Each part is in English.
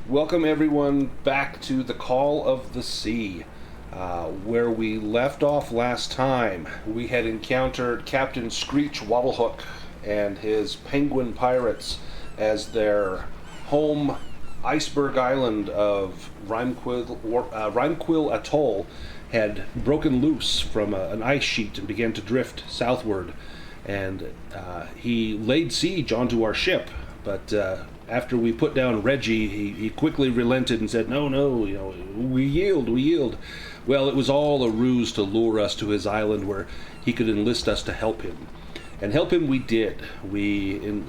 Welcome everyone back to the Call of the Sea. Where we left off last time, we had encountered Captain Skreech Waddlehook and his penguin pirates as their home iceberg island of Rhymequill Atoll had broken loose from an ice sheet and began to drift southward. And he laid siege onto our ship, but after we put down Reggie, he quickly relented and said, no, we yield. Well, it was all a ruse to lure us to his island where he could enlist us to help him. And help him we did. We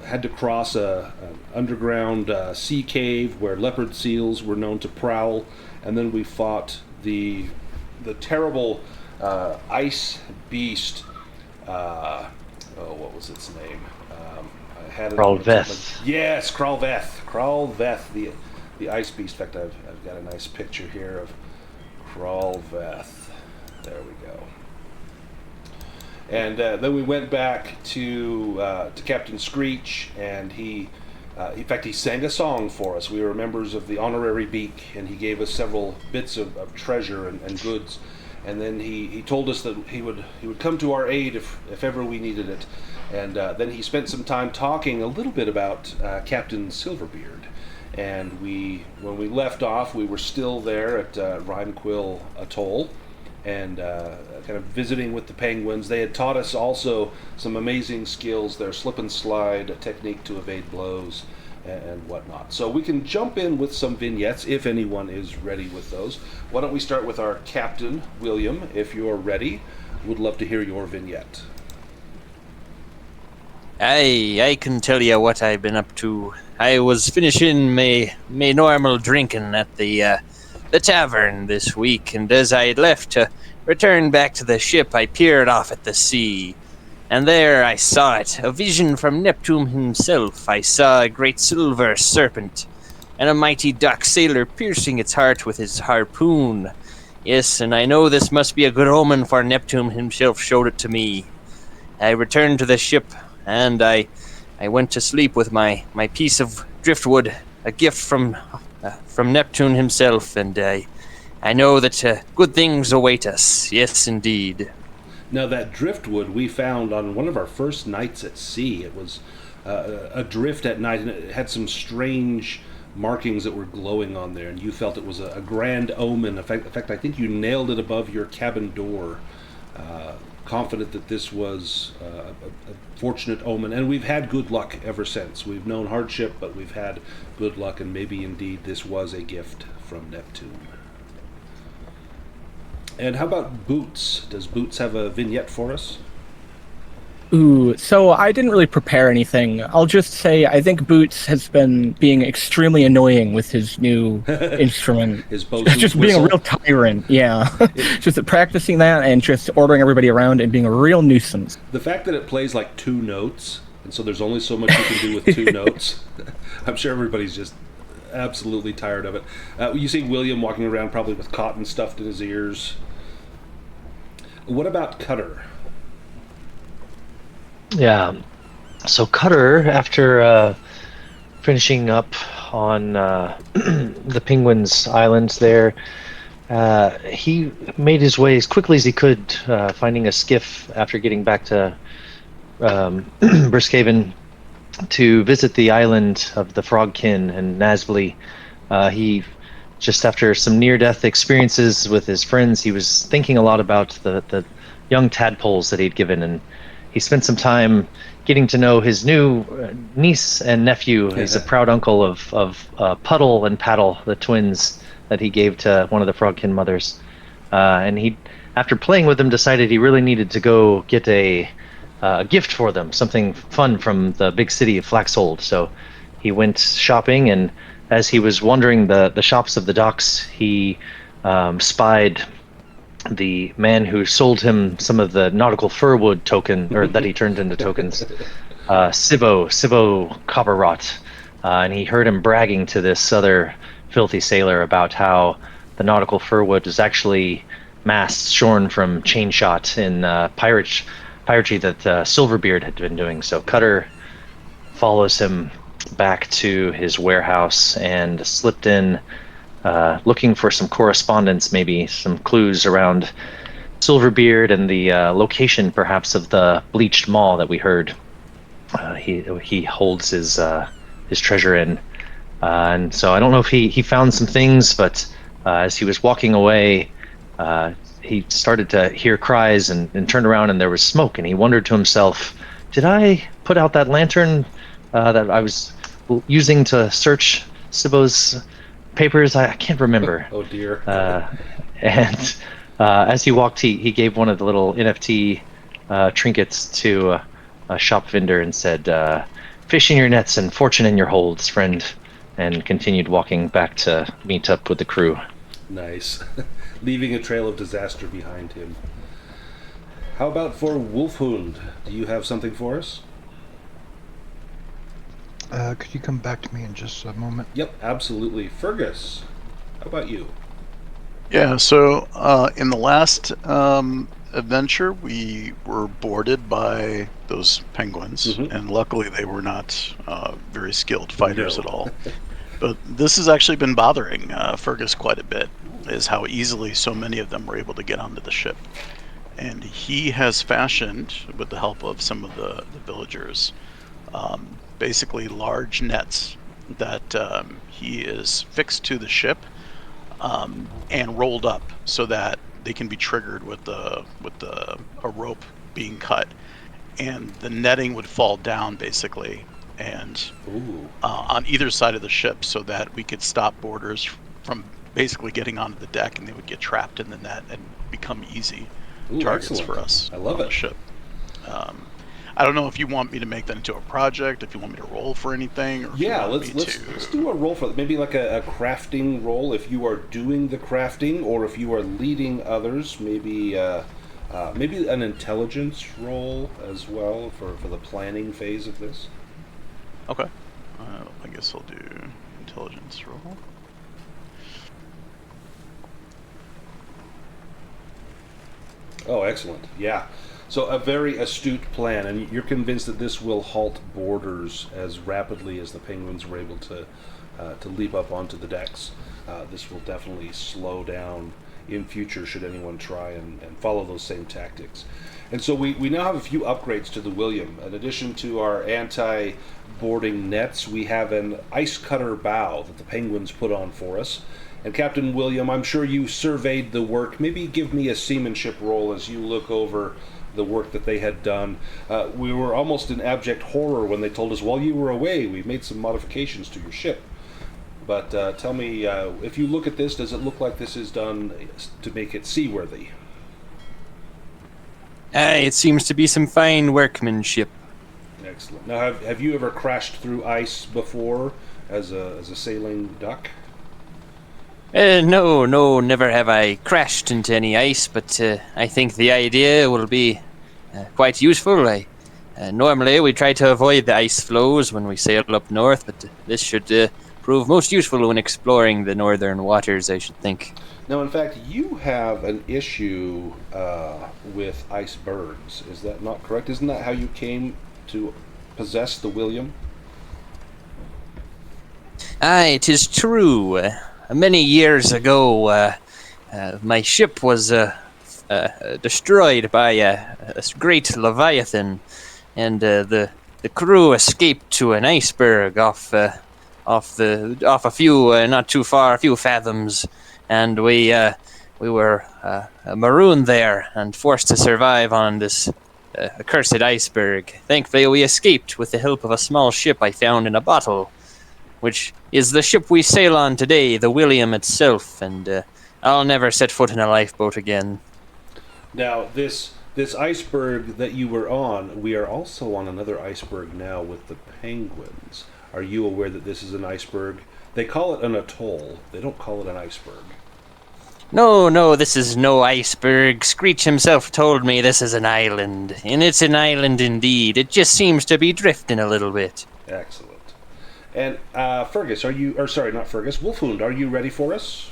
had to cross an underground sea cave where leopard seals were known to prowl, and then we fought the terrible ice beast. What was its name? Kralveth. Yes, Kralveth, the ice beast. In fact, I've got a nice picture here of Kralveth. There we go. And then we went back to Captain Skreech, and he sang a song for us. We were members of the Honorary Beak, and he gave us several bits of treasure and goods. And then he told us that he would come to our aid if ever we needed it. And then he spent some time talking a little bit about Captain Silverbeard. And when we left off, we were still there at Rhymequill Atoll and kind of visiting with the penguins. They had taught us also some amazing skills, their slip and slide, a technique to evade blows, and whatnot. So we can jump in with some vignettes if anyone is ready with those. Why don't we start with our captain, William, if you're ready. Would love to hear your vignette. I can tell you what I've been up to. I was finishing my normal drinking at the tavern this week, and as I had left to return back to the ship, I peered off at the sea. And there I saw it, a vision from Neptune himself. I saw a great silver serpent, and a mighty dark sailor piercing its heart with his harpoon. Yes, and I know this must be a good omen, for Neptune himself showed it to me. I returned to the ship, and I went to sleep with my piece of driftwood, a gift from Neptune himself, and I know that good things await us. Yes, indeed. Now, that driftwood we found on one of our first nights at sea. It was adrift at night, and it had some strange markings that were glowing on there, and you felt it was a grand omen. In fact, I think you nailed it above your cabin door, confident that this was a fortunate omen. And we've had good luck ever since. We've known hardship, but we've had good luck, and maybe indeed this was a gift from Neptune. And how about Boots? Does Boots have a vignette for us? Ooh, so I didn't really prepare anything. I'll just say I think Boots has been being extremely annoying with his new instrument. His bow just being a real tyrant, yeah. Just practicing that and just ordering everybody around and being a real nuisance. The fact that it plays like two notes, and so there's only so much you can do with two notes, I'm sure everybody's just absolutely tired of it. You see William walking around probably with cotton stuffed in his ears. What about Cutter? Yeah, so Cutter, after finishing up on the Penguins' islands there, he made his way as quickly as he could, finding a skiff after getting back to Briskhaven to visit the island of the Frogkin and Nazvli. He, just after some near-death experiences with his friends, he was thinking a lot about the young tadpoles that he'd given, and he spent some time getting to know his new niece and nephew. He's a proud uncle of Puddle and Paddle, the twins that he gave to one of the Frogkin mothers. And he, after playing with them, decided he really needed to go get a gift for them, something fun from the big city of Flaxhold. So he went shopping, and as he was wandering the shops of the docks, he spied the man who sold him some of the nautical furwood token, or that he turned into tokens, Sivo Copperrot, and he heard him bragging to this other filthy sailor about how the nautical furwood is actually masts shorn from chain shot in piratry that Silverbeard had been doing. So Cutter follows him back to his warehouse and slipped in, looking for some correspondence, maybe some clues around Silverbeard and the location, perhaps, of the bleached maw that we heard he holds his treasure in. And so I don't know if he found some things, but as he was walking away, he started to hear cries and turned around, and there was smoke, and he wondered to himself, did I put out that lantern that I was using to search Sibo's papers? I can't remember. Oh dear. And as he walked, he gave one of the little NFT trinkets to a shop vendor and said, fish in your nets and fortune in your holds, friend, and continued walking back to meet up with the crew. Nice. Leaving a trail of disaster behind him. How about for Wolfhund? Do you have something for us? Could you come back to me in just a moment? Yep, absolutely. Fergus, how about you? Yeah, so in the last adventure, we were boarded by those penguins, and luckily they were not very skilled fighters at all. But this has actually been bothering Fergus quite a bit, is how easily so many of them were able to get onto the ship. And he has fashioned, with the help of some of the villagers, basically large nets that he is fixed to the ship and rolled up so that they can be triggered with a rope being cut, and the netting would fall down basically and on either side of the ship, so that we could stop boarders from basically getting onto the deck, and they would get trapped in the net and become easy targets excellent. for us. I love on it. The ship. I don't know if you want me to make that into a project, if you want me to roll for anything, or if Yeah, you want let's do a roll for it. Maybe like a crafting roll if you are doing the crafting, or if you are leading others. Maybe maybe an intelligence roll as well for the planning phase of this. Okay. I guess I'll do intelligence roll. Oh, excellent. Yeah. So a very astute plan, and you're convinced that this will halt boarders as rapidly as the penguins were able to leap up onto the decks. This will definitely slow down in future should anyone try and follow those same tactics. And so we now have a few upgrades to the William. In addition to our anti-boarding nets, we have an ice cutter bow that the penguins put on for us. And Captain William, I'm sure you surveyed the work. Maybe give me a seamanship roll as you look over the work that they had done. We were almost in abject horror when they told us, while you were away, we made some modifications to your ship. But tell me, if you look at this, does it look like this is done to make it seaworthy? It seems to be some fine workmanship. Excellent. Now, have you ever crashed through ice before as a sailing duck? No, never have I crashed into any ice, but I think the idea will be quite useful. Normally we try to avoid the ice flows when we sail up north, but this should prove most useful when exploring the northern waters, I should think. Now, in fact, you have an issue with icebergs. Is that not correct? Isn't that how you came to possess the William? Aye, 'tis true. Many years ago, my ship was destroyed by a great leviathan, and the crew escaped to an iceberg off a few not too far, a few fathoms, and we were marooned there and forced to survive on this accursed iceberg. Thankfully, we escaped with the help of a small ship I found in a bottle, which is the ship we sail on today, the William itself, and I'll never set foot in a lifeboat again. Now, this iceberg that you were on, we are also on another iceberg now with the penguins. Are you aware that this is an iceberg? They call it an atoll. They don't call it an iceberg. No, this is no iceberg. Skreech himself told me this is an island, and it's an island indeed. It just seems to be drifting a little bit. Excellent. And Fergus, not Fergus, Wolfhund, are you ready for us?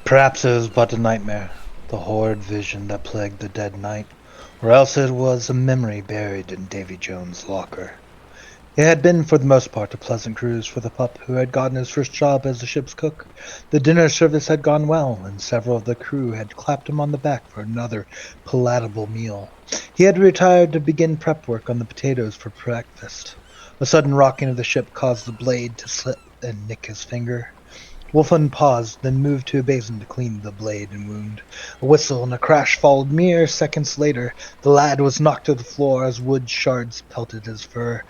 Perhaps it was but a nightmare, the horrid vision that plagued the dead night, or else it was a memory buried in Davy Jones' locker. It had been, for the most part, a pleasant cruise for the pup who had gotten his first job as a ship's cook. The dinner service had gone well, and several of the crew had clapped him on the back for another palatable meal. He had retired to begin prep work on the potatoes for breakfast. A sudden rocking of the ship caused the blade to slip and nick his finger. Wolfund paused, then moved to a basin to clean the blade and wound. A whistle and a crash followed mere seconds later. The lad was knocked to the floor as wood shards pelted his fur.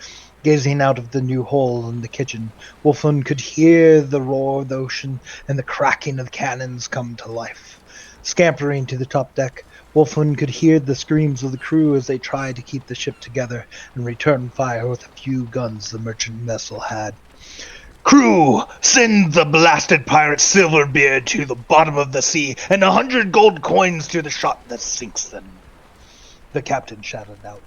Gazing out of the new hole in the kitchen, Wolfund could hear the roar of the ocean and the cracking of the cannons come to life. Scampering to the top deck, Wolfund could hear the screams of the crew as they tried to keep the ship together and return fire with the few guns the merchant vessel had. "Crew, send the blasted pirate Silverbeard to the bottom of the sea, and 100 gold coins to the shot that sinks them," the captain shouted out.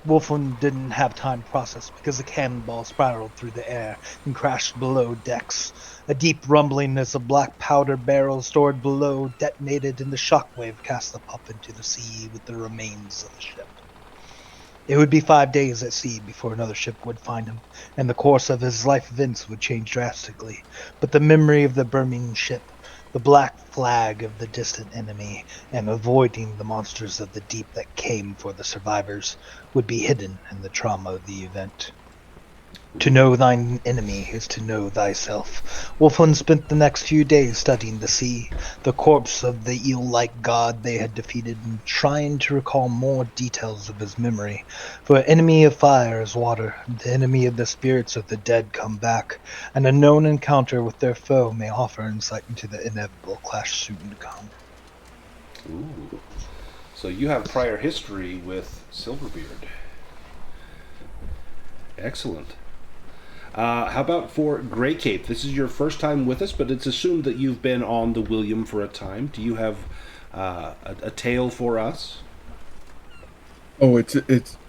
Wolfund didn't have time to process because the cannonball spiraled through the air and crashed below decks. A deep rumbling as a black powder barrel stored below detonated, and the shockwave cast the pup into the sea with the remains of the ship. It would be 5 days at sea before another ship would find him, and the course of his life events would change drastically. But the memory of the burning ship, the black flag of the distant enemy, and avoiding the monsters of the deep that came for the survivors would be hidden in the trauma of the event. To know thine enemy is to know thyself. Wolfund spent the next few days studying the sea, the corpse of the eel-like god they had defeated, and trying to recall more details of his memory. For an enemy of fire is water, the enemy of the spirits of the dead come back, and a known encounter with their foe may offer insight into the inevitable clash soon to come. Ooh. So you have prior history with Silverbeard. Excellent. How about for Grey Cape? This is your first time with us, but it's assumed that you've been on the William for a time. Do you have a tale for us? Oh, it's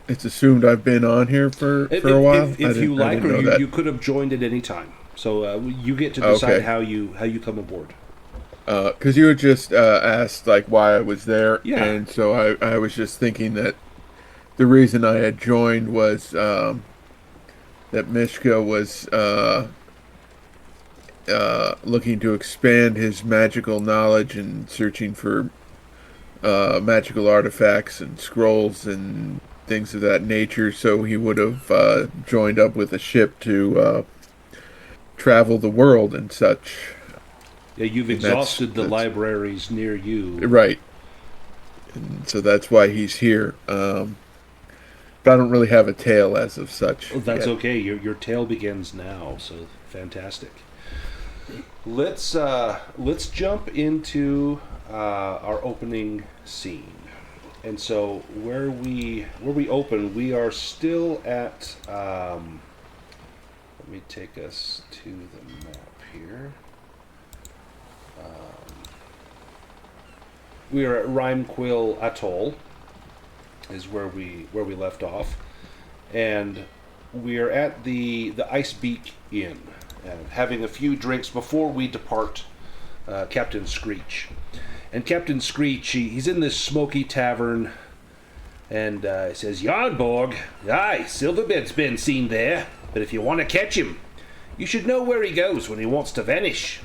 assumed I've been on here for a while. If you like, or you could have joined at any time. So you get to decide how you come aboard. Because you had just asked like why I was there, Yeah. And so I was just thinking that the reason I had joined was that Mishka was looking to expand his magical knowledge and searching for magical artifacts and scrolls and things of that nature, so he would have joined up with a ship to travel the world and such. Yeah, you've exhausted the libraries near you. Right. And so that's why he's here. But I don't really have a tale as of such. Oh, that's yet. okay. Your tale begins now, so fantastic. Let's jump into our opening scene. And so where we open, we are still at. Let me take us to the map here. We are at Rimequill Atoll. Is where we left off, and we are at the Icebeak Inn, having a few drinks before we depart Captain Skreech. And Captain Skreech, he's in this smoky tavern, and he says, "Yarnborg, aye, Silverbeard's been seen there, but if you want to catch him, you should know where he goes when he wants to vanish."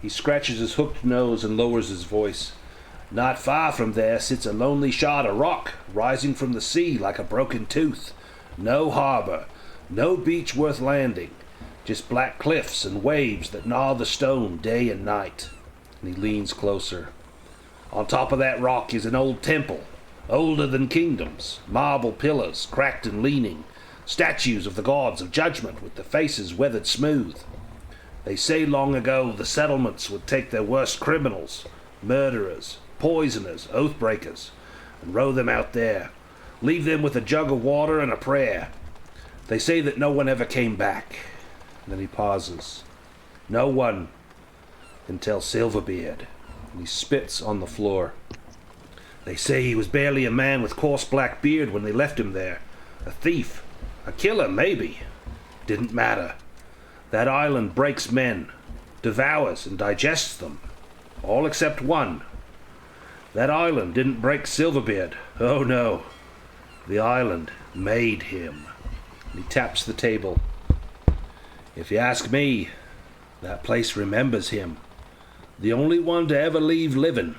He scratches his hooked nose and lowers his voice. "Not far from there sits a lonely shard of rock, rising from the sea like a broken tooth. No harbor, no beach worth landing, just black cliffs and waves that gnaw the stone day and night." And he leans closer. "On top of that rock is an old temple, older than kingdoms, marble pillars cracked and leaning, statues of the gods of judgment with the faces weathered smooth. They say long ago the settlements would take their worst criminals, murderers, poisoners, oathbreakers, and row them out there, leave them with a jug of water and a prayer. They say that no one ever came back." And then he pauses. "No one until Silverbeard." And he spits on the floor. "They say he was barely a man with coarse black beard when they left him there. A thief, a killer maybe. Didn't matter. That island breaks men, devours and digests them, all except one. That island didn't break Silverbeard. Oh no. The island made him." He taps the table. "If you ask me, that place remembers him. The only one to ever leave living.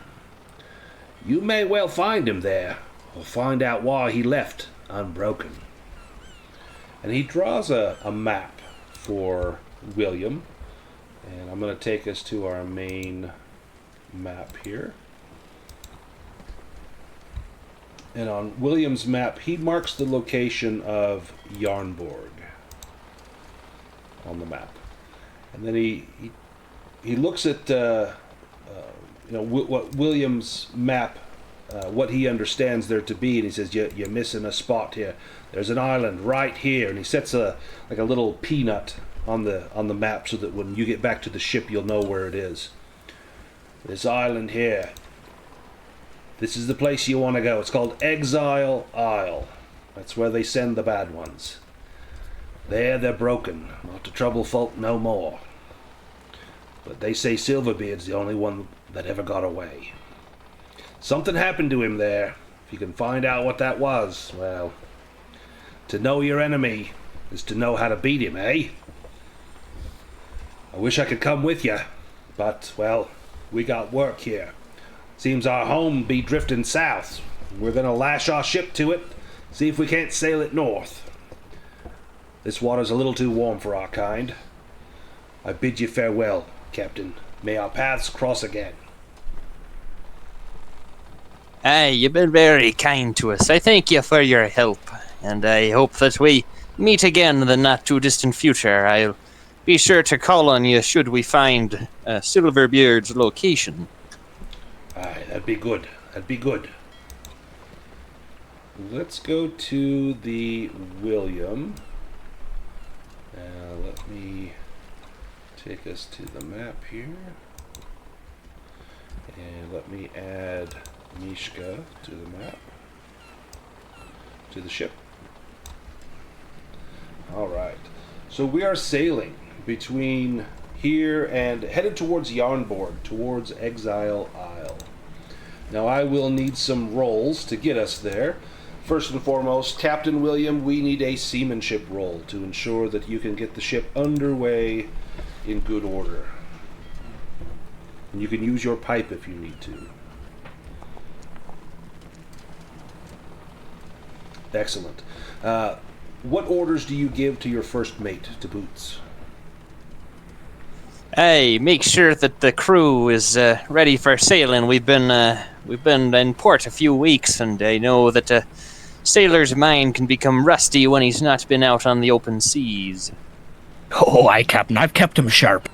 You may well find him there, or find out why he left unbroken." And he draws a map for William. And I'm going to take us to our main map here. And on William's map, he marks the location of Yarnborg on the map. And then he looks at what William's map, what he understands there to be, and he says, "You're missing a spot here. There's an island right here." And he sets a little peanut on the map so that when you get back to the ship, you'll know where it is. "This island here. This is the place you want to go. It's called Exile Isle. That's where they send the bad ones. There they're broken, not to trouble folk no more. But they say Silverbeard's the only one that ever got away. Something happened to him there. If you can find out what that was, well, to know your enemy is to know how to beat him, eh? I wish I could come with you, but, well, we got work here. Seems our home be drifting south. We're gonna lash our ship to it, see if we can't sail it north. This water's a little too warm for our kind. I bid you farewell, Captain. May our paths cross again." Aye, you've been very kind to us. I thank you for your help, and I hope that we meet again in the not-too-distant future. I'll be sure to call on you should we find Silverbeard's location. Aye, that'd be good. That'd be good. Let's go to the William. Let me take us to the map here. And let me add Mishka to the map. To the ship. Alright. So we are sailing between here and headed towards Yarnborg, towards Exile Isle. Now I will need some rolls to get us there. First and foremost, Captain William, we need a seamanship roll to ensure that you can get the ship underway in good order. And you can use your pipe if you need to. Excellent. What orders do you give to your first mate, to Boots? Hey, make sure that the crew is ready for sailing. We've been in port a few weeks, and I know that a sailor's mind can become rusty when he's not been out on the open seas. Oh, aye, Captain. I've kept him sharp.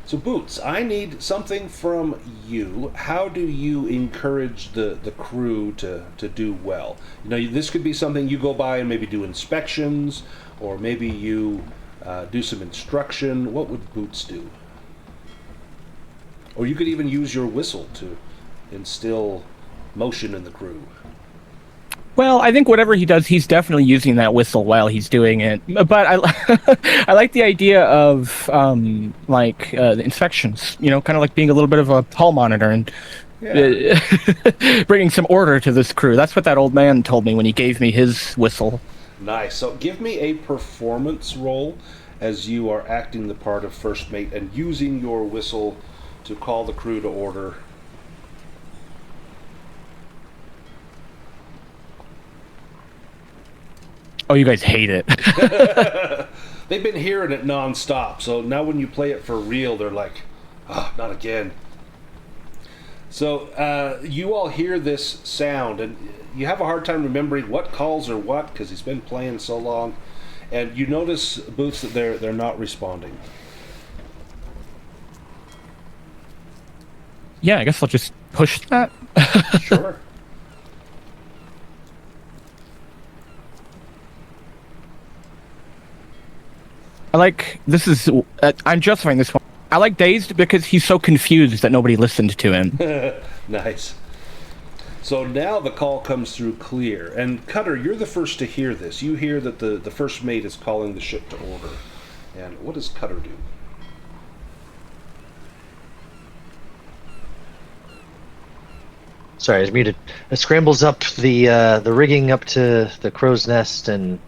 So, Boots, I need something from you. How do you encourage the crew to do well? You know, this could be something you go by and maybe do inspections, or maybe you do some instruction. What would Boots do? Or you could even use your whistle to instill motion in the crew. Well, I think whatever he does, he's definitely using that whistle while he's doing it. But I like the idea of the inspections. You know, kind of like being a little bit of a hall monitor and bringing some order to this crew. That's what that old man told me when he gave me his whistle. Nice. So give me a performance roll as you are acting the part of first mate and using your whistle to call the crew to order. Oh, you guys hate it. They've been hearing it non-stop, so now when you play it for real, they're like, not again. So you all hear this sound, and you have a hard time remembering what calls are what, because he's been playing so long. And you notice, Boots, that they're not responding. Yeah, I guess I'll just push that. Sure. I'm justifying this one. I like Dazed because he's so confused that nobody listened to him. Nice. So now the call comes through clear. And Cutter, you're the first to hear this. You hear that the first mate is calling the ship to order. And what does Cutter do? Sorry, I was muted. It scrambles up the rigging up to the crow's nest and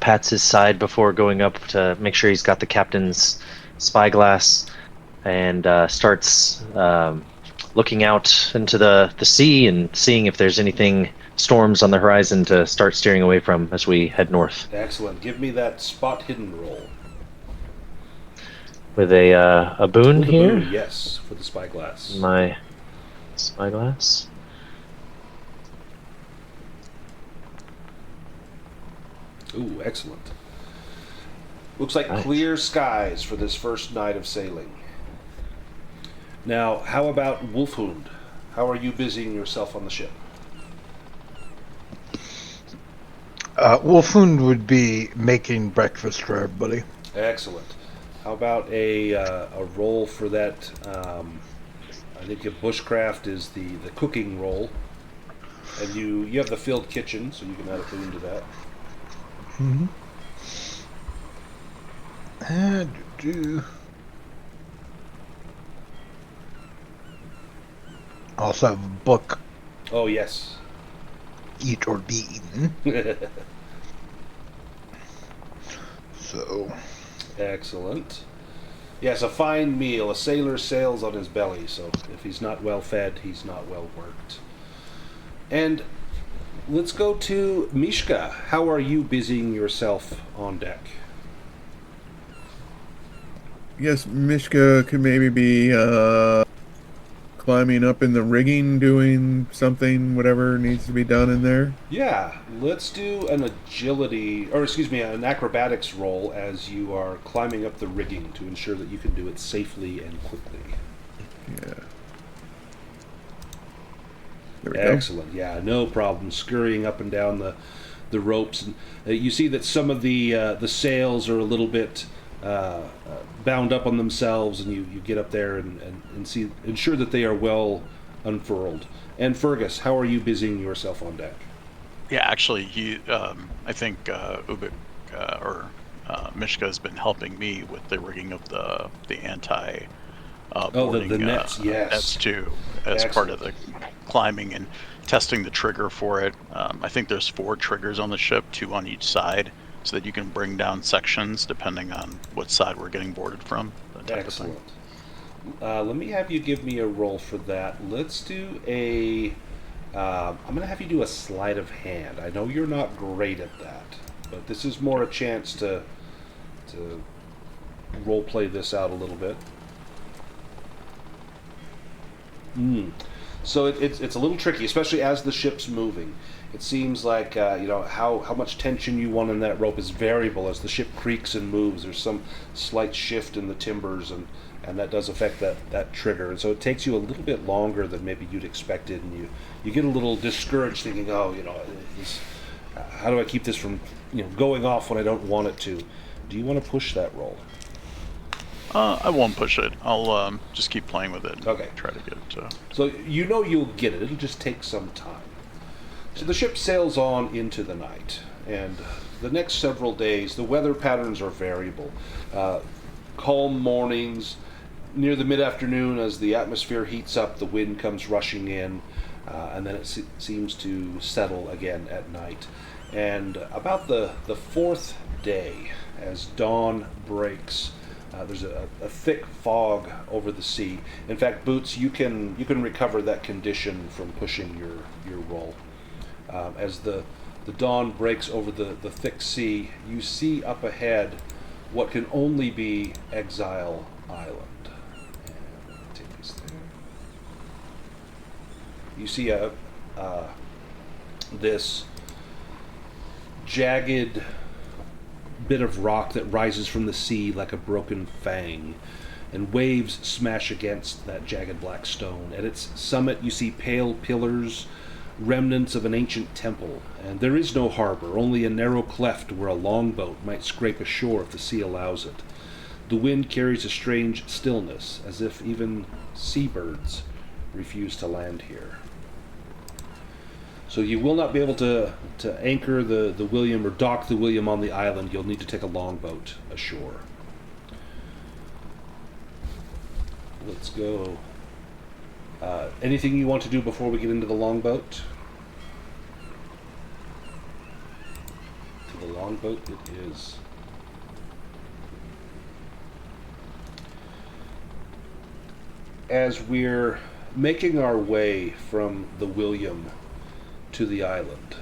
pats his side before going up to make sure he's got the captain's spyglass, and starts looking out into the sea and seeing if there's anything storms on the horizon to start steering away from as we head north. Excellent. Give me that spot hidden roll. With a boon With a here. boon, yes, for the spyglass. My spyglass. Ooh, excellent. Looks like Nice. clear skies for this first night of sailing. Now, how about Wolfhund? How are you busying yourself on the ship? Wolfhund would be making breakfast for everybody. Excellent. How about a roll for that? I think a bushcraft is the cooking roll, and you have the filled kitchen, so you can add a boon to that. Mm-hmm. And also have a book, Oh yes. Eat or Be Eaten. So, Excellent. Yes, a fine meal. A sailor sails on his belly, so if he's not well fed, he's not well worked. And let's go to Mishka. How are you busying yourself on deck? Yes, Mishka could maybe be climbing up in the rigging, doing something, whatever needs to be done in there. Yeah, let's do an agility, or excuse me, an acrobatics roll as you are climbing up the rigging to ensure that you can do it safely and quickly. Yeah. There we Excellent. Yeah, no problem. Scurrying up and down the ropes, and you see that some of the sails are a little bit bound up on themselves, and you get up there and ensure that they are well unfurled. And Fergus, how are you busying yourself on deck? Yeah, actually, I think Ubik or Mishka has been helping me with the rigging of the anti. Boarding, the nets, yes. Nets too, as part of the climbing and testing the trigger for it. I think there's 4 triggers on the ship, 2 on each side, so that you can bring down sections depending on what side we're getting boarded from. That type Excellent. of thing. Let me have you give me a roll for that. Let's do I'm going to have you do a sleight of hand. I know you're not great at that, but this is more a chance to role play this out a little bit. So it's a little tricky, especially as the ship's moving. It seems like how much tension you want in that rope is variable as the ship creaks and moves. There's some slight shift in the timbers, and that does affect that trigger. And so it takes you a little bit longer than maybe you'd expected, and you get a little discouraged, thinking, how do I keep this from going off when I don't want it to? Do you want to push that roll? I won't push it. I'll just keep playing with it. Okay. Try to get it. So you'll get it. It'll just take some time. So the ship sails on into the night, and the next several days, the weather patterns are variable. Calm mornings, near the mid-afternoon, as the atmosphere heats up, the wind comes rushing in, and then it seems to settle again at night. And about the 4th day, as dawn breaks, there's a thick fog over the sea. In fact, Boots, you can recover that condition from pushing your roll. As the dawn breaks over the thick sea, you see up ahead what can only be Exile Island. And let me take this there. You see this jagged bit of rock that rises from the sea like a broken fang, and waves smash against that jagged black stone. At its summit you see pale pillars, remnants of an ancient temple, and there is no harbor, only a narrow cleft where a longboat might scrape ashore if the sea allows it. The wind carries a strange stillness, as if even seabirds refuse to land here. So you will not be able to anchor the William or dock the William on the island. You'll need to take a longboat ashore. Let's go. Anything you want to do before we get into the longboat? longboat it is. As we're making our way from the William to the island,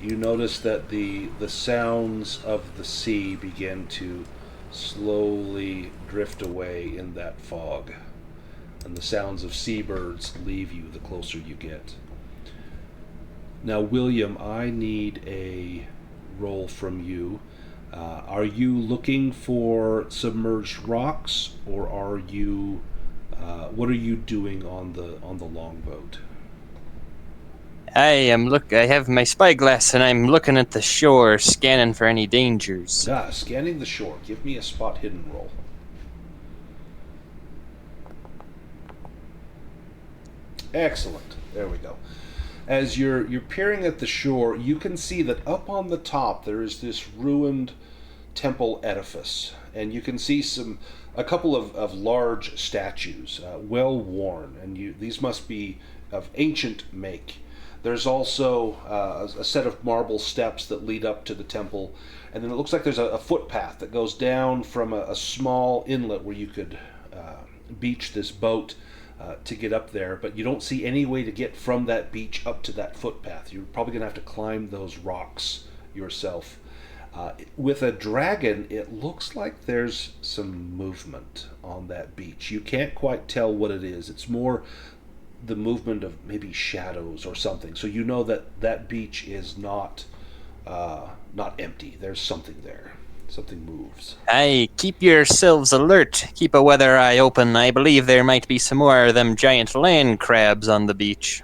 you notice that the sounds of the sea begin to slowly drift away in that fog, and the sounds of seabirds leave you the closer you get. Now, William, I need a roll from you. Are you looking for submerged rocks, or are you? What are you doing on the longboat? I have my spyglass and I'm looking at the shore, scanning for any dangers. Scanning the shore. Give me a spot hidden roll. Excellent. There we go. As you're peering at the shore, you can see that up on the top there is this ruined temple edifice, and you can see a couple of large statues, well worn, and these must be of ancient make. There's also a set of marble steps that lead up to the temple, and then it looks like there's a footpath that goes down from a small inlet where you could beach this boat to get up there, but you don't see any way to get from that beach up to that footpath. You're probably going to have to climb those rocks yourself. With a dragon, it looks like there's some movement on that beach. You can't quite tell what it is. It's more the movement of maybe shadows or something. So you know that beach is not empty. There's something there. Something moves. Aye, keep yourselves alert. Keep a weather eye open. I believe there might be some more of them giant land crabs on the beach.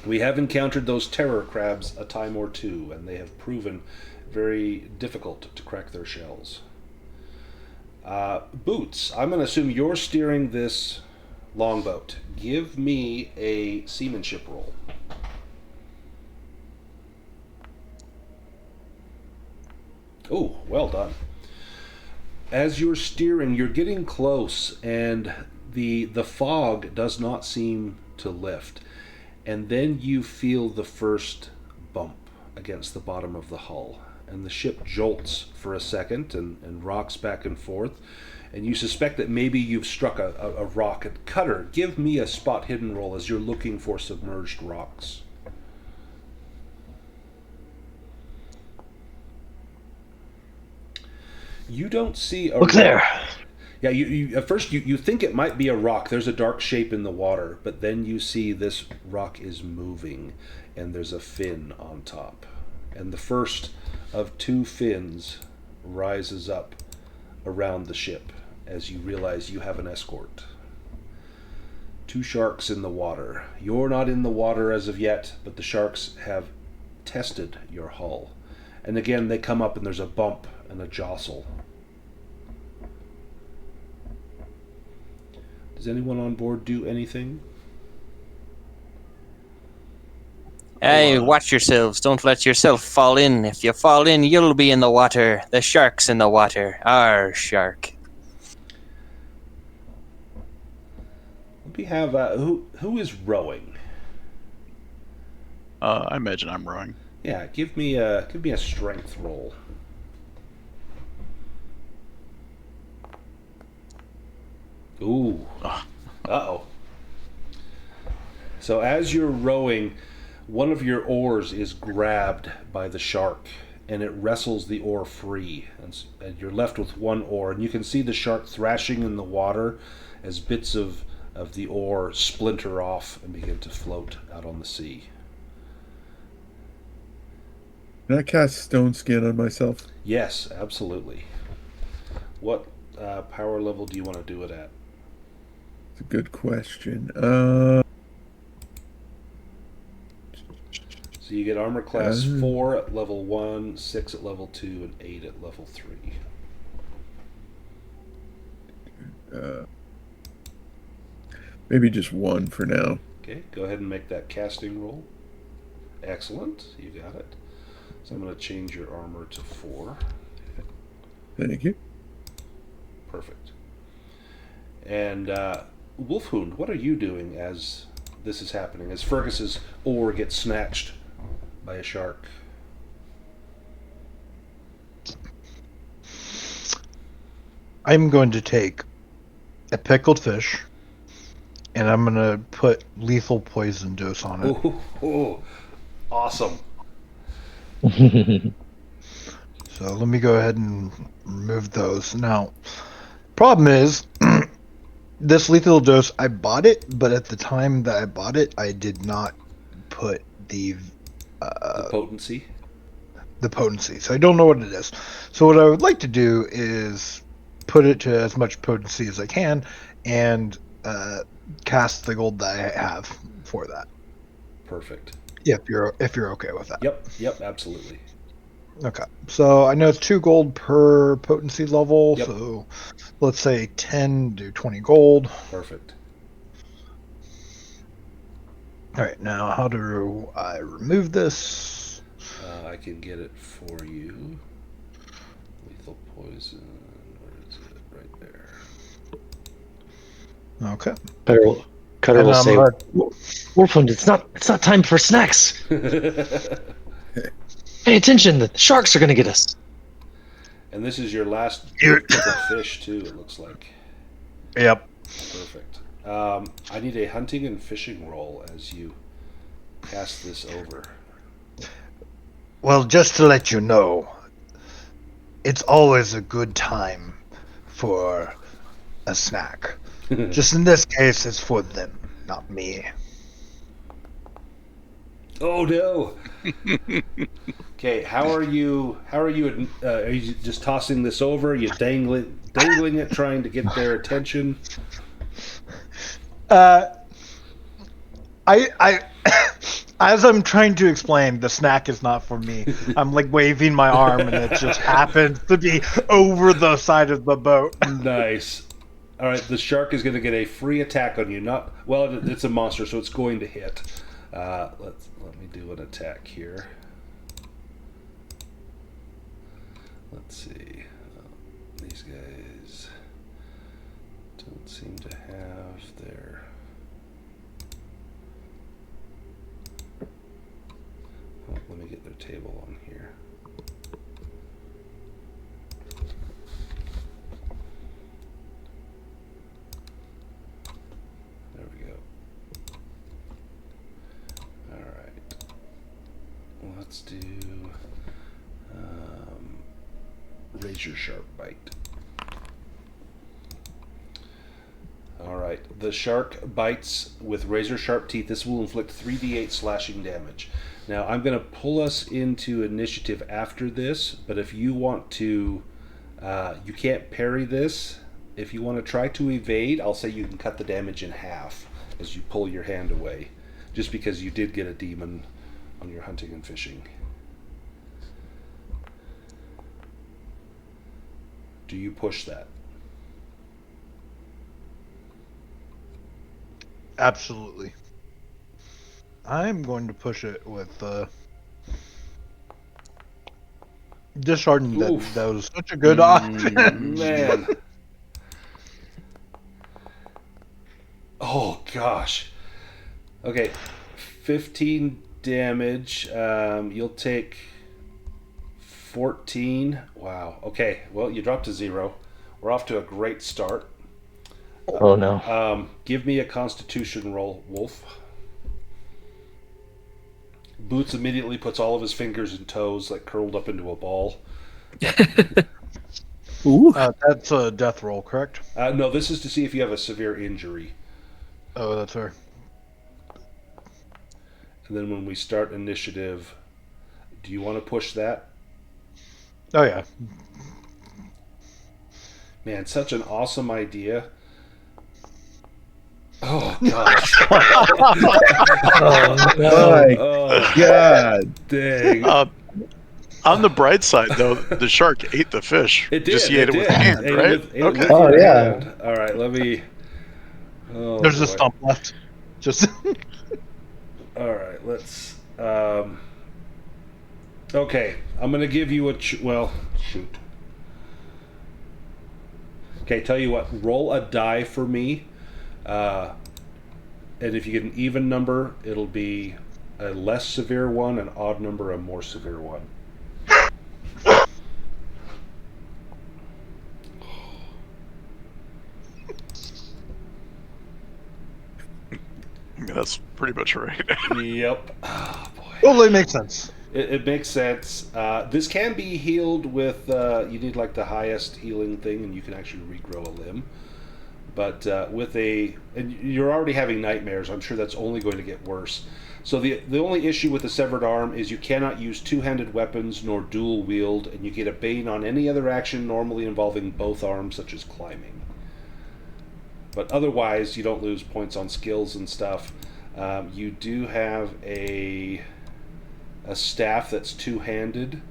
We have encountered those terror crabs a time or two, and they have proven very difficult to crack their shells. Boots, I'm going to assume you're steering this longboat. Give me a seamanship roll. Oh, well done. As you're steering, you're getting close, and the fog does not seem to lift. And then you feel the first bump against the bottom of the hull, and the ship jolts for a second and rocks back and forth, and you suspect that maybe you've struck a rock. Cutter, give me a spot hidden roll as you're looking for submerged rocks. You don't see a Look there. Yeah, you at first you think it might be a rock. There's a dark shape in the water, but then you see this rock is moving, and there's a fin on top. And the first of two fins rises up around the ship as you realize you have an escort. Two sharks in the water. You're not in the water as of yet, but the sharks have tested your hull. And again, they come up and there's a bump and a jostle. Does anyone on board do anything? Hey, watch yourselves. Don't let yourself fall in. If you fall in, you'll be in the water. The shark's in the water. Our shark. We have who is rowing? I imagine I'm rowing. Yeah, give me a strength roll. Ooh. Uh-oh. So as you're rowing, one of your oars is grabbed by the shark, and it wrestles the oar free, and you're left with one oar, and you can see the shark thrashing in the water as bits of the oar splinter off and begin to float out on the sea. Can I cast Stone Skin on myself? Yes, absolutely. What power level do you want to do it at? It's a good question. So you get armor class 4 at level 1, 6 at level 2, and 8 at level 3. Maybe just 1 for now. Okay, go ahead and make that casting roll. Excellent, you got it. So I'm going to change your armor to 4. Thank you. Perfect. And Wolfhound, what are you doing as this is happening? As Fergus's oar gets snatched by a shark? I'm going to take a pickled fish, and I'm going to put lethal poison dose on it. Ooh, awesome. So let me go ahead and remove those. Now, problem is, this lethal dose, I bought it, but at the time that I bought it, I did not put the potency. The potency. So I don't know what it is. So what I would like to do is put it to as much potency as I can and cast the gold that I have for that. Perfect. If you're okay with that. Yep, absolutely. Okay. So I know it's 2 gold per potency level, Yep. so let's say 10 to 20 gold. Perfect. All right, now how do I remove this? I can get it for you. Lethal poison. Where is it? Right there. Okay. Cutter And will I'm say, gonna- Wolfhund, it's not time for snacks. Pay attention, the sharks are going to get us. And this is your last Here. pickled fish too, it looks like. Yep. Perfect. I need a hunting and fishing roll as you cast this over. Well, just to let you know, it's always a good time for a snack. Just in this case, it's for them, not me. Oh no. Okay, how are you? Are you just tossing this over? Are you dangling it, trying to get their attention? I as I'm trying to explain, the snack is not for me. I'm like waving my arm, and it just happens to be over the side of the boat. Nice. All right, the shark is going to get a free attack on you. It's a monster, so it's going to hit. Let me do an attack here. Let's see. These guys don't seem to have their. Oh, let me get their table on here. There we go. All right. Let's do razor sharp bite. All right. The shark bites with razor sharp teeth. This will inflict 3d8 slashing damage. Now I'm going to pull us into initiative after this, but if you want to, you can't parry this. If you want to try to evade, I'll say you can cut the damage in half as you pull your hand away, just because you did get a demon on your hunting and fishing. Do you push that? Absolutely. I'm going to push it with disheartened that was such a good option. Man. Oh gosh. Okay, 15 damage. You'll take 14. Wow. Okay. Well, you dropped to 0. We're off to a great start. Oh no. Give me a Constitution roll, Wolf. Boots immediately puts all of his fingers and toes like curled up into a ball. Ooh. That's a death roll, correct? No, this is to see if you have a severe injury. Oh, that's fair. And then when we start initiative, do you want to push that? Oh yeah. Man, such an awesome idea. Oh gosh. My God. Dang. On the bright side, though, the shark ate the fish. It did. Just he ate it with a hand, Ate it right? with- ate it Okay. with Oh, your yeah. hand. All right, let me. Oh, There's a boy. stump left. Just All right, let's. Okay, I'm gonna give you a. Well, shoot. Okay, tell you what. Roll a die for me, and if you get an even number, it'll be a less severe one, an odd number, a more severe one. That's pretty much right. Yep. Oh, boy. Totally makes sense. It makes sense. This can be healed with, you need like the highest healing thing, and you can actually regrow a limb. But and you're already having nightmares. I'm sure that's only going to get worse. So the only issue with the severed arm is you cannot use two-handed weapons nor dual wield, and you get a bane on any other action normally involving both arms, such as climbing. But otherwise, you don't lose points on skills and stuff. You do have a staff that's two-handed.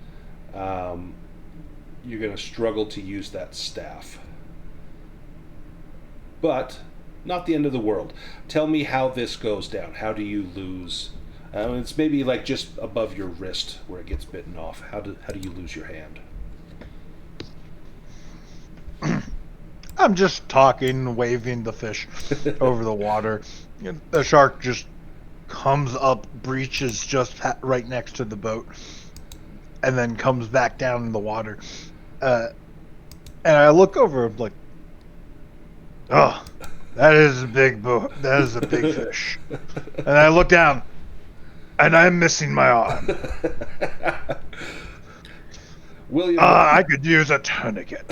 You're going to struggle to use that staff. But not the end of the world. Tell me how this goes down. How do you lose? It's maybe like just above your wrist where it gets bitten off. How do you lose your hand? I'm just talking, waving the fish over the water. The shark just comes up, breaches just right next to the boat, and then comes back down in the water. And I look over, like, oh, that is a big boat. That is a big fish. And I look down, and I'm missing my arm. William, I could use a tourniquet.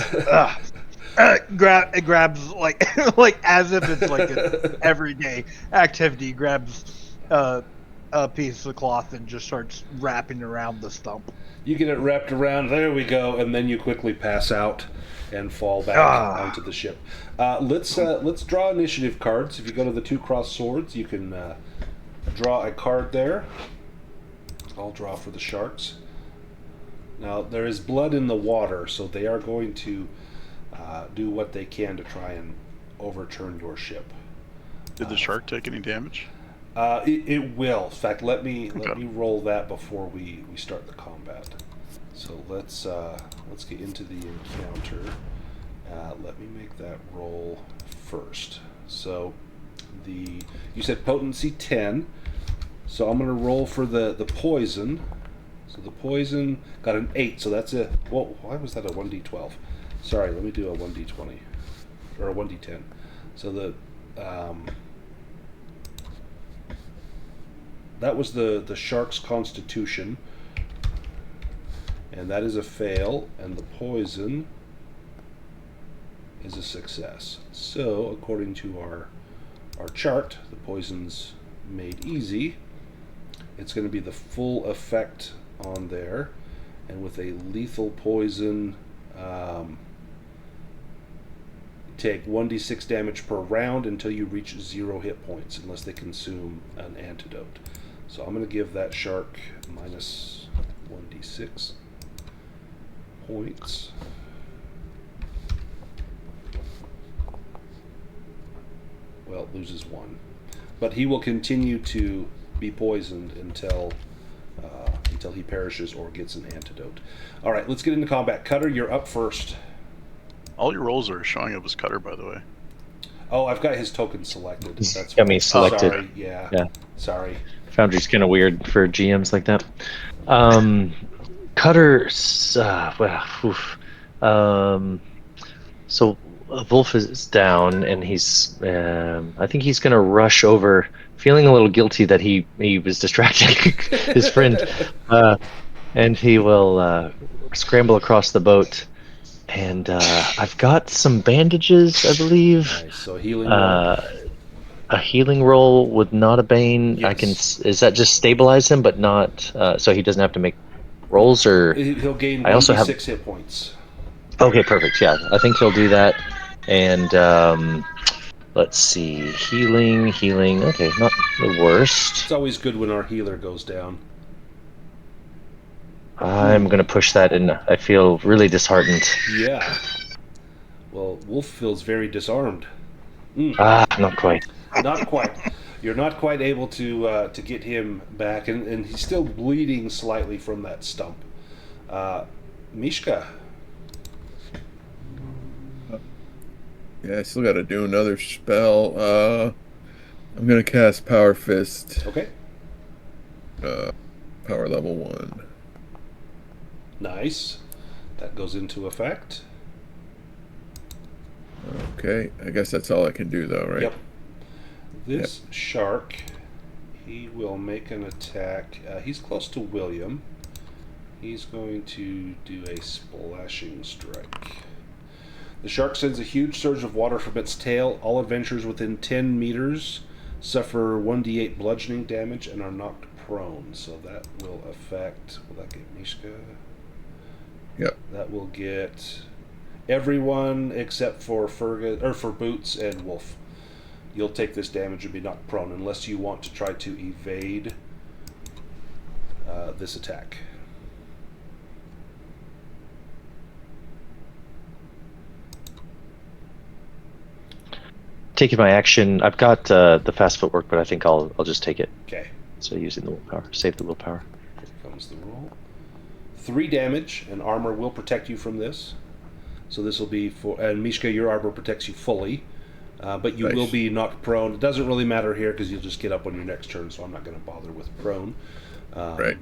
It grabs like like as if it's like an everyday activity. Grabs a piece of cloth and just starts wrapping around the stump. you get it wrapped around. There we go, and then you quickly pass out and fall back onto the ship. Let's draw initiative cards. If you go to the 2 crossed swords, you can draw a card there. I'll draw for the sharks. Now there is blood in the water, so they are going to do what they can to try and overturn your ship. Did the shark take any damage? It will. In fact, let me roll that before we start the combat. So let's get into the encounter. Let me make that roll first. So you said potency 10. So I'm going to roll for the poison. So the poison got an 8. So that's a why was that a 1d12? Sorry, let me do a 1d20 or a 1d10. So that was the shark's constitution, and that is a fail, and the poison is a success. So according to our chart, the poison's made easy. It's going to be the full effect on there, and with a lethal poison, take 1d6 damage per round until you reach 0 hit points, unless they consume an antidote. So I'm going to give that shark minus 1d6 points. Well, it loses 1. But he will continue to be poisoned until he perishes or gets an antidote. All right, let's get into combat. Cutter, you're up first. All your rolls are showing up as Cutter, by the way. Oh, I've got his token selected. That's got me selected. Sorry, yeah. Sorry. Foundry's kind of weird for GMs like that. Cutter, so Wolf is down, and he's. I think he's going to rush over, feeling a little guilty that he was distracting his friend, and he will scramble across the boat. And I've got some bandages, I believe. Nice. So healing roll. A healing roll with not a bane. Yes. I can. Is that just stabilize him, but not so he doesn't have to make rolls, or He'll gain I also 6 hit points. Okay, perfect. Yeah, I think he'll do that. And let's see, healing. Okay, not the worst. It's always good when our healer goes down. I'm gonna push that, and I feel really disheartened. Yeah. Well, Wolf feels very disarmed. Not quite. Not quite. You're not quite able to get him back, and he's still bleeding slightly from that stump. Mishka. Yeah, I still got to do another spell. I'm gonna cast Power Fist. Okay. Power level 1. Nice. That goes into effect. Okay, I guess that's all I can do though, right? Yep. This shark He will make an attack. He's close to William. He's going to do a splashing strike. The shark sends a huge surge of water from its tail. All adventurers within 10 meters suffer 1d8 bludgeoning damage and are knocked prone. So that will affect... Will that get Mishka? Yep. That will get everyone except for Fergus, or for Boots and Wolf. You'll take this damage and be knocked prone unless you want to try to evade this attack. Taking my action, I've got the fast footwork, but I think I'll just take it. Okay. So using the willpower, save the willpower. Here comes the roll. 3 damage, and armor will protect you from this. So this will be for... And Mishka, your armor protects you fully. But you Nice. will be knocked prone. It doesn't really matter here because you'll just get up on your next turn, so I'm not going to bother with prone. Right.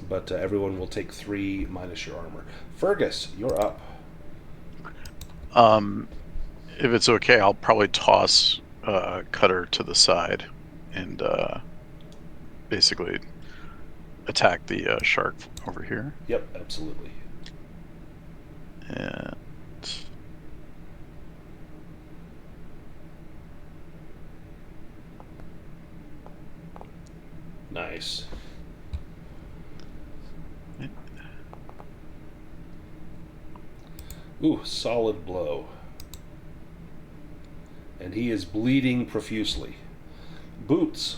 But everyone will take 3 minus your armor. Fergus, you're up. If it's okay, I'll probably toss Cutter to the side and basically attack the shark over here. Yep, absolutely. And Nice. Ooh, solid blow. And he is bleeding profusely. Boots.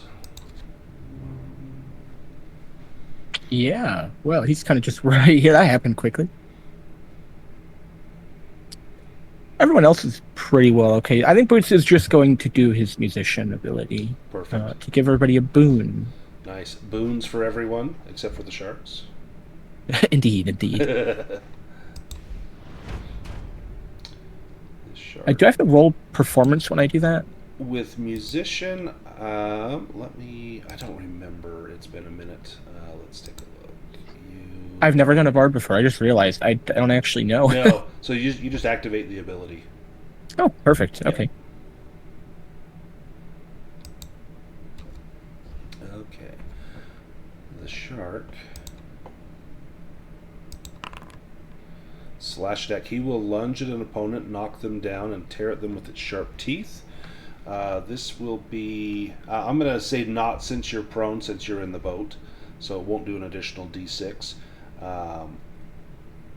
Yeah. Well, he's kind of just right here. That happened quickly. Everyone else is pretty well okay. I think Boots is just going to do his musician ability Perfect. to give everybody a boon. Nice. Boons for everyone, except for the sharks. Indeed, indeed. The Do I have to roll performance when I do that? With musician, let me... I don't remember. It's been a minute. Let's take a look. I've never done a bard before. I just realized. I don't actually know. No, so you just activate the ability. Oh, perfect. Yeah. Okay. Okay. The shark. Slash attack. He will lunge at an opponent, knock them down, and tear at them with its sharp teeth. This will be... I'm going to say not since you're prone, since you're in the boat. So it won't do an additional d6.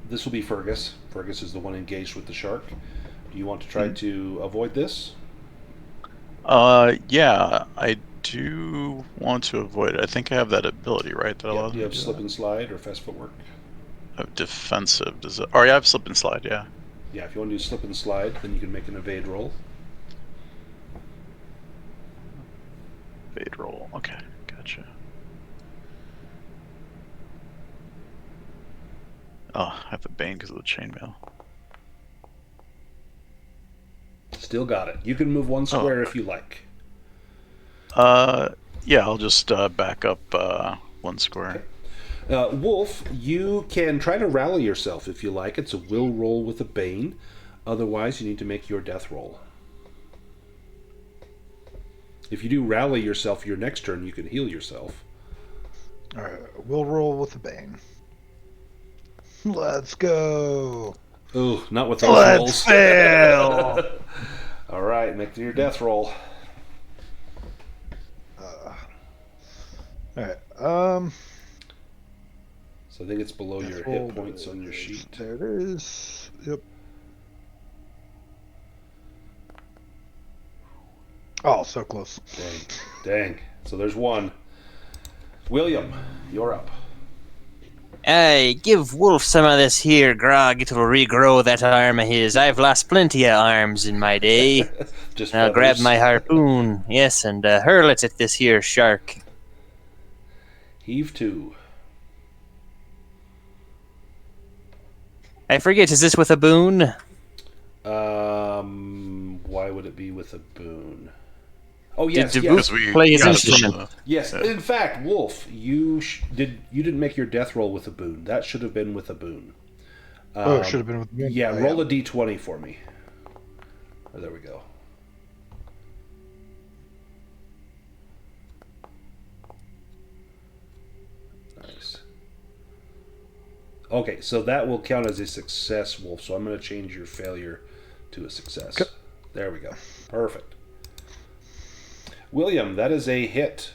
This will be Fergus. Fergus is the one engaged with the shark. Do you want to try to avoid this? yeah, I do want to avoid it. I think I have that ability, right? That allows You me have to do slip that? and slide or fast footwork. Defensive. Does it? Oh, yeah, I have slip and slide. Yeah. Yeah, if you want to do slip and slide, then you can make an evade roll. Fade roll. Okay, gotcha. Oh, I have the bane because of the chainmail. Still got it. You can move one square if you like. Yeah, I'll just back up 1 square. Okay. Wolf, you can try to rally yourself if you like. It's a will roll with a bane. Otherwise, you need to make your death roll. If you do rally yourself your next turn, you can heal yourself. Alright, we'll roll with the bane. Let's go. Ooh, not with those Let's rolls. fail. All right, make your death roll. Alright, So I think it's below your hit points on your sheet. There it is. Yep. Oh, so close. Dang. So there's 1. William, you're up. Hey, give Wolf some of this here grog. It'll regrow that arm of his. I've lost plenty of arms in my day. Just I'll grab feathers. my harpoon, yes, and hurl it at this here shark. Heave 2. I forget, is this with a boon? Why would it be with a boon? Oh yes, Did yes. Boots play his got it from instrument? Yes, in fact, Wolf, you didn't make your death roll with a boon. That should have been with a boon. It should have been with me. Yeah, roll a d20 for me. Oh, there we go. Okay, so that will count as a success, Wolf. So I'm going to change your failure to a success. Okay. There we go. Perfect. William, that is a hit.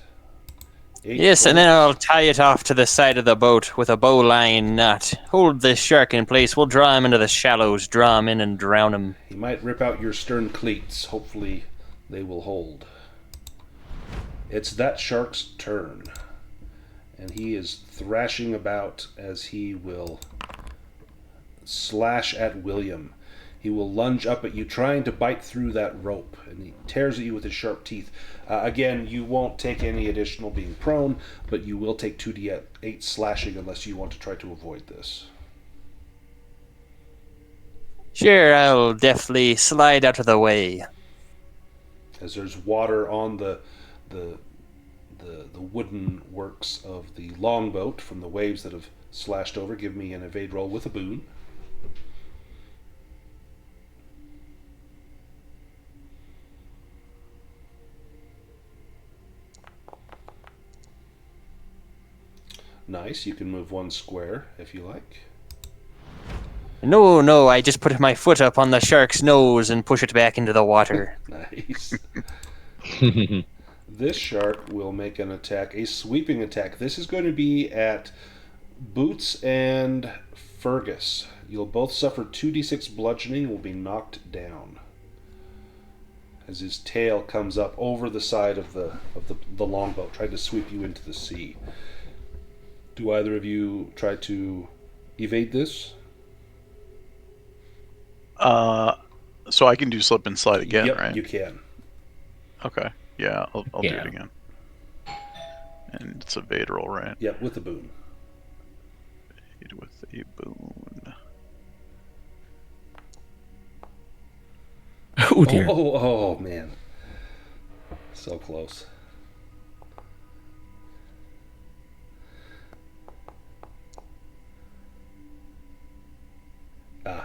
8 Yes, and then points. I'll tie it off to the side of the boat with a bowline knot. Hold this shark in place. We'll draw him into the shallows, draw him in and drown him. He might rip out your stern cleats. Hopefully, they will hold. It's that shark's turn. And he is thrashing about as he will slash at William. He will lunge up at you, trying to bite through that rope, and he tears at you with his sharp teeth. Again, you won't take any additional being prone, but you will take 2d8 slashing unless you want to try to avoid this. Sure, I'll definitely slide out of the way. As there's water on the wooden works of the longboat from the waves that have slashed over, give me an evade roll with a boon. Nice, you can move 1 square if you like. No, I just put my foot up on the shark's nose and push it back into the water. Nice. This shark will make an attack, a sweeping attack. This is going to be at Boots and Fergus. You'll both suffer 2d6 bludgeoning and will be knocked down as his tail comes up over the side of the longboat, trying to sweep you into the sea. Do either of you try to evade this? So I can do slip and slide again, Yep, right? you can. Okay. Yeah, I'll do Yeah. it again. And it's a evade roll, right? Yep, with the boon. Evade with a boon. Oh dear. Oh, man. So close.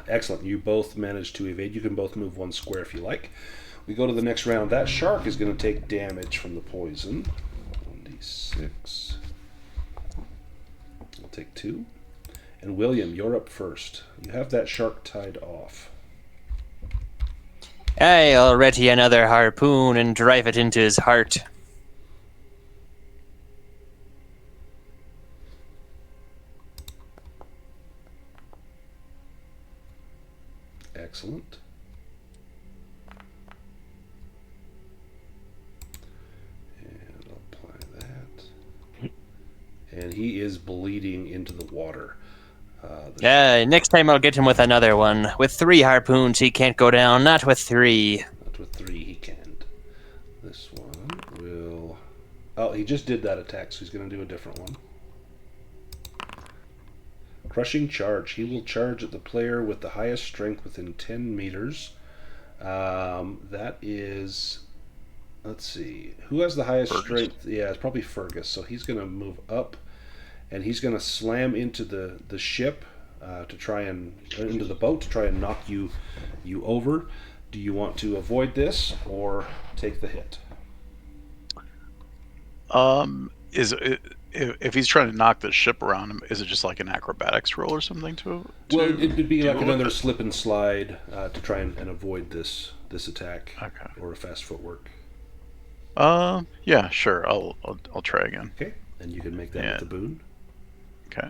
Excellent. You both managed to evade. You can both move 1 square if you like. We go to the next round. That shark is going to take damage from the poison. 1d6. I'll take 2. And William, you're up first. You have that shark tied off. I'll ready another harpoon and drive it into his heart. Excellent. And I'll apply that. And he is bleeding into the water. Next time I'll get him with another one. With 3 harpoons, he can't go down. Not with 3. Not with 3, he can't. This one will... Oh, he just did that attack, so he's going to do a different one. Crushing Charge. He will charge at the player with the highest strength within 10 meters. That is... Let's see. Who has the highest Fergus. strength? Yeah, it's probably Fergus. So he's going to move up, and he's going to slam into the ship to try and... into the boat to try and knock you over. Do you want to avoid this or take the hit? If he's trying to knock the ship around him, is it just like an acrobatics roll or something to Well, it'd be like do another it? slip and slide to try and avoid this attack. Okay. Or a fast footwork. Yeah, sure. I'll try again. Okay, and you can make that Yeah. with the boon. Okay.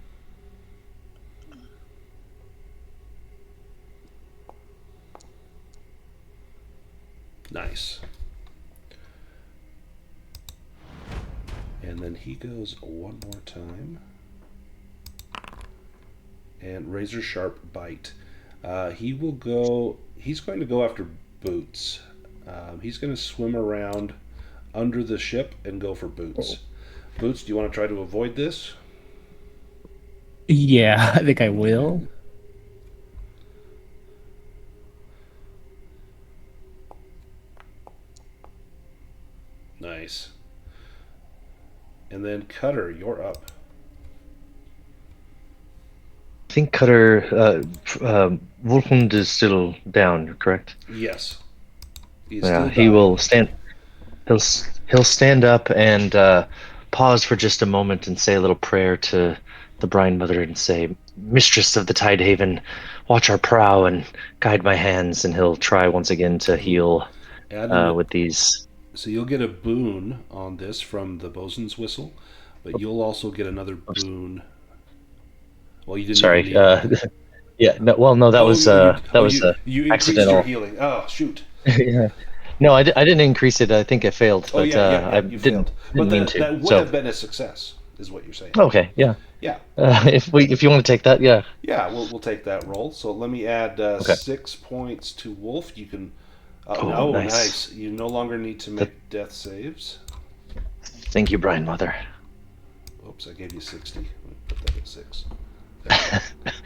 Nice. And then he goes 1 more time. And razor sharp bite. He's going to go after Boots. He's going to swim around under the ship and go for Boots. Boots, do you want to try to avoid this? Yeah, I think I will. Nice. And then Cutter, you're up. I think Cutter, Wolfhund is still down, correct? Yes. He's Yeah, still he down. will stand. He'll stand up and pause for just a moment and say a little prayer to the Brine Mother and say, mistress of the Tidehaven, watch our prow and guide my hands. And he'll try once again to heal with these. So you'll get a boon on this from the bosun's whistle, but you'll also get another boon. Well, you didn't. Sorry. Even need... Yeah. No. Well, no. That was you increased accidental. your healing. Oh, shoot. Yeah. No, I didn't increase it. I think I failed, but I you didn't mean to. That would have been a success, is what you're saying. Okay. Yeah. Yeah. If you want to take that, yeah. Yeah, we'll take that roll. So let me add 6 points to Wolf. You can. Nice. You no longer need to make death saves. Thank you, Brian Mother. Oops, I gave you 60. Let me put that at 6.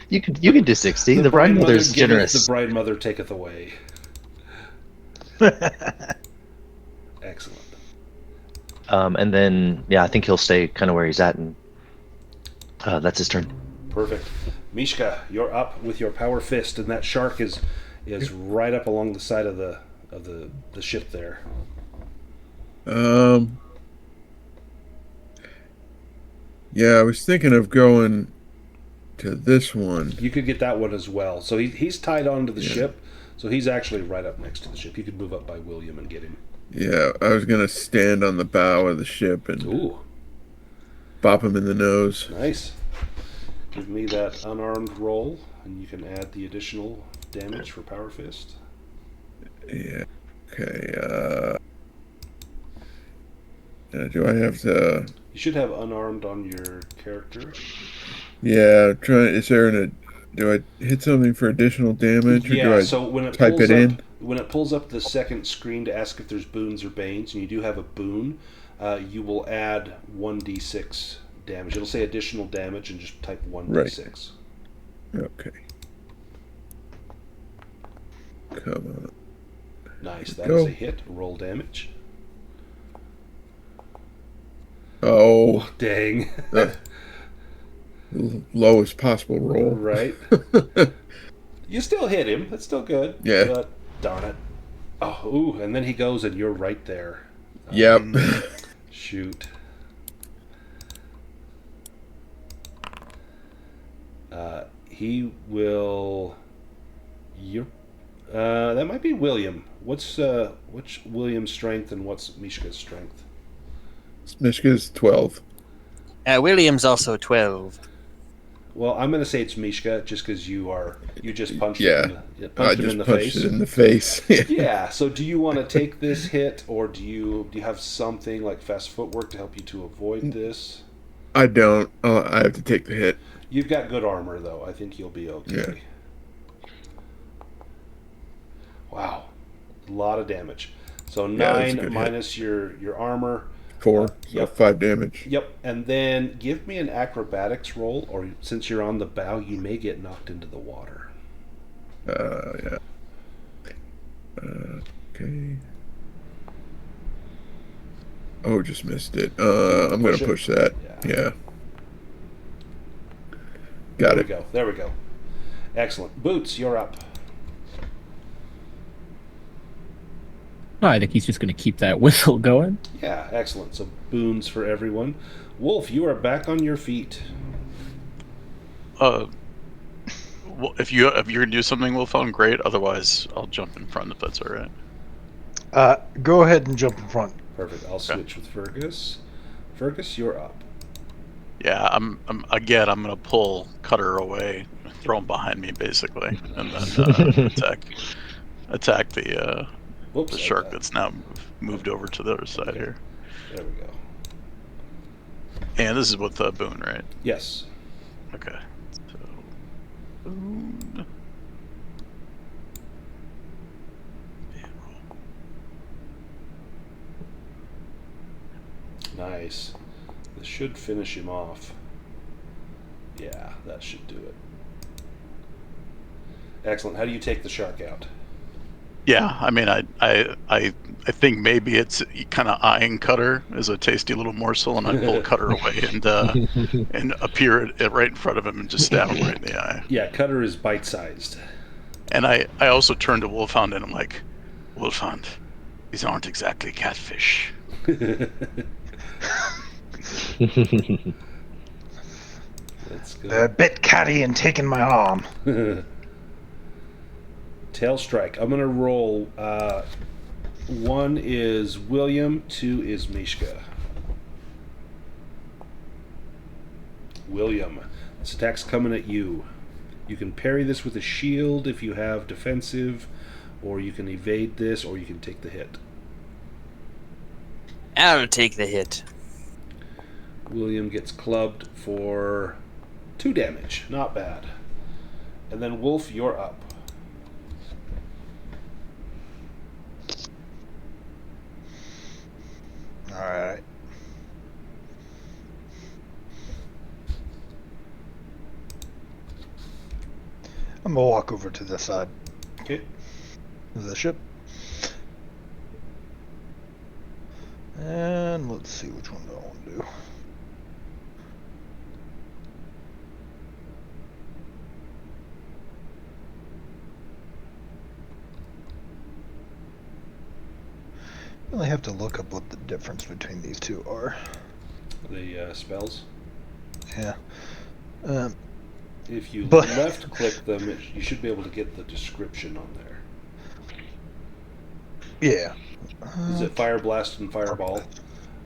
You can do 60. The Brian Mother is generous. The Brian Mother taketh away. Excellent. And then I think he'll stay kind of where he's at, and that's his turn. Perfect. Mishka, you're up with your power fist, and that shark is right up along the side of the ship there. Yeah, I was thinking of going to this one. You could get that one as well. So he's tied onto the ship, so he's actually right up next to the ship. You could move up by William and get him. Yeah, I was gonna stand on the bow of the ship and bop him in the nose. Nice. Give me that unarmed roll, and you can add the additional damage for power fist. Yeah. Okay. Do I have to? You should have unarmed on your character. Yeah. Is there do I hit something for additional damage, or do I so when it type pulls it up, in? When it pulls up the second screen to ask if there's boons or banes, and you do have a boon, you will add 1d6 damage. It'll say additional damage, and just type 1d6. Right. Okay. Come on. Nice. That is a hit. Roll damage. Oh, dang. Lowest possible roll. Right. You still hit him. That's still good. Yeah. But darn it. Oh, and then he goes and you're right there. Yep. Shoot. He will... that might be William. What's William's strength and what's Mishka's strength? Mishka's 12. William's also 12. Well, I'm going to say it's Mishka just because you just punched him in the face. It in the face. Yeah. So do you want to take this hit, or do you have something like fast footwork to help you to avoid this? I don't. I have to take the hit. You've got good armor, though. I think you'll be okay. Yeah. Wow. A lot of damage. So 9 minus your armor. 4. So 5 damage. Yep. And then give me an acrobatics roll, or since you're on the bow, you may get knocked into the water. Yeah. Okay. Oh, just missed it. I'm going to push that. Yeah. Got it. There we go. Excellent. Boots, you're up. I think he's just going to keep that whistle going. Yeah, excellent. So boons for everyone. Wolf, you are back on your feet. Well, if you're gonna do something, Wolfhound, great. Otherwise, I'll jump in front if that's all right. Go ahead and jump in front. Perfect. I'll switch with Fergus. Fergus, you're up. Yeah, I'm gonna pull Cutter away, throw him behind me basically, and then attack the shark that's now moved over to the other side here. There we go. And this is with the boon, right? Yes. Okay. So, boon. Nice. This should finish him off. Yeah, that should do it. Excellent. How do you take the shark out? Yeah, I mean, I think maybe it's kind of eyeing Cutter as a tasty little morsel, and I pull Cutter away and appear right in front of him and just stab him right in the eye. Yeah, Cutter is bite-sized. And I also turn to Wolfhound and I'm like, Wolfhound, these aren't exactly catfish. Let's They're a go. bit catty and taking my arm. Tail strike. I'm gonna roll. 1 is William, 2 is Mishka. William, this attack's coming at you. You can parry this with a shield if you have defensive, or you can evade this, or you can take the hit. I'll take the hit. William gets clubbed for 2 damage. Not bad. And then Wolf, you're up. Alright. I'm gonna walk over to this side Okay. of the ship. And let's see which one do I want to do. I only have to look up what the difference between these two are. The spells. Yeah. If you But- left click them, you should be able to get the description on there. Yeah. Is it Fire Blast and Fireball?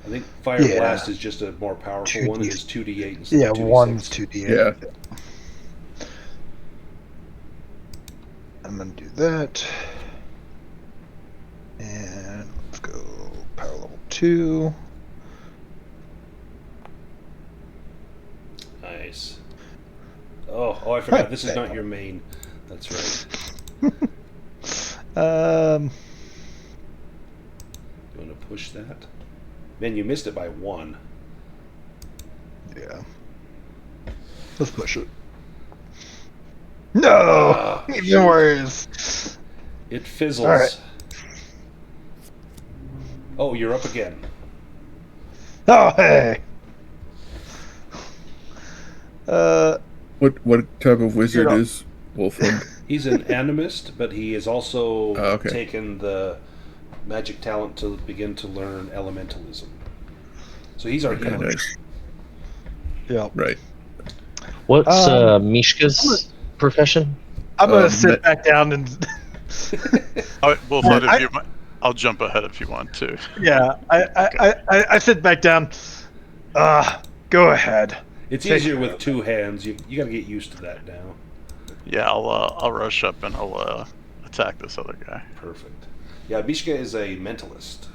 I think Fire Yeah. Blast is just a more powerful 2D. one. It is 2d8 instead Yeah, of 2d6. one's 2d8. Yeah. I'm gonna do that. And let's go power level 2. Nice. Oh, I forgot. Right. This is not your main. That's right. Um, You want to push that? Man, you missed it by 1. yeah. Let's push it. No! Ah, Even worse. It fizzles. All right. Oh, you're up again. Oh, hey! What type of wizard You're up. is Wolfhund? He's an animist, but he has also Oh, okay. taken the magic talent to begin to learn elementalism. So he's our Okay, healer. nice. Yeah. Right. What's Mishka's profession? I'm gonna Um, sit back down and. All right, Wolfhood, I- if you, I'll jump ahead if you want to. Yeah, I sit back down. Go ahead. It's Take easier care with of 2 hands. You got to get used to that now. Yeah, I'll rush up and I'll attack this other guy. Perfect. Yeah, Mishka is a mentalist.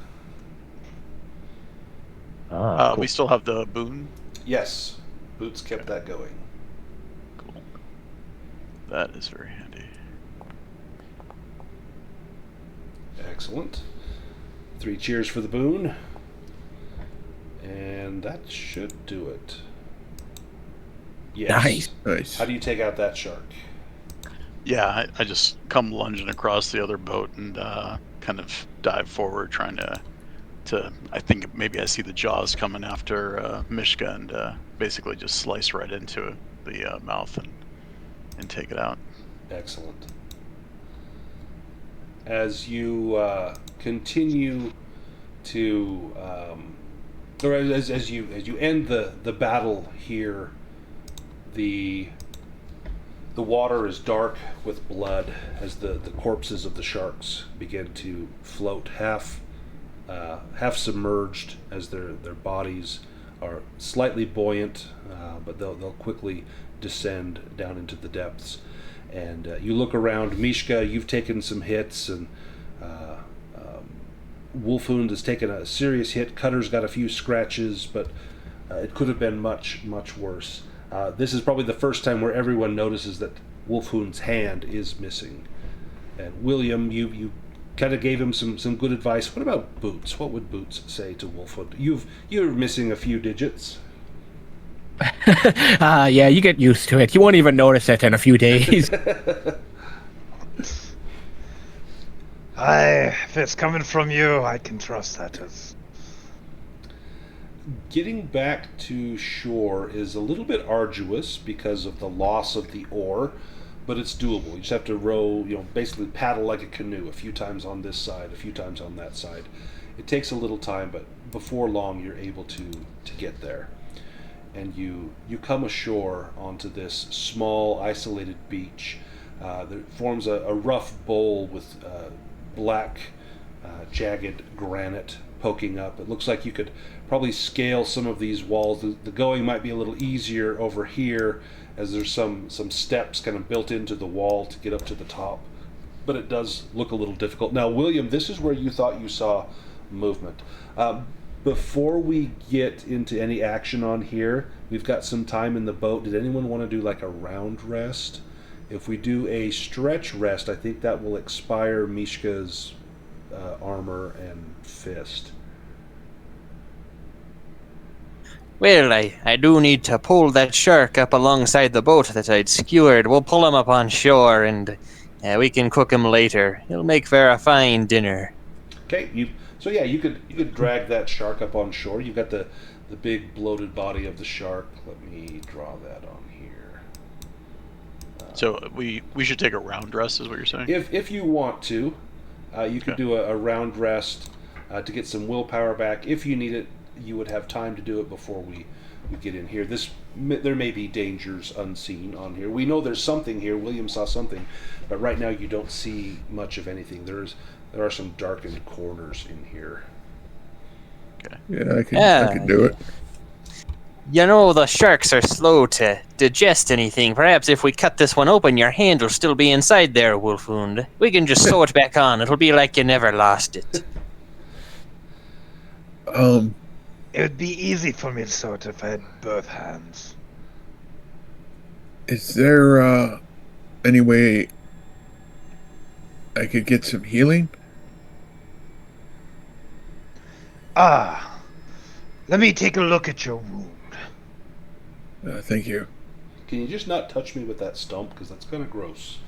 Ah, cool. We still have the boon. Yes, Boots kept that going. Cool. That is very handy. Excellent. 3 cheers for the boon. And that should do it. Yes. Nice. Nice. How do you take out that shark? Yeah, I just come lunging across the other boat and kind of dive forward, trying to. I think maybe I see the jaws coming after Mishka, and basically just slice right into the mouth and take it out. Excellent. As you continue to, or as you end the battle here, the water is dark with blood as the corpses of the sharks begin to float, half submerged, as their bodies are slightly buoyant, but they'll quickly descend down into the depths. And you look around. Mishka, you've taken some hits, and Wolfhund has taken a serious hit. Cutter's got a few scratches, but it could have been much, much worse. This is probably the first time where everyone notices that Wolfhund's hand is missing. And William, you kind of gave him some good advice. What about Boots? What would Boots say to Wolfhund? You're missing a few digits. Yeah, you get used to it. You won't even notice it in a few days. If it's coming from you, I can trust that. Getting back to shore is a little bit arduous because of the loss of the oar, but it's doable. You just have to row, basically paddle like a canoe, a few times on this side, a few times on that side. It takes a little time, but before long you're able to get there. and you come ashore onto this small, isolated beach that forms a rough bowl with black, jagged granite poking up. It looks like you could probably scale some of these walls. The going might be a little easier over here, as there's some steps kind of built into the wall to get up to the top. But it does look a little difficult. Now, William, this is where you thought you saw movement. Before we get into any action on here, we've got some time in the boat. Did anyone want to do like a round rest? If we do a stretch rest, I think that will expire Mishka's armor and fist. Well, I do need to pull that shark up alongside the boat that I'd skewered. We'll pull him up on shore, and we can cook him later. He'll make for a fine dinner. Okay, you could drag that shark up on shore. You've got the big bloated body of the shark. Let me draw that on here. So we should take a round rest, is what you're saying? If you want to, you could do a round rest to get some willpower back. If you need it, you would have time to do it before we get in here. There may be dangers unseen on here. We know there's something here. William saw something, but right now you don't see much of anything. There are some darkened corners in here. Okay. Yeah, I could do it. You know, the sharks are slow to digest anything. Perhaps if we cut this one open, your hand will still be inside there, Wolfhound. We can just sew it back on. It'll be like you never lost it. It would be easy for me to sew it if I had both hands. Is there any way I could get some healing? Let me take a look at your wound. Thank you. Can you just not touch me with that stump? Because that's kind of gross.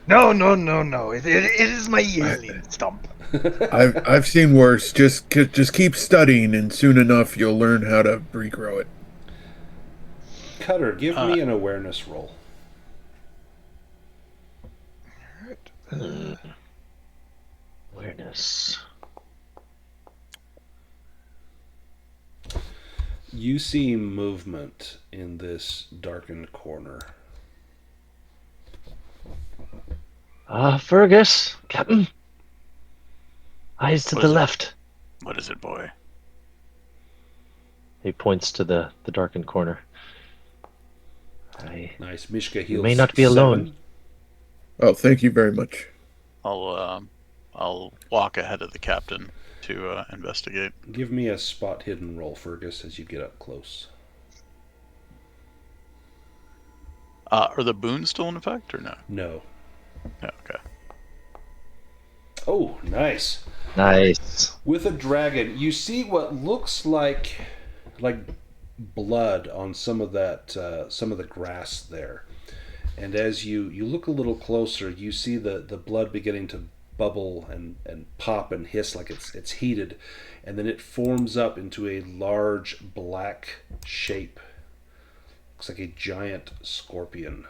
No. It is my healing stump. I've seen worse. Just keep studying, and soon enough you'll learn how to regrow it. Cutter, give me an awareness roll. Awareness. You see movement in this darkened corner. Fergus, Captain. Eyes to the left. What is it, boy? He points to the darkened corner. Nice. Mishka heals. You may not be alone. Oh, thank you very much. I'll walk ahead of the captain to investigate. Give me a spot hidden roll, Fergus, as you get up close. Are the boons still in effect or no? No. No, okay. Oh, nice. Nice. With a dragon, you see what looks like blood on some of the grass there. And as you look a little closer, you see the blood beginning to bubble and pop and hiss like it's heated, and then it forms up into a large black shape. Looks like a giant scorpion.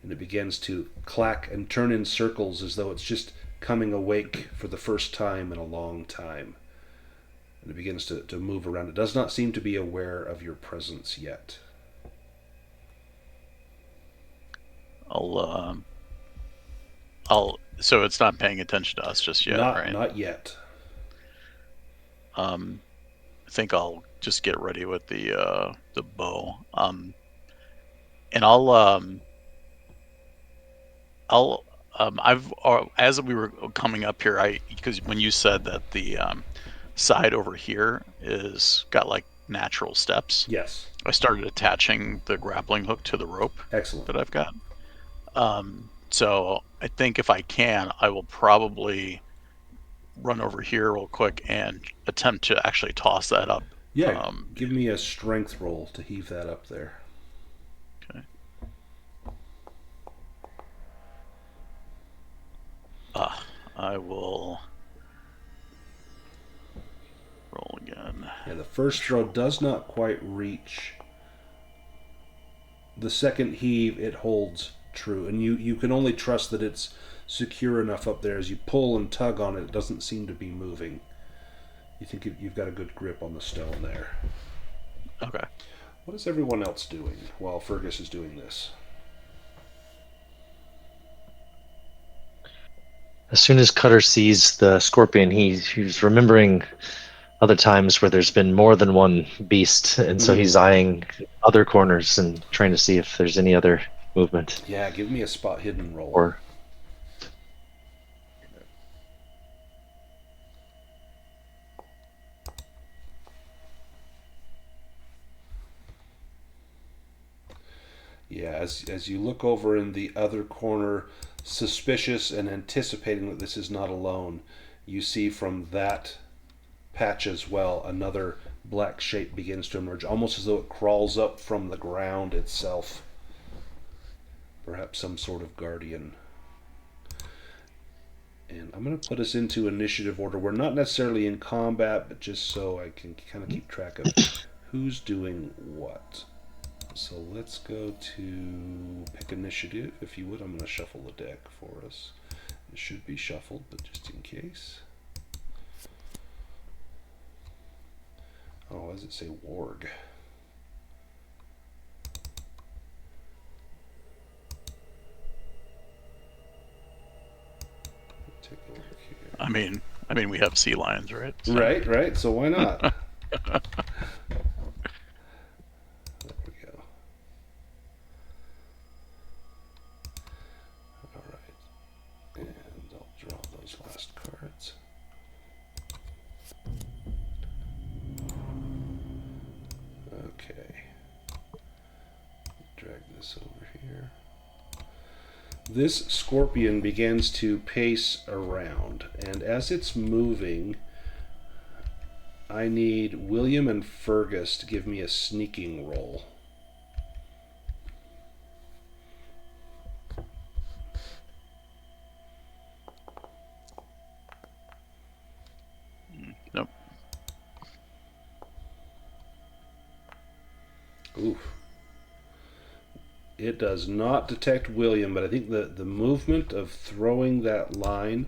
And it begins to clack and turn in circles as though it's just coming awake for the first time in a long time. And it begins to move around. It does not seem to be aware of your presence yet. So it's not paying attention to us just yet, right? Not yet. I think I'll just get ready with the bow. And as we were coming up here, because when you said that the side over here is got like natural steps. Yes. I started attaching the grappling hook to the rope. Excellent. That I've got. So I think if I can, I will probably run over here real quick and attempt to actually toss that up. Yeah. Give me a strength roll to heave that up there. Okay. I will roll again. Yeah, the first throw does not quite reach. The second heave, it holds true. And you can only trust that it's secure enough up there. As you pull and tug on it, it doesn't seem to be moving. You think you've got a good grip on the stone there. Okay. What is everyone else doing while Fergus is doing this? As soon as Cutter sees the scorpion, he's remembering other times where there's been more than one beast, and so he's eyeing other corners and trying to see if there's any other movement. Yeah, give me a spot hidden roll. Or yeah, as you look over in the other corner, suspicious and anticipating that this is not alone, you see from that patch as well another black shape begins to emerge, almost as though it crawls up from the ground itself. Perhaps some sort of guardian. And I'm going to put us into initiative order. We're not necessarily in combat, but just so I can kind of keep track of who's doing what. So let's go to pick initiative, if you would. I'm going to shuffle the deck for us. It should be shuffled, but just in case. Oh, what does it say? Warg. Take a look here. I mean, we have sea lions, right? So. Right. So why not? There we go. All right, and I'll draw those last cards. Okay. Drag this over here. This scorpion begins to pace around, and as it's moving, I need William and Fergus to give me a sneaking roll. Nope. Oof. It does not detect William, but I think the movement of throwing that line,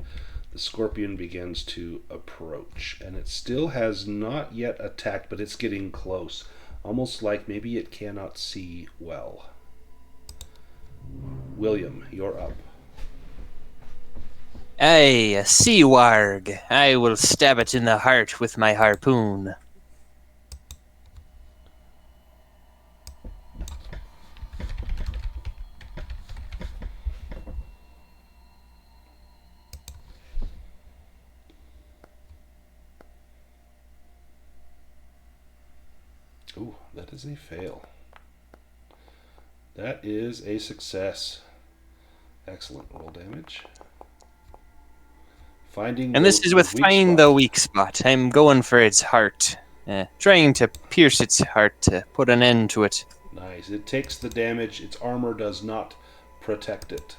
the scorpion begins to approach. And it still has not yet attacked, but it's getting close. Almost like maybe it cannot see well. William, you're up. Aye, a sea warg. I will stab it in the heart with my harpoon. Ooh, that is a fail. That is a success. Excellent. Roll damage. Finding And this is with find the weak spot. I'm going for its heart. Trying to pierce its heart to put an end to it. Nice. It takes the damage. Its armor does not protect it.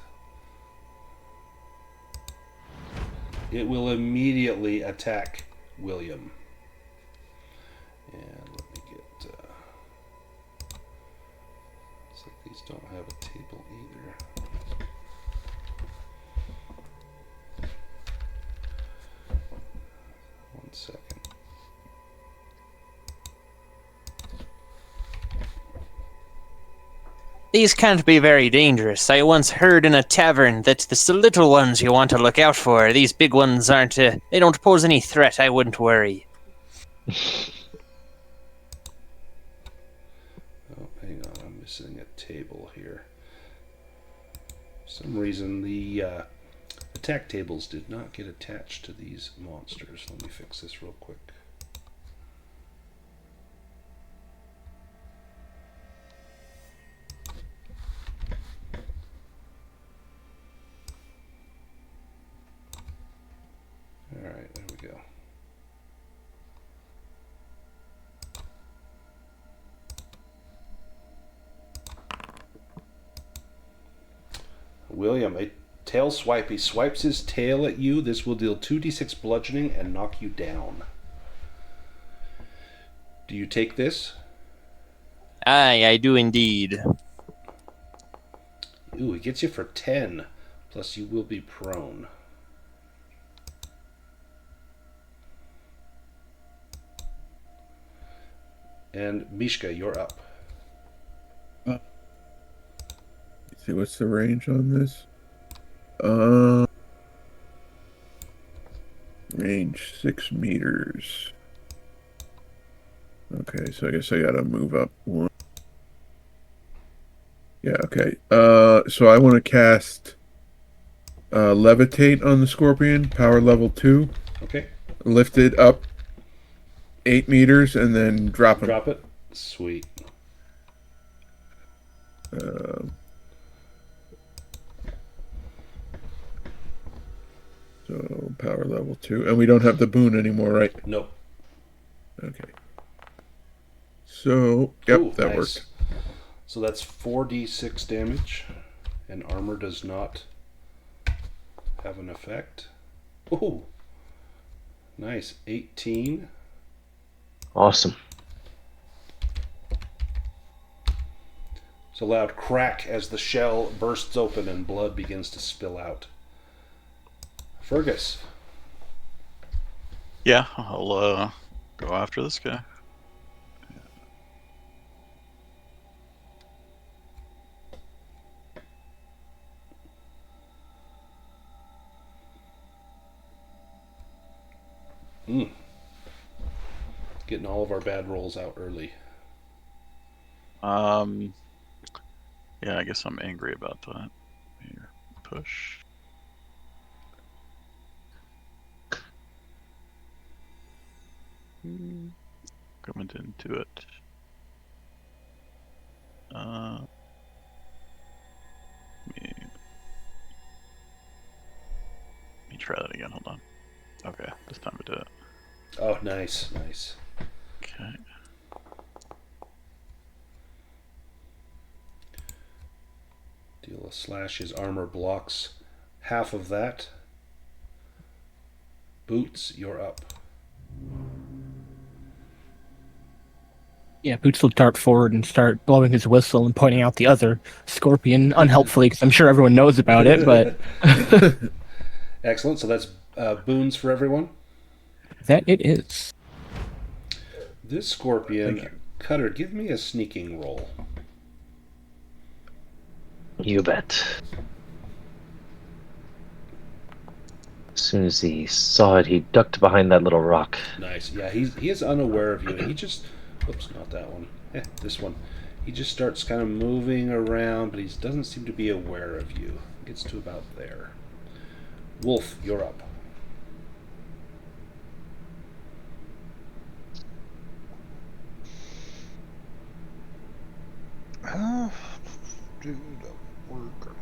It will immediately attack William. And let me get... looks like these don't have a table either. One second. These can't be very dangerous. I once heard in a tavern that it's the little ones you want to look out for. These big ones aren't... they don't pose any threat, I wouldn't worry. Oh, hang on. I'm missing a table here. For some reason, the attack tables did not get attached to these monsters. Let me fix this real quick. Alright, there we go. William, a tail swipe. He swipes his tail at you. This will deal 2d6 bludgeoning and knock you down. Do you take this? Aye, I do indeed. Ooh, it gets you for 10. Plus you will be prone. And Mishka, you're up. Let's see, what's the range on this? Range 6 meters. Okay, so I guess I gotta move up one. Yeah, okay. So I want to cast Levitate on the Scorpion, power level 2. Okay. Lift it up 8 meters and then drop him. Drop it. Sweet. So power level 2, and we don't have the boon anymore, right? Nope. Okay. So yep, Ooh, that nice. worked. So that's 4d6 damage, and armor does not have an effect. Ooh. Nice. 18. Awesome. It's a loud crack as the shell bursts open and blood begins to spill out. Fergus. Yeah, I'll go after this guy. Getting all of our bad rolls out early. Yeah, I guess I'm angry about that. Here, push. Coming into it. Let me try that again. Hold on. Okay, this time I did it. Oh, nice, nice. Okay. Deal a slash. His armor blocks half of that. Boots, you're up. Yeah, Boots will dart forward and start blowing his whistle and pointing out the other scorpion, unhelpfully, because I'm sure everyone knows about it, but... Excellent, so that's boons for everyone? That it is. This scorpion... Cutter, give me a sneaking roll. You bet. As soon as he saw it, he ducked behind that little rock. Nice. Yeah, he is unaware of you, and he just... Oops, not that one. This one. He just starts kind of moving around, but he doesn't seem to be aware of you. Gets to about there. Wolf, you're up. Do the work.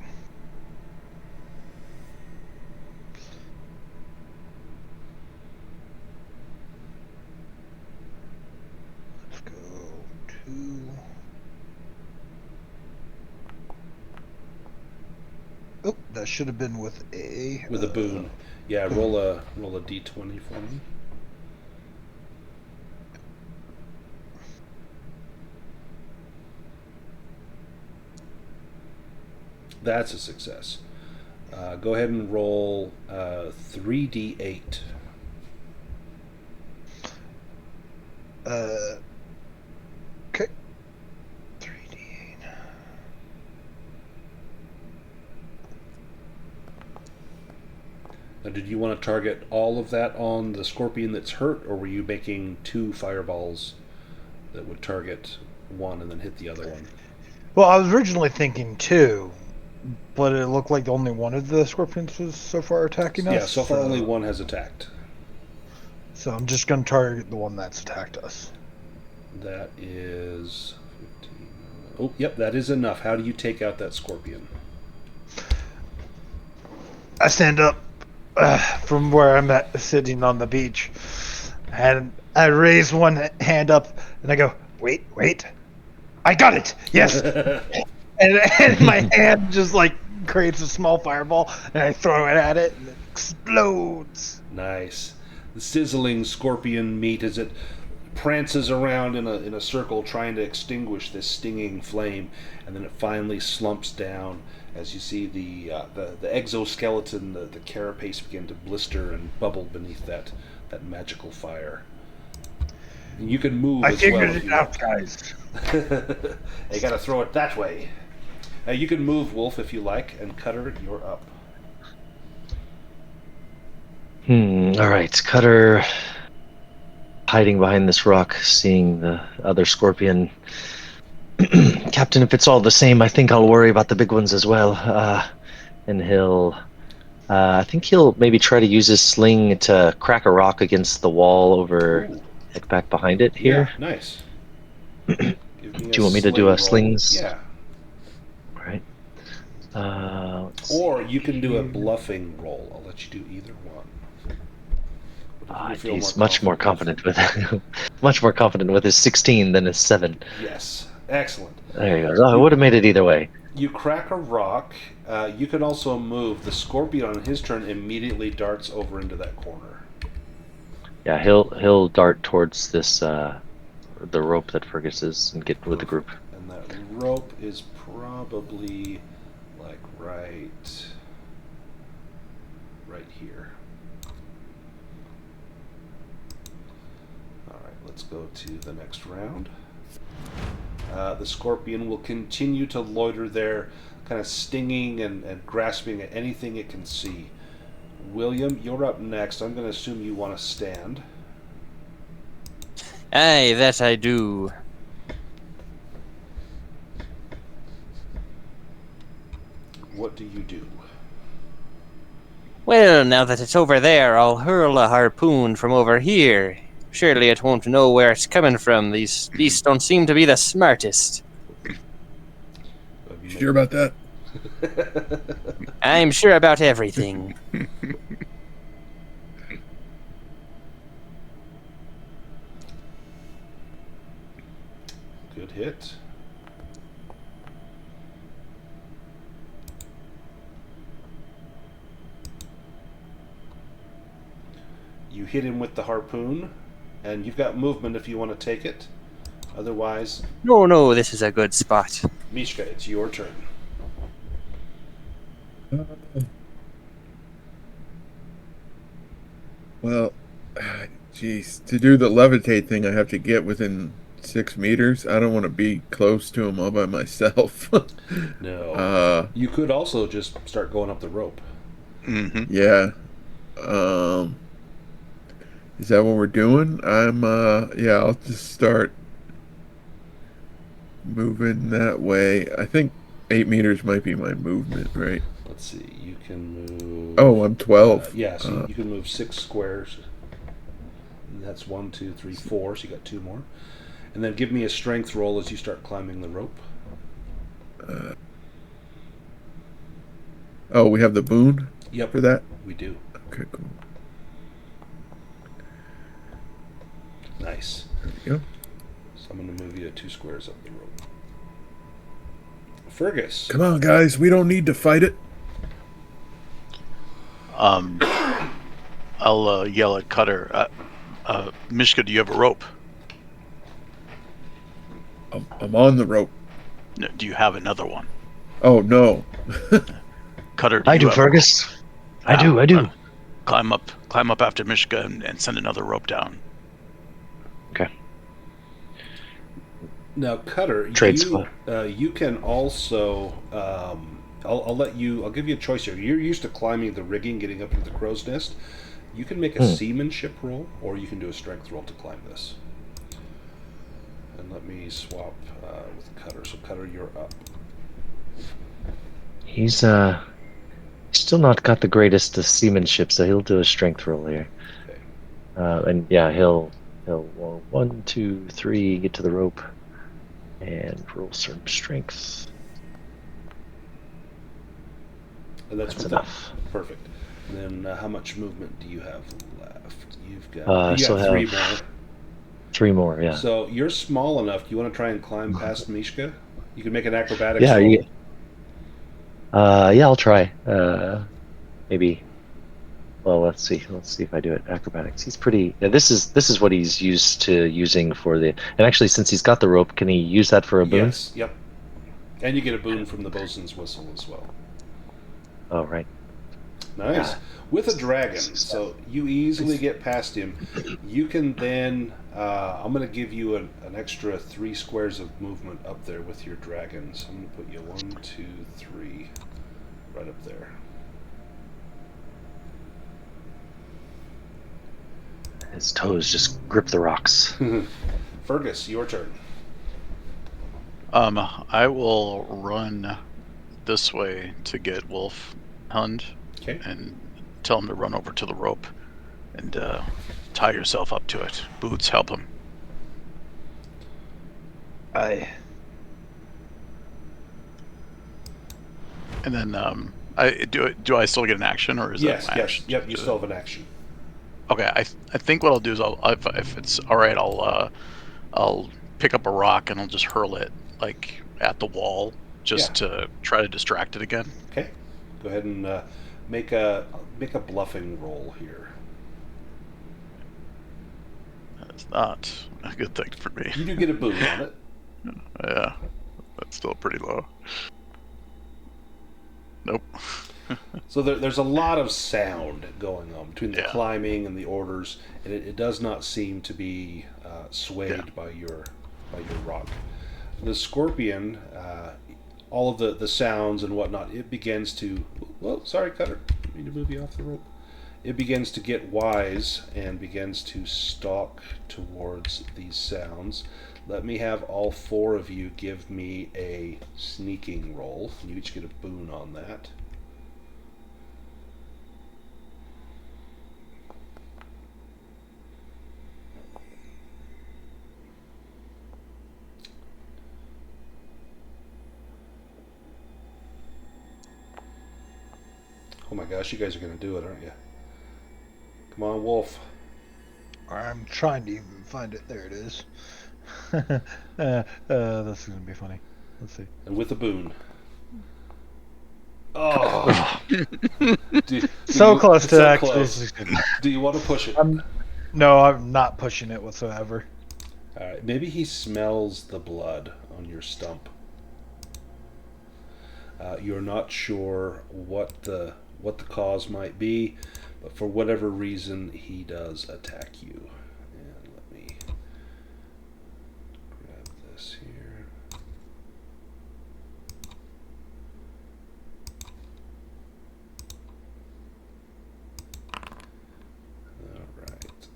Let's go to. Oh, that should have been with a boon. Yeah, roll a d20 for me. That's a success. Go ahead and roll 3d8. Okay. 3d8. Now, did you want to target all of that on the scorpion that's hurt, or were you making 2 fireballs that would target one and then hit the other one? Well, I was originally thinking 2, but it looked like only one of the scorpions was so far attacking us. Yeah, so far only one has attacked. So I'm just going to target the one that's attacked us. That is 15. Oh, yep, that is enough. How do you take out that scorpion? I stand up from where I'm at, sitting on the beach, and I raise one hand up, and I go, wait, I got it, yes! and my hand just like creates a small fireball, and I throw it at it, and it explodes. Nice. The sizzling scorpion meat as it prances around in a circle trying to extinguish this stinging flame, and then it finally slumps down as you see the exoskeleton, the carapace begin to blister and bubble beneath that magical fire. And you can move I as well. figured it out, guys. You gotta throw it that way. You can move, Wolf, if you like, and Cutter, you're up. All right, Cutter, hiding behind this rock, seeing the other scorpion. Captain, if it's all the same, I think I'll worry about the big ones as well. And I think he'll maybe try to use his sling to crack a rock against the wall over, like back behind it here. Yeah, nice. Do you want me to do a slings? Yeah. All right. Or you can do a bluffing roll. I'll let you do either one. He's much more confident with much more confident with his 16 than his 7. Yes, excellent. There you go. I would have made it either way. You crack a rock. You can also move. The scorpion on his turn immediately darts over into that corner. Yeah, he'll dart towards this the rope that Fergus is and get with the group. And that rope is probably like right here. All right, let's go to the next round. The scorpion will continue to loiter there, kind of stinging and grasping at anything it can see. William, you're up next. I'm going to assume you want to stand. Aye, that I do. What do you do? Well, now that it's over there, I'll hurl a harpoon from over here. Surely it won't know where it's coming from. These beasts don't seem to be the smartest. Sure about that? I'm sure about everything. Good hit. You hit him with the harpoon, and you've got movement if you want to take it. Otherwise, No, this is a good spot. Mishka, it's your turn. Well, jeez, to do the levitate thing, I have to get within 6 meters. I don't want to be close to him all by myself. No. You could also just start going up the rope. Mm-hmm. Yeah. Is that what we're doing? Yeah, I'll just start moving that way. I think 8 meters might be my movement, right? Let's see, you can move... Oh, I'm 12. Yeah, so you can move 6 squares. And that's 1, 2, 3, 4, so you got 2 more. And then give me a strength roll as you start climbing the rope. Oh, we have the boon Yep, for that? we do. Okay, cool. Nice. There we go. So I'm going to move you 2 squares up the rope. Fergus. Come on, guys. We don't need to fight it. I'll yell at Cutter. Mishka, do you have a rope? I'm on the rope. No, do you have another one? Oh, no. Cutter, I do, have Fergus. I do. Climb up after Mishka and send another rope down. Okay. Now, Cutter, you can also... I'll give you a choice here. You're used to climbing the rigging, getting up into the crow's nest. You can make a seamanship roll, or you can do a strength roll to climb this. And let me swap with Cutter. So, Cutter, you're up. He's still not got the greatest of seamanship, so he'll do a strength roll here. Okay. And yeah, he'll 1, 2, 3 get to the rope and roll some strength. And that's enough. Perfect. And then how much movement do you have left? You've got, so 3 more. 3 more, yeah. So you're small enough. Do you want to try and climb past Mishka? You can make an acrobatics Yeah, roll. Yeah, I'll try. Maybe. Well, let's see. Let's see if I do it. Acrobatics. He's pretty. Yeah, this is what he's used to using for the. And actually, since he's got the rope, can he use that for a boon? Yes. Yep. And you get a boon from the bosun's whistle as well. Oh, right. Nice. With a dragon, so you easily get past him. You can then, I'm going to give you an extra 3 squares of movement up there with your dragons. I'm going to put you 1, 2, 3, right up there. His toes just grip the rocks. Fergus, your turn. I will run this way to get Wolf Hund. Okay. And tell him to run over to the rope and tie yourself up to it. Boots, help him. Aye. And then do I still get an action, or is Yes, that my action? yep, you still have an action. Okay, I think what I'll do is if it's all right, I'll pick up a rock and I'll just hurl it like at the wall just to try to distract it again. Okay. Go ahead and make a bluffing roll here. That's not a good thing for me. You do get a boon on it. Yeah, that's still pretty low. Nope. So there's a lot of sound going on between the Yeah. climbing and the orders, and it does not seem to be swayed by your rock. The scorpion, all of the sounds and whatnot, it begins to... Well, sorry, Cutter. I mean to move you off the rope. It begins to get wise and begins to stalk towards these sounds. Let me have all 4 of you give me a sneaking roll. You each get a boon on that. Oh my gosh, you guys are going to do it, aren't you? Come on, Wolf. I'm trying to even find it. There it is. This is gonna be funny. Let's see. And with a boon. Oh! So close to so actually close. succeeding. Do you want to push it? No, I'm not pushing it whatsoever. Alright, maybe he smells the blood on your stump. You're not sure what the cause might be, but for whatever reason, he does attack you. And let me grab this here. Alright.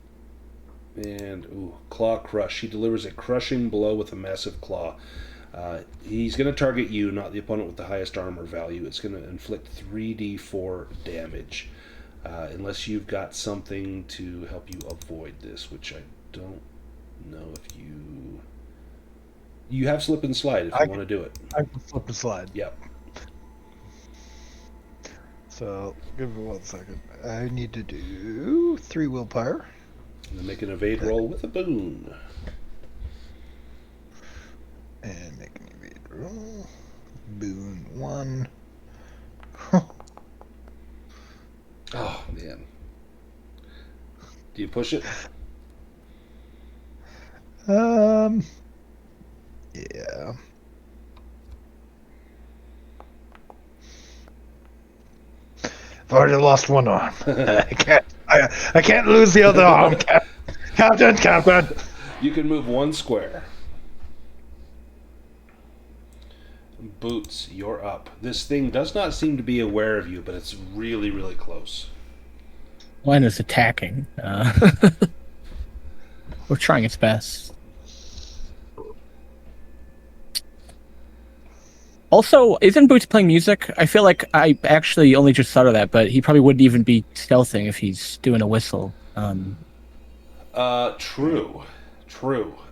And, ooh, Claw Crush. He delivers a crushing blow with a massive claw. He's going to target you, not the opponent with the highest armor value. It's going to inflict 3d4 damage. Unless you've got something to help you avoid this, which I don't know if you... You have slip and slide if you want to do it. I can flip and slide. Yep. So, give me 1 second. I need to do 3 willpower. And then make an evade roll with a boon. And make an evade roll. Boon 1. Oh, man. Do you push it? Yeah. I've already lost 1 arm. I can't lose the other arm. Captain. You can move 1 square. Boots, you're up. This thing does not seem to be aware of you, but it's really, really close. Mine is attacking. We're trying its best. Also, isn't Boots playing music? I feel like I actually only just thought of that, but he probably wouldn't even be stealthing if he's doing a whistle. True.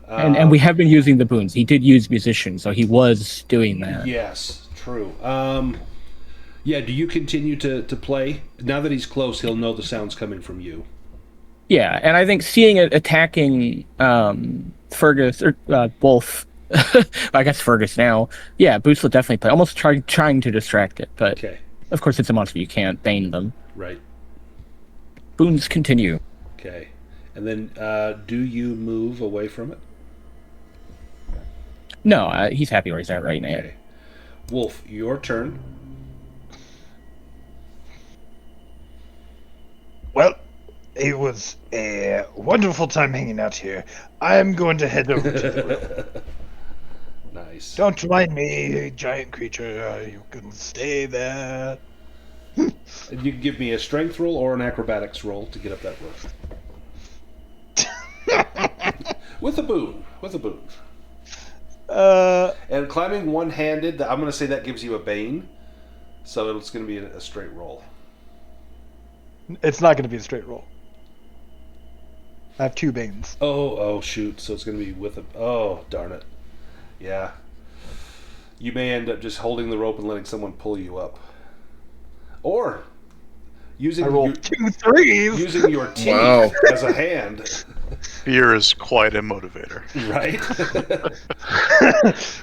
And we have been using the boons. He did use musician, so he was doing that. Yes, true. Yeah, do you continue to play? Now that he's close, he'll know the sound's coming from you. Yeah, and I think seeing it attacking Fergus, or Wolf, I guess Fergus now, yeah, Boots will definitely play. Almost trying to distract it, but Okay. Of course it's a monster. You can't bane them. Right. Boons continue. Okay. And then do you move away from it? No, he's happy where he's at right now. Okay. Wolf, your turn. It was a wonderful time hanging out here. I'm going to head over to the room. Nice. Don't mind me, giant creature. You can stay there. And you can give me a strength roll or an acrobatics roll to get up that rope. With a boon. With a boon. And climbing one-handed, I'm going to say that gives you a bane. So it's going to be a straight roll. It's not going to be a straight roll. I have 2 banes. Oh, shoot. So it's going to be with a... Oh, darn it. Yeah. You may end up just holding the rope and letting someone pull you up. Or using I rolled 2 3s. using your teeth Wow. as a hand. Fear is quite a motivator. Right?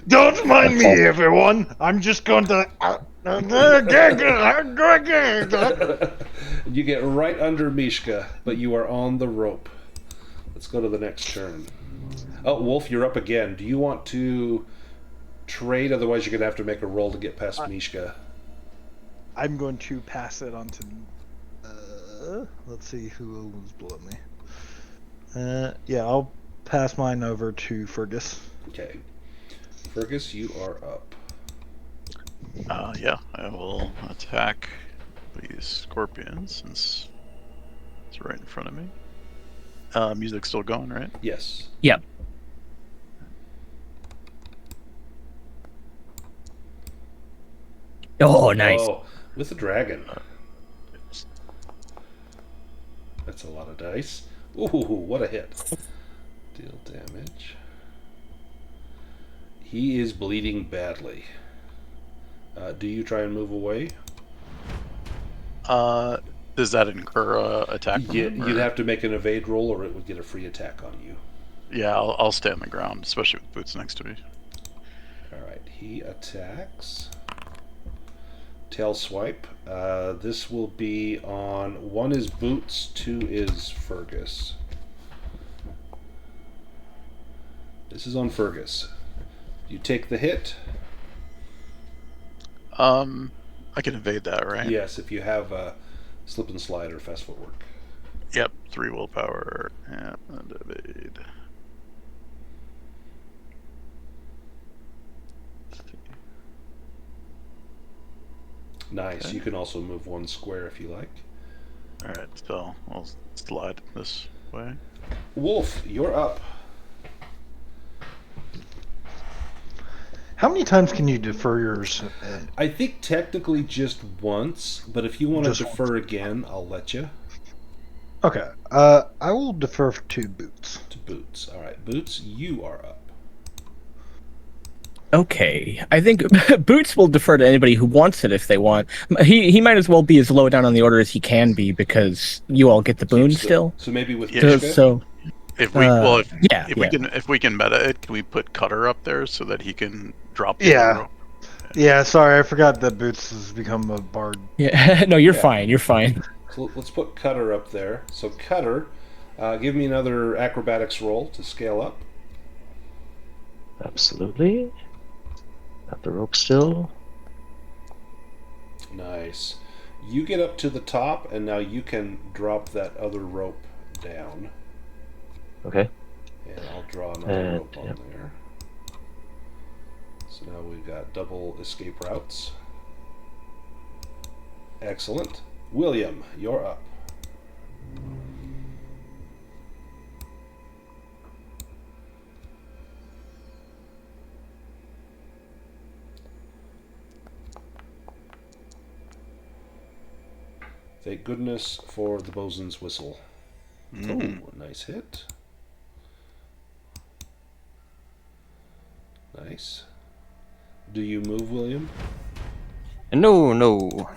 Don't mind me, everyone. I'm just going to. You get right under Mishka, but you are on the rope. Let's go to the next turn. Oh, Wolf, you're up again. Do you want to trade? Otherwise, you're going to have to make a roll to get past Mishka. I'm going to pass it on to. Let's see who was below me. Yeah, I'll pass mine over to Fergus. Okay. Fergus, you are up. Yeah, I will attack these scorpions since it's right in front of me. Music's still going, right? Yes. Yep. Oh, nice. Oh, with a dragon. That's a lot of dice. Ooh, what a hit. Deal damage. He is bleeding badly. Do you try and move away? Does that incur attack? From him, You'd or- have to make an evade roll or it would get a free attack on you. Yeah, I'll stay on the ground, especially with Boots next to me. Alright, he attacks. Tail swipe. This will be on... 1 is Boots, 2 is Fergus. This is on Fergus. You take the hit. I can evade that, right? Yes, if you have slip and slide or fast footwork. Yep, 3 willpower and evade. Nice. Okay. You can also move 1 square if you like. Alright, so I'll slide this way. Wolf, you're up. How many times can you defer yours? I think technically just once, but if you want to Just defer again, I'll let you. Okay. I will defer to Boots. To Boots. All right, Boots, you are up. Okay, I think Boots will defer to anybody who wants it if they want. He might as well be as low down on the order as he can be because you all get the boon still. So maybe with Yeah. Mishka? So If we yeah, if we can meta it, can we put Cutter up there so that he can drop the Yeah. rope? Yeah, sorry, I forgot that Boots has become a bard. yeah. No, you're Yeah. fine. You're fine. So let's put Cutter up there. So Cutter, give me another acrobatics roll to scale up. Absolutely. Got the rope still. Nice. You get up to the top, and now you can drop that other rope down. Okay. And I'll draw another And, rope on yep. there. So now we've got double escape routes. Excellent. William, you're up. Thank goodness for the bosun's whistle. Oh, nice hit. Nice. Do you move, William? No.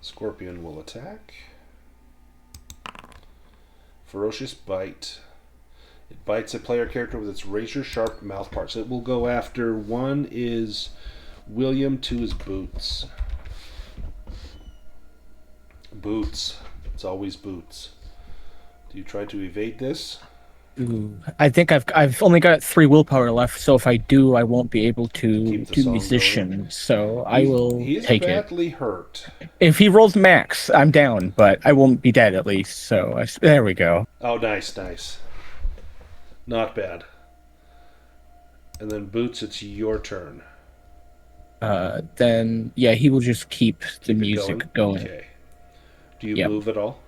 Scorpion will attack. Ferocious bite. It bites a player character with its razor-sharp mouth parts. It will go after 1 is William, 2 is Boots. Boots. It's always Boots. Do you try to evade this? Ooh, I think I've only got 3 willpower left, so if I do, I won't be able to Keep the do song musician. So I will He's take it. badly hurt. If he rolls max, I'm down, but I won't be dead at least. So there we go. Oh, nice. Not bad. And then Boots, it's your turn. Then yeah, he will just keep the Keep it music going. Okay. Do you Yep. move at all?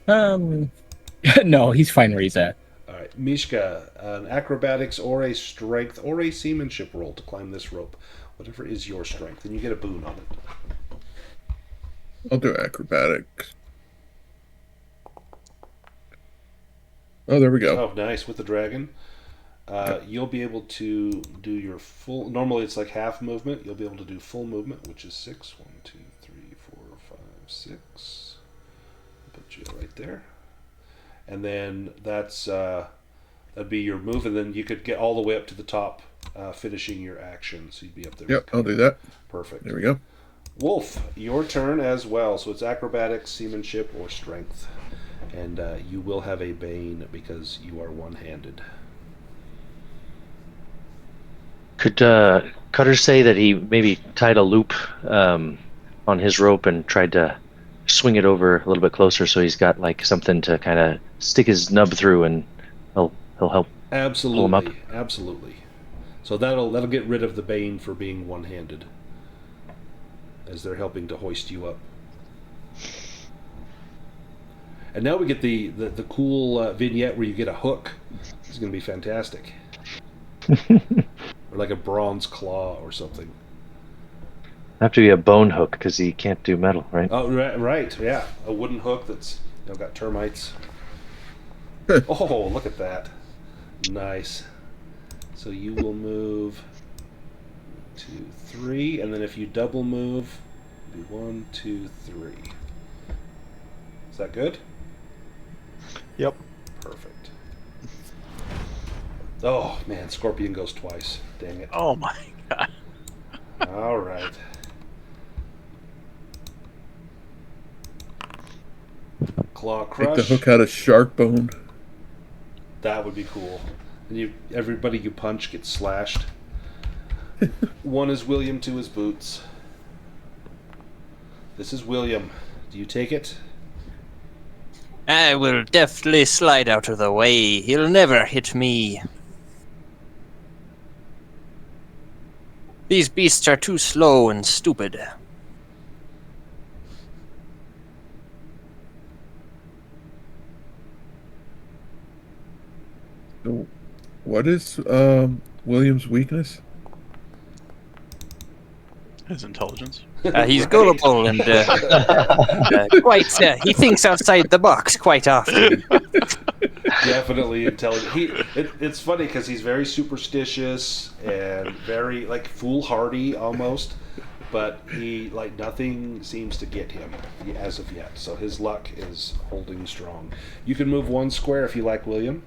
No, he's fine where he's at. All right, Mishka, an acrobatics or a strength or a seamanship roll to climb this rope. Whatever is your strength, and you get a boon on it. I'll do acrobatics. Oh, there we go. Oh, nice, with the dragon. You'll be able to do your full... Normally it's like half movement. You'll be able to do full movement, which is 6. 1, 2, 3, 4, 5, 6. Put you right there. And then that'd be your move, and then you could get all the way up to the top, finishing your action. So you'd be up there. Yep, I'll do that. Perfect. There we go. Wolf, your turn as well. So it's acrobatics, seamanship, or strength. And you will have a bane because you are one-handed. Could Cutter say that he maybe tied a loop on his rope and tried to swing it over a little bit closer so he's got like something to kind of stick his nub through, and he'll help pull him up? Absolutely. So that'll get rid of the bane for being one-handed, as they're helping to hoist you up. And now we get the cool vignette where you get a hook. This is going to be fantastic. Or like a bronze claw or something. Have to be a bone hook because he can't do metal, right? Oh, right, yeah. A wooden hook that's got termites. Oh, look at that. Nice. So you will move 2, 3, and then if you double move, it'll be 1, 2, 3. Is that good? Yep. Perfect. Oh, man, Scorpion goes twice. Dang it. Oh my god. All right. Claw Take crush. the hook out of shark bone. That would be cool. And everybody you punch gets slashed. 1 is William, 2 is Boots. This is William. Do you take it? I will deftly slide out of the way. He'll never hit me. These beasts are too slow and stupid. So, what is William's weakness? His intelligence. He's gullible and quite. He thinks outside the box quite often. Definitely intelligent. It's funny because he's very superstitious and very foolhardy almost, but he nothing seems to get him as of yet. So his luck is holding strong. You can move 1 square if you like, William.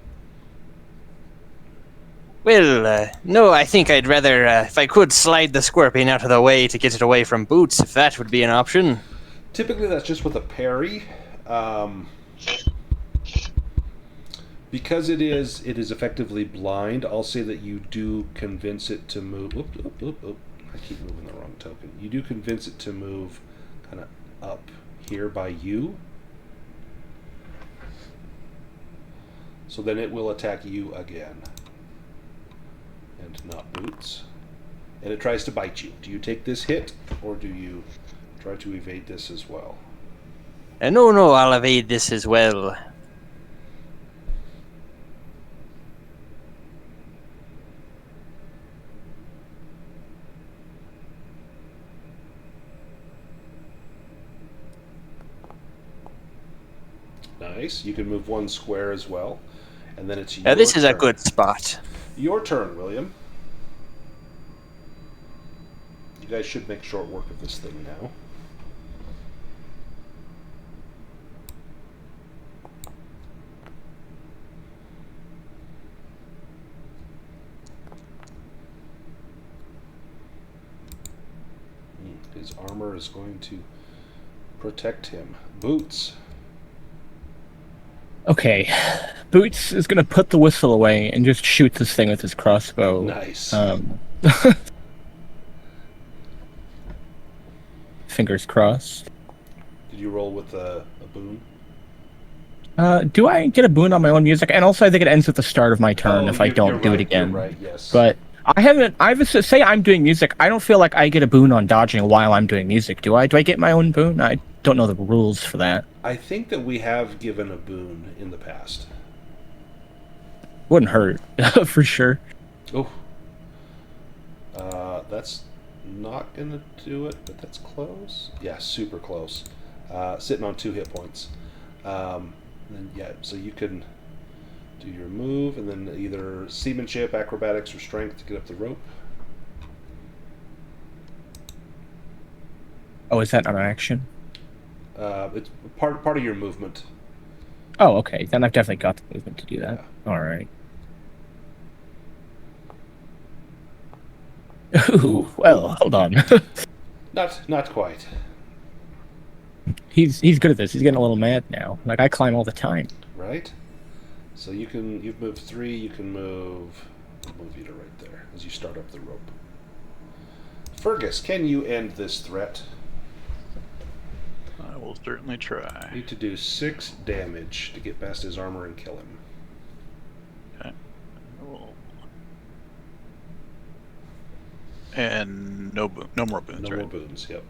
Well, no, I think I'd rather, if I could, slide the scorpion out of the way to get it away from Boots, if that would be an option. Typically, that's just with a parry. Because it is effectively blind, I'll say that you do convince it to move. I keep moving the wrong token. You do convince it to move kind of up here by you. So then it will attack you again. And not Boots. And it tries to bite you. Do you take this hit, or do you try to evade this as well? No, I'll evade this as well. Nice. You can move 1 square as well. And then it's your This is a turn. good spot. Your turn, William. You guys should make short work of this thing now. His armor is going to protect him. Boots. Okay. Boots is gonna put the whistle away and just shoot this thing with his crossbow. Nice. Fingers crossed. Did you roll with a boon? Do I get a boon on my own music? And also, I think it ends at the start of my turn if I you're don't do right, it again. You're right, yes. But I haven't. Say I'm doing music. I don't feel like I get a boon on dodging while I'm doing music. Do I? Do I get my own boon? I don't know the rules for that. I think that we have given a boon in the past. Wouldn't hurt for sure. Oh. That's not gonna do it, but that's close. Yeah, super close. Sitting on 2 hit points. Then yeah, so you can do your move, and then either seamanship, acrobatics, or strength to get up the rope. Oh, is that an action? It's part of your movement. Oh, okay. Then I've definitely got the movement to do that. Yeah. All right. Ooh, well, hold on. Not quite. He's good at this. He's getting a little mad now. Like, I climb all the time. Right? So you've moved 3, you can move you to right there as you start up the rope. Fergus, can you end this threat? I will certainly try. Need to do 6 damage to get past his armor and kill him. Okay. And no more boons, No right? more boons, yep.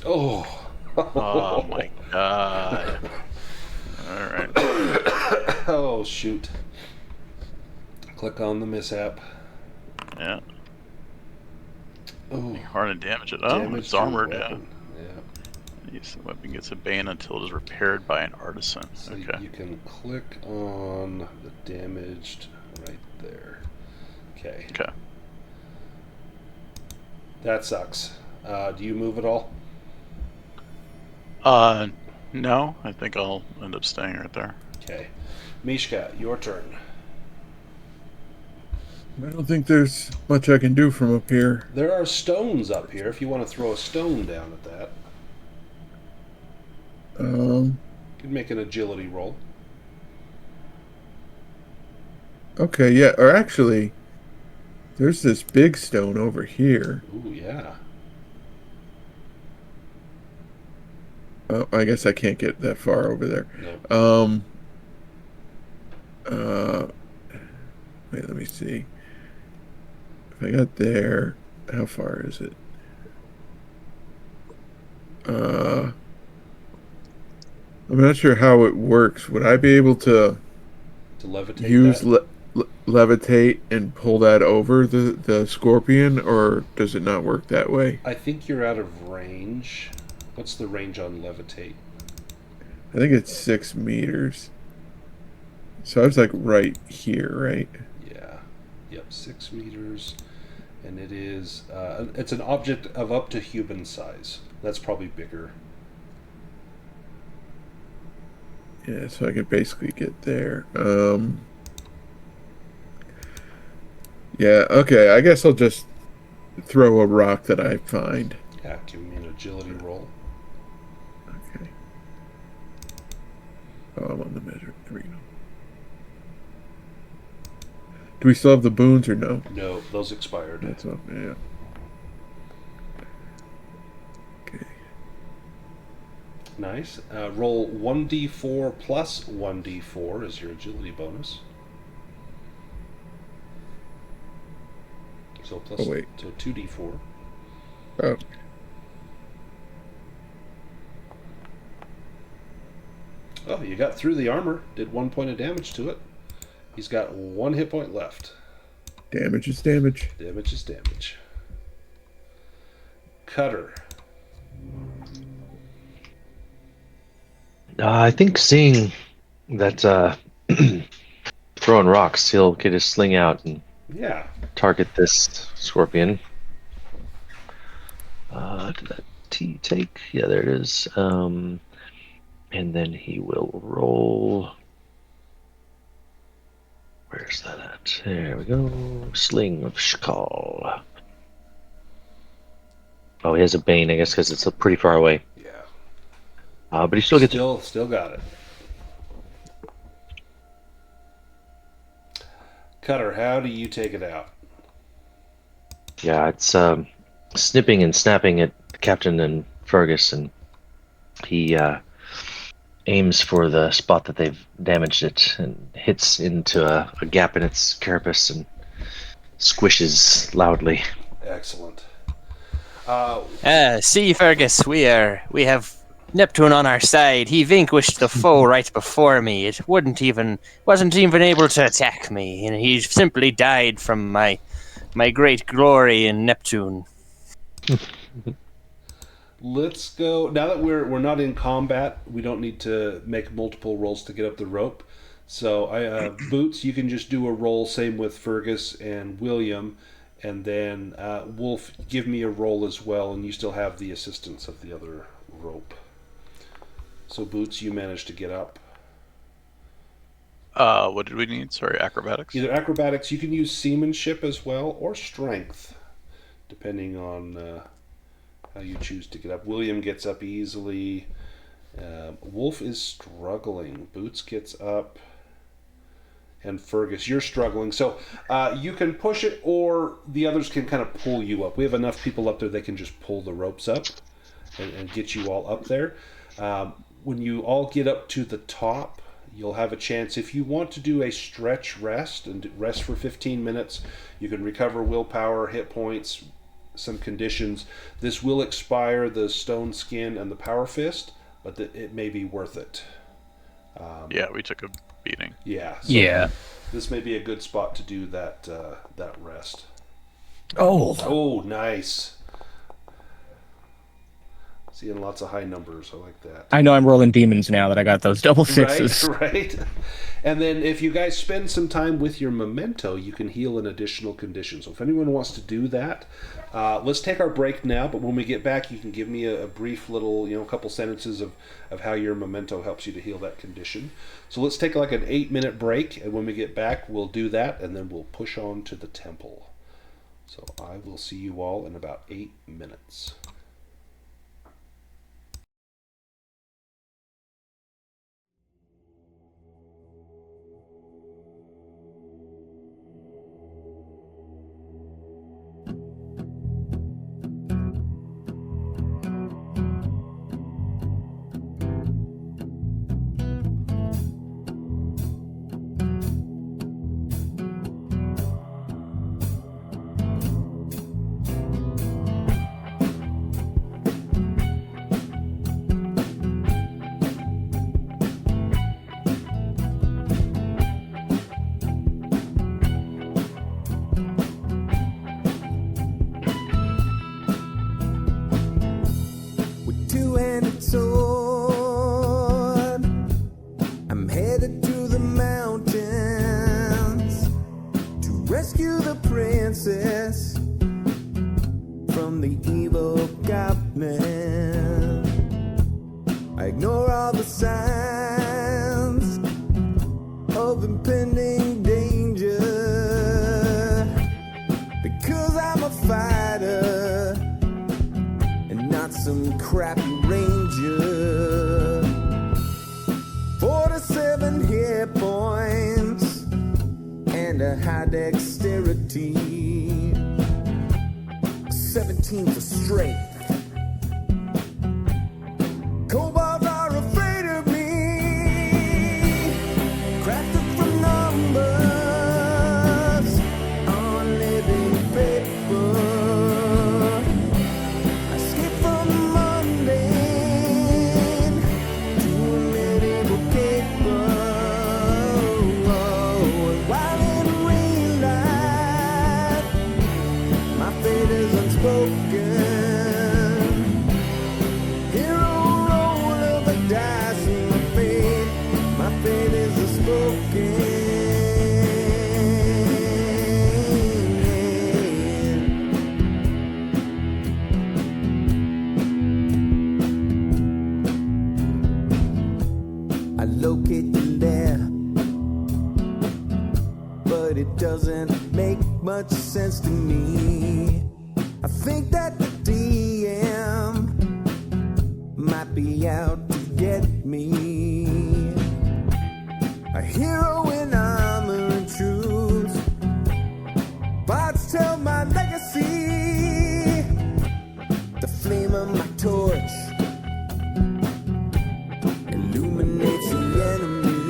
Oh! Oh my god. Alright. Oh, shoot. Click on the mishap. Yeah. Oh, Hard to damage it. Oh, damage it's to armored, weapon. yeah. Yeah. The weapon gets a bane until it is repaired by an artisan. So Okay. you can click on the damaged right there. Okay. Okay. That sucks. Do you move at all? No. I think I'll end up staying right there. Okay. Mishka, your turn. I don't think there's much I can do from up here. There are stones up here if you want to throw a stone down at that. You can make an agility roll. Okay, yeah, or actually, there's this big stone over here. Ooh, yeah. Oh, I guess I can't get that far over there. No. Wait, let me see. If I got there, how far is it? I'm not sure how it works. Would I be able to levitate use that? levitate and pull that over the scorpion, or does it not work that way? I think you're out of range. What's the range on levitate? I think it's 6 meters. So I was like right here, right? Yeah. Yep, 6 meters. And it is... it's an object of up to human size. That's probably bigger. Yeah, so I could basically get there. Yeah, okay, I guess I'll just throw a rock that I find. Yeah, give me an agility roll. Okay. Oh, I'm on the measure. There we go. Do we still have the boons or no? No, those expired. That's up, yeah. Okay. Nice. Roll 1d4 plus 1d4 as your agility bonus. So plus, Oh, wait. so 2d4. Oh. Oh, you got through the armor. Did 1 point of damage to it. He's got 1 hit point left. Damage is damage. Damage is damage. Cutter. I think seeing that throwing rocks, he'll get his sling out and Yeah. target this scorpion. Did that T take? Yeah, there it is. And then he will roll. Where's that at? There we go. Sling of Shkal. Oh, he has a bane, I guess, because it's pretty far away. Yeah. But he still gets Still got it. Cutter, how do you take it out? Yeah, it's snipping and snapping at Captain and Fergus, and he aims for the spot that they've damaged it and hits into a gap in its carapace and squishes loudly. Excellent. See, Fergus, we have Neptune on our side. He vanquished the foe right before me. It wasn't even able to attack me, and he simply died from my great glory in Neptune. Let's go. Now that we're not in combat, we don't need to make multiple rolls to get up the rope. So, Boots, you can just do a roll. Same with Fergus and William, and then Wolf, give me a roll as well, and you still have the assistance of the other rope. So, Boots, you managed to get up. What did we need? Sorry, acrobatics? Either acrobatics, you can use seamanship as well, or strength, depending on how you choose to get up. William gets up easily. Wolf is struggling. Boots gets up. And Fergus, you're struggling. So you can push it, or the others can kind of pull you up. We have enough people up there they can just pull the ropes up and get you all up there. When you all get up to the top, you'll have a chance. If you want to do a stretch rest and rest for 15 minutes, you can recover willpower, hit points, some conditions. This will expire the stone skin and the power fist, but it may be worth it. Yeah, we took a beating. Yeah. So Yeah. This may be a good spot to do that rest. Oh, Nice. Seeing lots of high numbers. I like that. I know I'm rolling demons now that I got those double sixes. Right. And then if you guys spend some time with your memento, you can heal an additional condition. So if anyone wants to do that, let's take our break now. But when we get back, you can give me a brief little, couple sentences of how your memento helps you to heal that condition. So let's take like an 8-minute break. And when we get back, we'll do that. And then we'll push on to the temple. So I will see you all in about 8 minutes. Be out to forget me. A hero in armor and truth. Bards tell my legacy. The flame of my torch illuminates the enemy.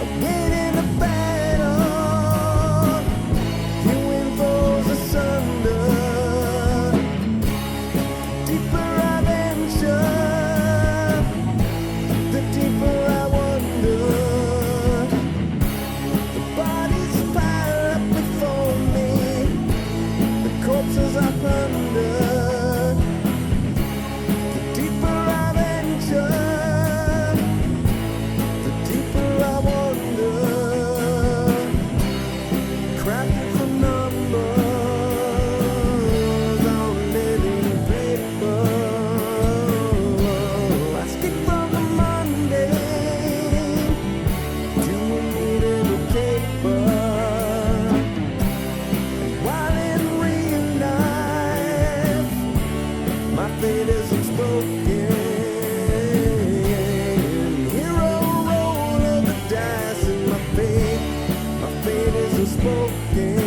A win in a battle, you win foes asunder. Deeper I venture, the deeper I wonder. The bodies pile up before me, the corpses I plunder. The deeper I venture, the deeper I wonder. Crafted from numbers on living paper. I skip from the mundane to a needle paper. And while in real life, my fate is unspoken. Hero roll of the dice in my fate is unspoken.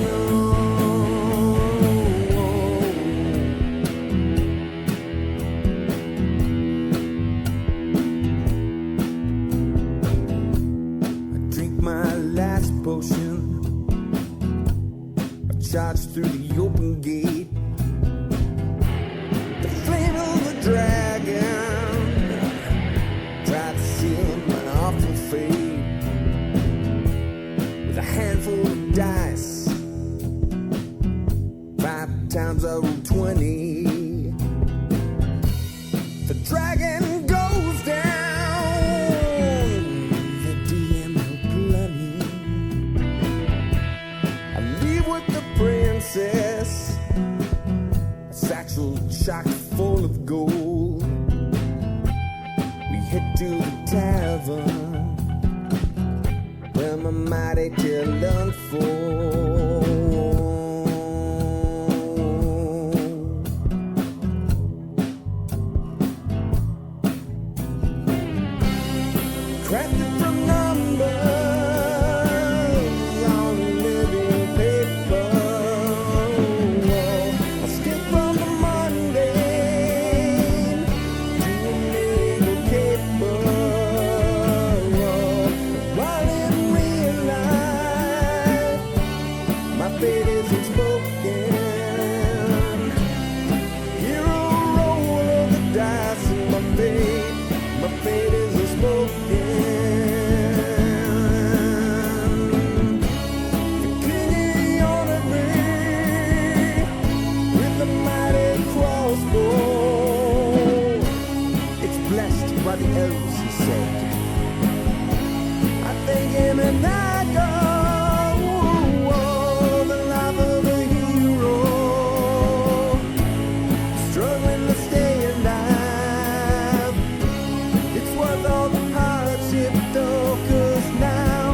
No. I drink my last potion. I charge through the open gate. The flame of the dragon. Try to seal my awful fate with a handful of dice. 5 times I roll 20. The dragon goes down. The DM will bloody. I leave with the princess. A satchel chock full of gold. We head to the tavern where my mighty tale unfolds. Crafted from numbers on living paper. I skip from the mundane to a naval caper. While in real life, my fate is unspoken. Hero roll of the dice in my fate is unspoken. The king he honored me with a mighty crossbow. It's blessed by the elves, he said. I thank him and I go. The life of a hero, struggling to stay alive. It's worth all the hardship though, 'cause now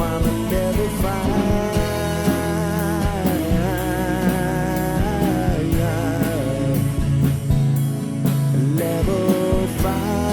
I'm a level 5. Level 5.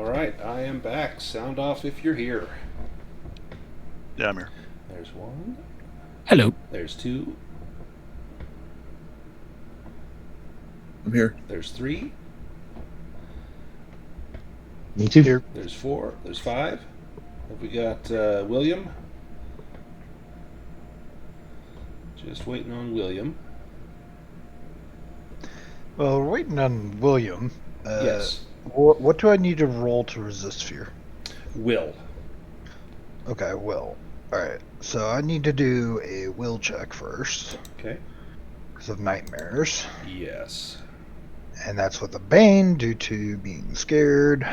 All right, I am back. Sound off if you're here. Yeah, I'm here. There's one. Hello. There's two. I'm here. There's three. Me too. Here. There's four. There's five. Have we got William? Just waiting on William. Well, we're waiting on William. Yes. What do I need to roll to resist fear? Will. Okay, will. Alright, so I need to do a will check first. Okay. Because of nightmares. Yes. And that's with a bane due to being scared.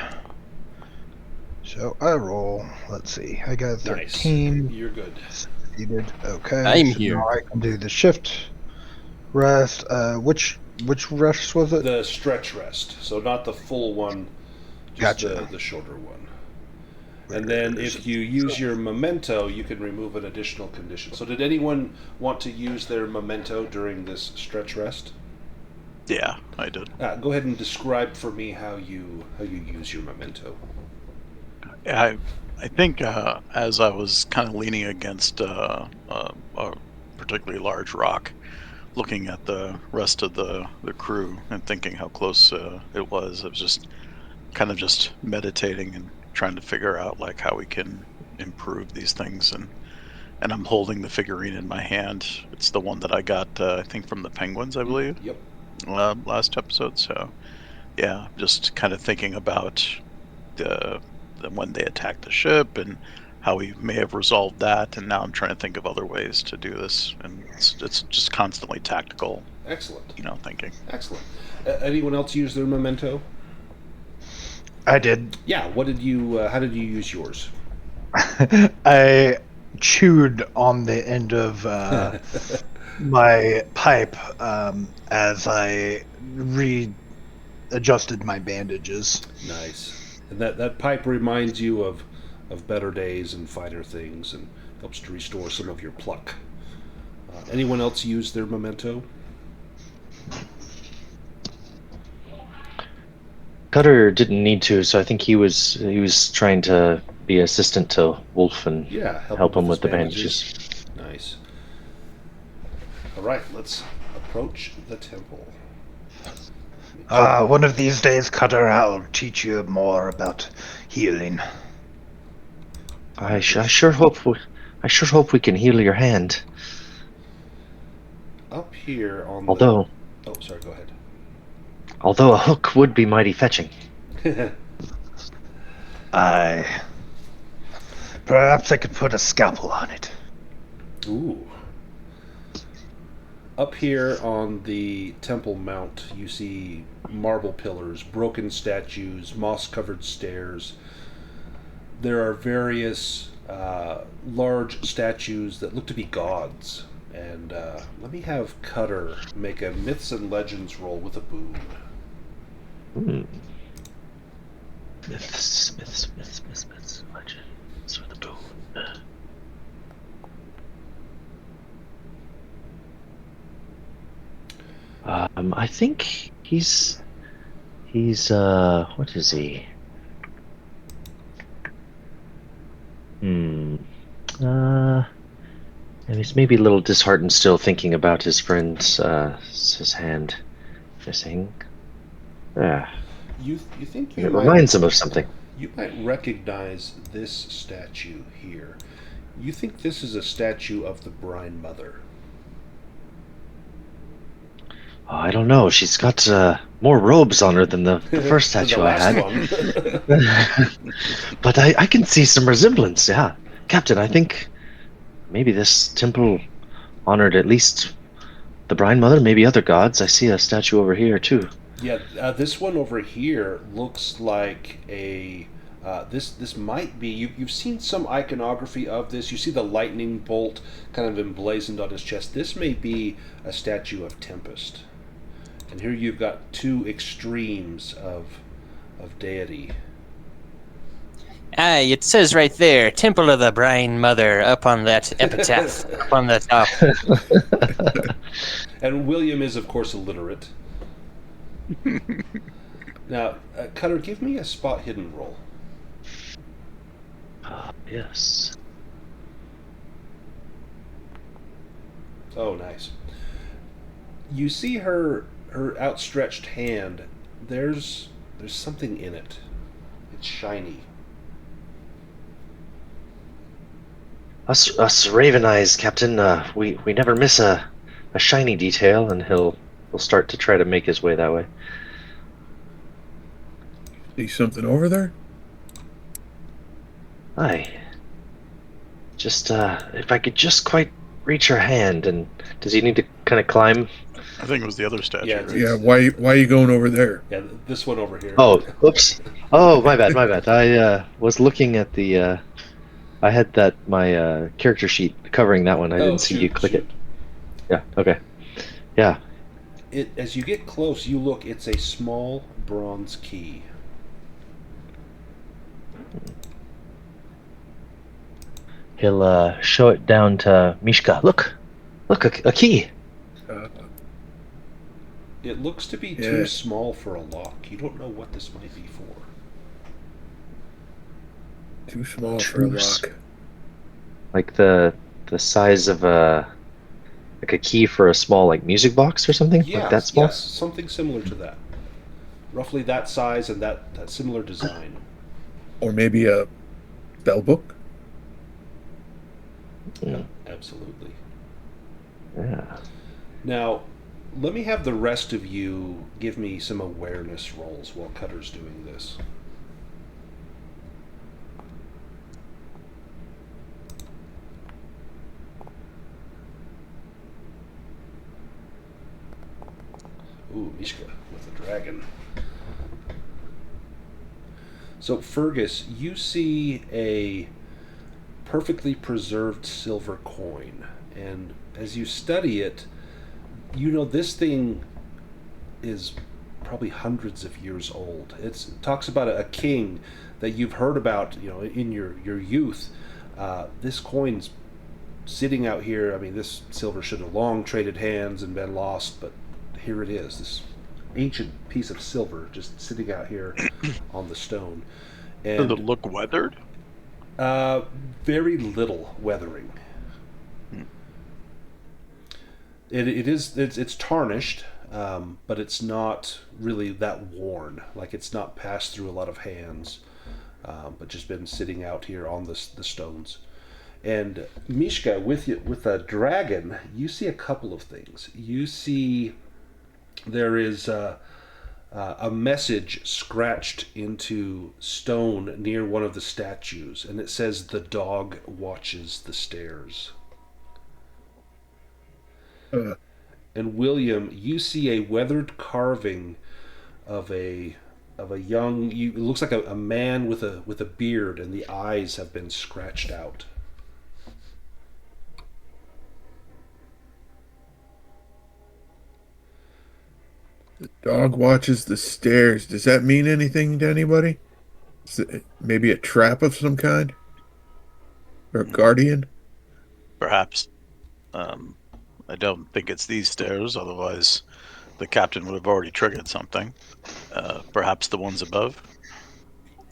So I roll. Let's see. I got 13. Nice. You're good. Succeeded. Okay. I'm so here. Now I can do the shift rest. Which rest was it? The stretch rest, so not the full one, just Gotcha. the shorter one. And then if you use your memento, you can remove an additional condition. So did anyone want to use their memento during this stretch rest? Yeah, I did. Go ahead and describe for me how you use your memento. I think as I was kind of leaning against a particularly large rock, looking at the rest of the crew and thinking how close it was, I was just kind of just meditating and trying to figure out like how we can improve these things. And I'm holding the figurine in my hand. It's the one that I got, I think, from the penguins, I believe. Yep. Last episode. So yeah, just kind of thinking about the when they attacked the ship and how we may have resolved that, and now I'm trying to think of other ways to do this, and it's just constantly tactical. Excellent. Thinking. Excellent. Anyone else use their memento? I did. Yeah. What did you? How did you use yours? I chewed on the end of my pipe as I readjusted my bandages. Nice. And that pipe reminds you of better days and finer things, and helps to restore some of your pluck. Anyone else use their memento? Cutter didn't need to, so I think he was trying to be assistant to Wolf and help him with the bandages. Nice. All right, let's approach the temple. One of these days, Cutter, I'll teach you more about healing. I sure hope we can heal your hand. Up here on Although Oh, sorry, go ahead. a hook would be mighty fetching. Perhaps I could put a scalpel on it. Ooh. Up here on the temple mount, you see marble pillars, broken statues, moss-covered stairs. There are various large statues that look to be gods. And let me have Cutter make a Myths and Legends roll with a boon. Myths, legends with a boon. I think he's what is he? And he's maybe a little disheartened still, thinking about his friend's his hand missing. You think It reminds him of something. You might recognize this statue here. You think this is a statue of the Brine Mother. Oh, I don't know. She's got more robes on her than the first statue I had. But I can see some resemblance, yeah. Captain, I think maybe this temple honored at least the Brine Mother, maybe other gods. I see a statue over here, too. Yeah, this one over here looks like a... this might be... You've seen some iconography of this. You see the lightning bolt kind of emblazoned on his chest. This may be a statue of Tempest. And here you've got two extremes of deity. Aye, it says right there, Temple of the Brine Mother, up on that epitaph, up on the top. And William is, of course, illiterate. Now, Cutter, give me a spot hidden roll. Yes. Oh, nice. You see her outstretched hand. There's something in it. It's shiny. Us Raven Eyes, Captain. We never miss a shiny detail, and he'll start to try to make his way that way. See something over there? Aye. Just if I could just quite reach her hand, and does he need to kind of climb? I think it was the other statue. Yeah, right? Yeah. Why are you going over there? Yeah, this one over here. Oh, oops. Oh, my bad. I was looking at the. I had my character sheet covering that one. I didn't see you click it. Yeah. Okay. Yeah. As you get close, you look. It's a small bronze key. He'll show it down to Mishka. Look, a key. It looks to be Yeah. too small for a lock. You don't know what this might be for. Too small for a lock. Like the size of a key for a small like music box or something. Yes, Like that small. yes, something similar to that. Roughly that size and that similar design. Or maybe a spell book? Mm, Absolutely. yeah. Now, let me have the rest of you give me some awareness rolls while Cutter's doing this. Ooh, Mishka with a dragon. So, Fergus, you see a perfectly preserved silver coin, and as you study it, you know this thing is probably hundreds of years old. It talks about a king that you've heard about, in your youth. This coin's sitting out here. I mean, this silver should have long traded hands and been lost, but here it is, this ancient piece of silver just sitting out here on the stone. Does And it look weathered? very little weathering. It's tarnished, but it's not really that worn. Like, it's not passed through a lot of hands, but just been sitting out here on the stones. And Mishka, with a dragon, you see a couple of things. You see there is a message scratched into stone near one of the statues, and it says, "The dog watches the stairs." And William, you see a weathered carving of a young. It looks like a man with a beard, and the eyes have been scratched out. Dog watches the stairs. Does that mean anything to anybody? Is it maybe a trap of some kind? Or a guardian? Perhaps. I don't think it's these stairs, otherwise the captain would have already triggered something. Perhaps the ones above?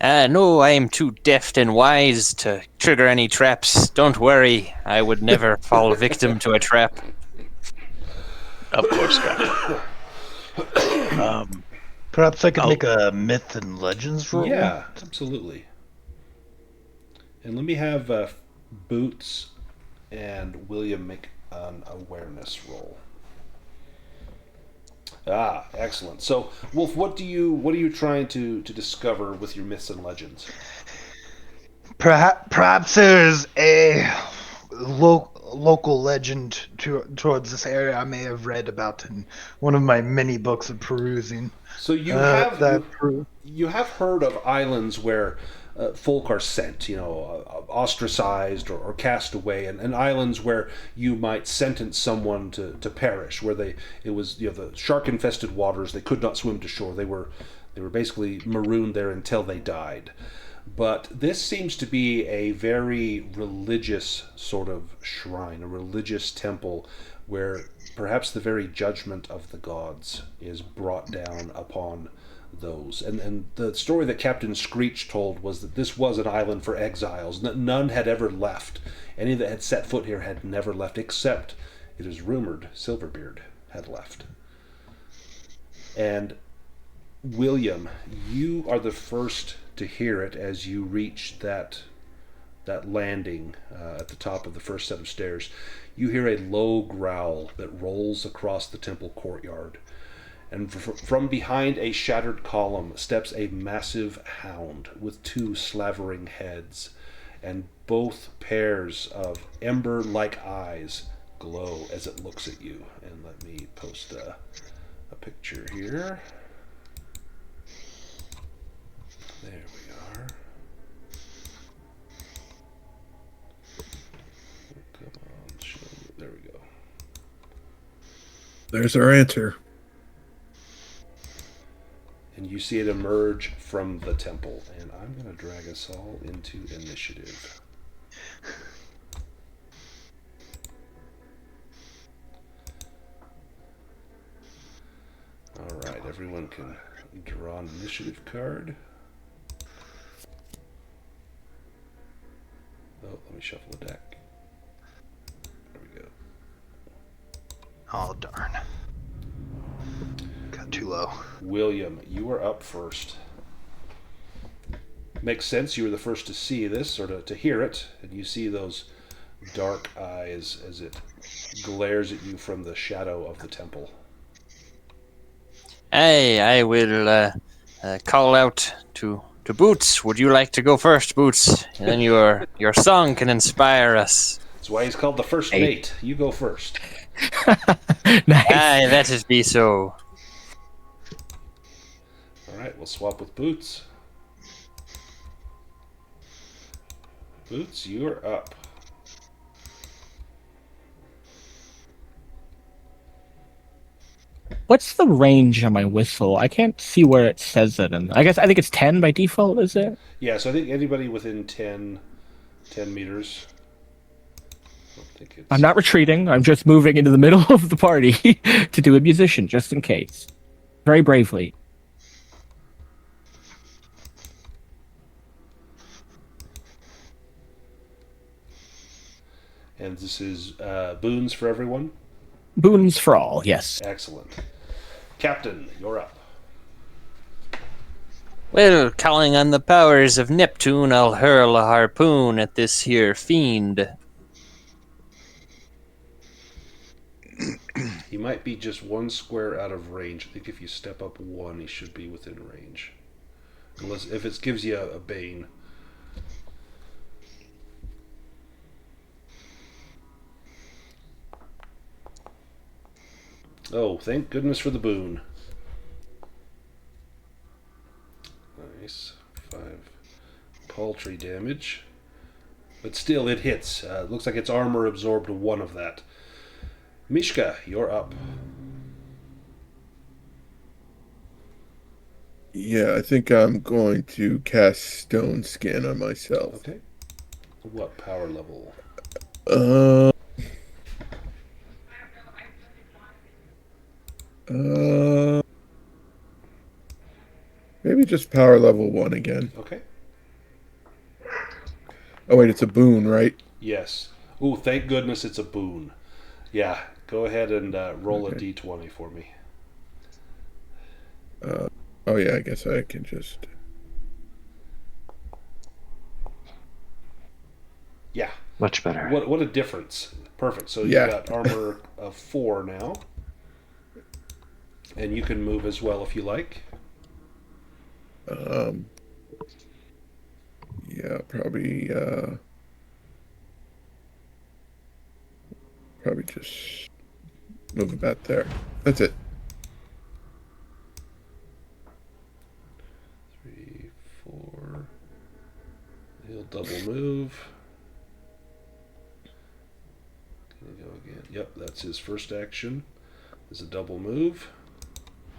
No, I am too deft and wise to trigger any traps. Don't worry, I would never fall victim to a trap. Of course, Captain. Perhaps I could make a myth and legends roll? Yeah, absolutely. And let me have Boots and William make an awareness roll. Ah, excellent. So, Wolf, what are you trying to discover with your myths and legends? Perhaps there's a local legend towards this area I may have read about in one of my many books of perusing. So you have heard of islands where folk are sent, ostracized or cast away, and islands where you might sentence someone to perish, where it was the shark-infested waters, they could not swim to shore, they were basically marooned there until they died. But this seems to be a very religious sort of shrine, a religious temple, where perhaps the very judgment of the gods is brought down upon those. And the story that Captain Skreech told was that this was an island for exiles. None had ever left. Any that had set foot here had never left, except it is rumored Silverbeard had left. And William, you are the first to hear it as you reach that landing at the top of the first set of stairs. You hear a low growl that rolls across the temple courtyard. And from behind a shattered column steps a massive hound with two slavering heads, and both pairs of ember-like eyes glow as it looks at you. And let me post a picture here. There we are. Come on, show me. There we go. There's our answer. And you see it emerge from the temple. And I'm going to drag us all into initiative. All right, everyone can draw an initiative card. Oh, let me shuffle the deck. There we go. Oh, darn. Got too low. William, you are up first. Makes sense. You were the first to see this, or to hear it, and you see those dark eyes as it glares at you from the shadow of the temple. I will call out to Boots. Would you like to go first, Boots? And then your song can inspire us. That's why he's called the first mate. You go first. Nice. Aye, that is be so. All right, we'll swap with Boots. Boots, you're up. What's the range on my whistle? I can't see where it says it. And I think it's 10 by default, is it? Yeah, so I think anybody within 10 meters. I don't think it's... I'm not retreating. I'm just moving into the middle of the party to do a musician, just in case. Very bravely. And this is boons for everyone? Boons for all, yes. Excellent. Captain, you're up. Well, calling on the powers of Neptune, I'll hurl a harpoon at this here fiend. He might be just one square out of range. I think if you step up one, he should be within range. Unless if it gives you a bane. Oh, thank goodness for the boon. Nice. 5 paltry damage. But still, it hits. Looks like its armor absorbed 1 of that. Mishka, you're up. Yeah, I think I'm going to cast Stone Skin on myself. Okay. What power level? Maybe just power level 1 again. Okay. Oh wait, it's a boon, right? Yes. Ooh, thank goodness it's a boon. Yeah, go ahead and roll Okay. a d20 for me. Oh yeah, I guess I can just... Yeah. Much better. What a difference. Perfect. So Yeah. you got armor of 4 now. And you can move as well if you like. Yeah, probably just move about there. That's it. 3, 4. He'll double move. Can he go again? Yep, that's his first action. Is a double move.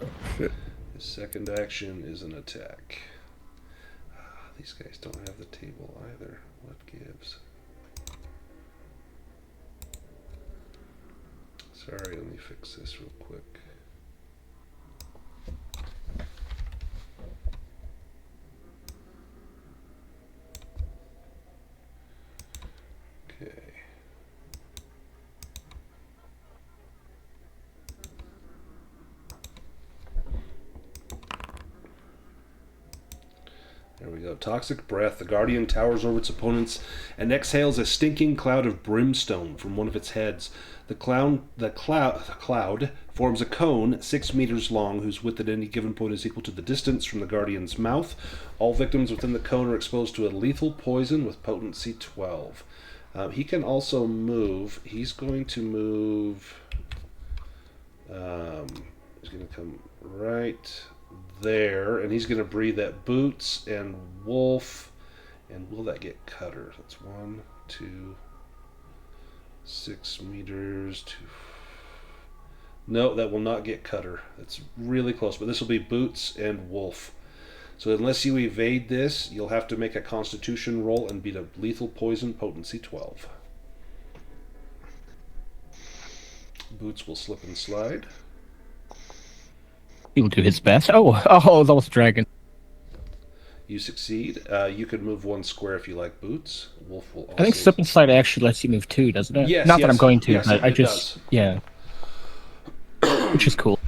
Oh shit. His second action is an attack. These guys don't have the table either. What gives? Sorry, let me fix this real quick. There we go. Toxic breath. The guardian towers over its opponents and exhales a stinking cloud of brimstone from one of its heads. The cloud forms a cone 6 meters long, whose width at any given point is equal to the distance from the guardian's mouth. All victims within the cone are exposed to a lethal poison with potency 12. He can also move. He's going to move. He's going to come right there, and he's going to breathe at Boots and Wolf. And will that get Cutter? That's 1, 2, 6 meters. No, that will not get Cutter. That's really close, but this will be Boots and Wolf. So unless you evade this, you'll have to make a Constitution roll and beat a lethal poison potency 12. Boots will slip and slide. He will do his best. Oh, that was a dragon. You succeed. You can move 1 square if you like, Boots. Wolf will also... I think slip and slide actually lets you move 2, doesn't it? Yes, Not that I'm going to, yes, but it does. Yeah. Which is cool.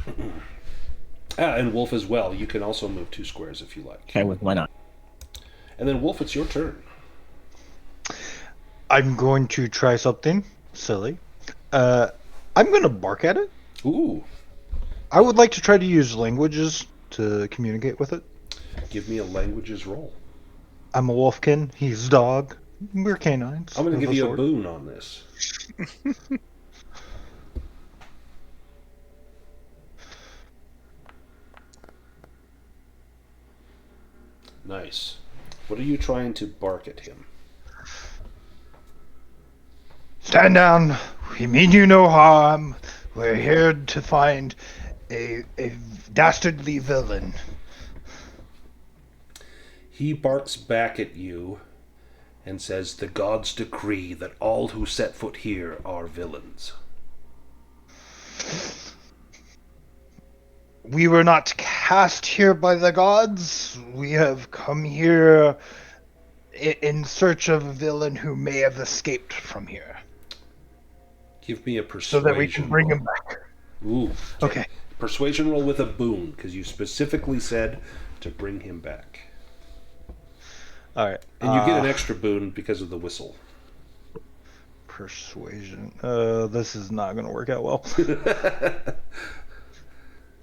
And Wolf as well. You can also move 2 squares if you like. Okay, well, why not? And then Wolf, it's your turn. I'm going to try something silly. I'm going to bark at it. Ooh. I would like to try to use languages to communicate with it. Give me a languages roll. I'm a wolfkin. He's a dog. We're canines. I'm going to of give you sort. a boon on this. Nice. What are you trying to bark at him? Stand down. We mean you no harm. We're here to find a dastardly villain. He barks back at you and says, "The gods decree that all who set foot here are villains." We were not cast here by the gods. We have come here in search of a villain who may have escaped from here. Give me a persuasion So that we can bring roll. him back. Ooh. Okay. Persuasion roll with a boon, because you specifically said to bring him back. Alright. And you get an extra boon because of the whistle. Persuasion. This is not going to work out well.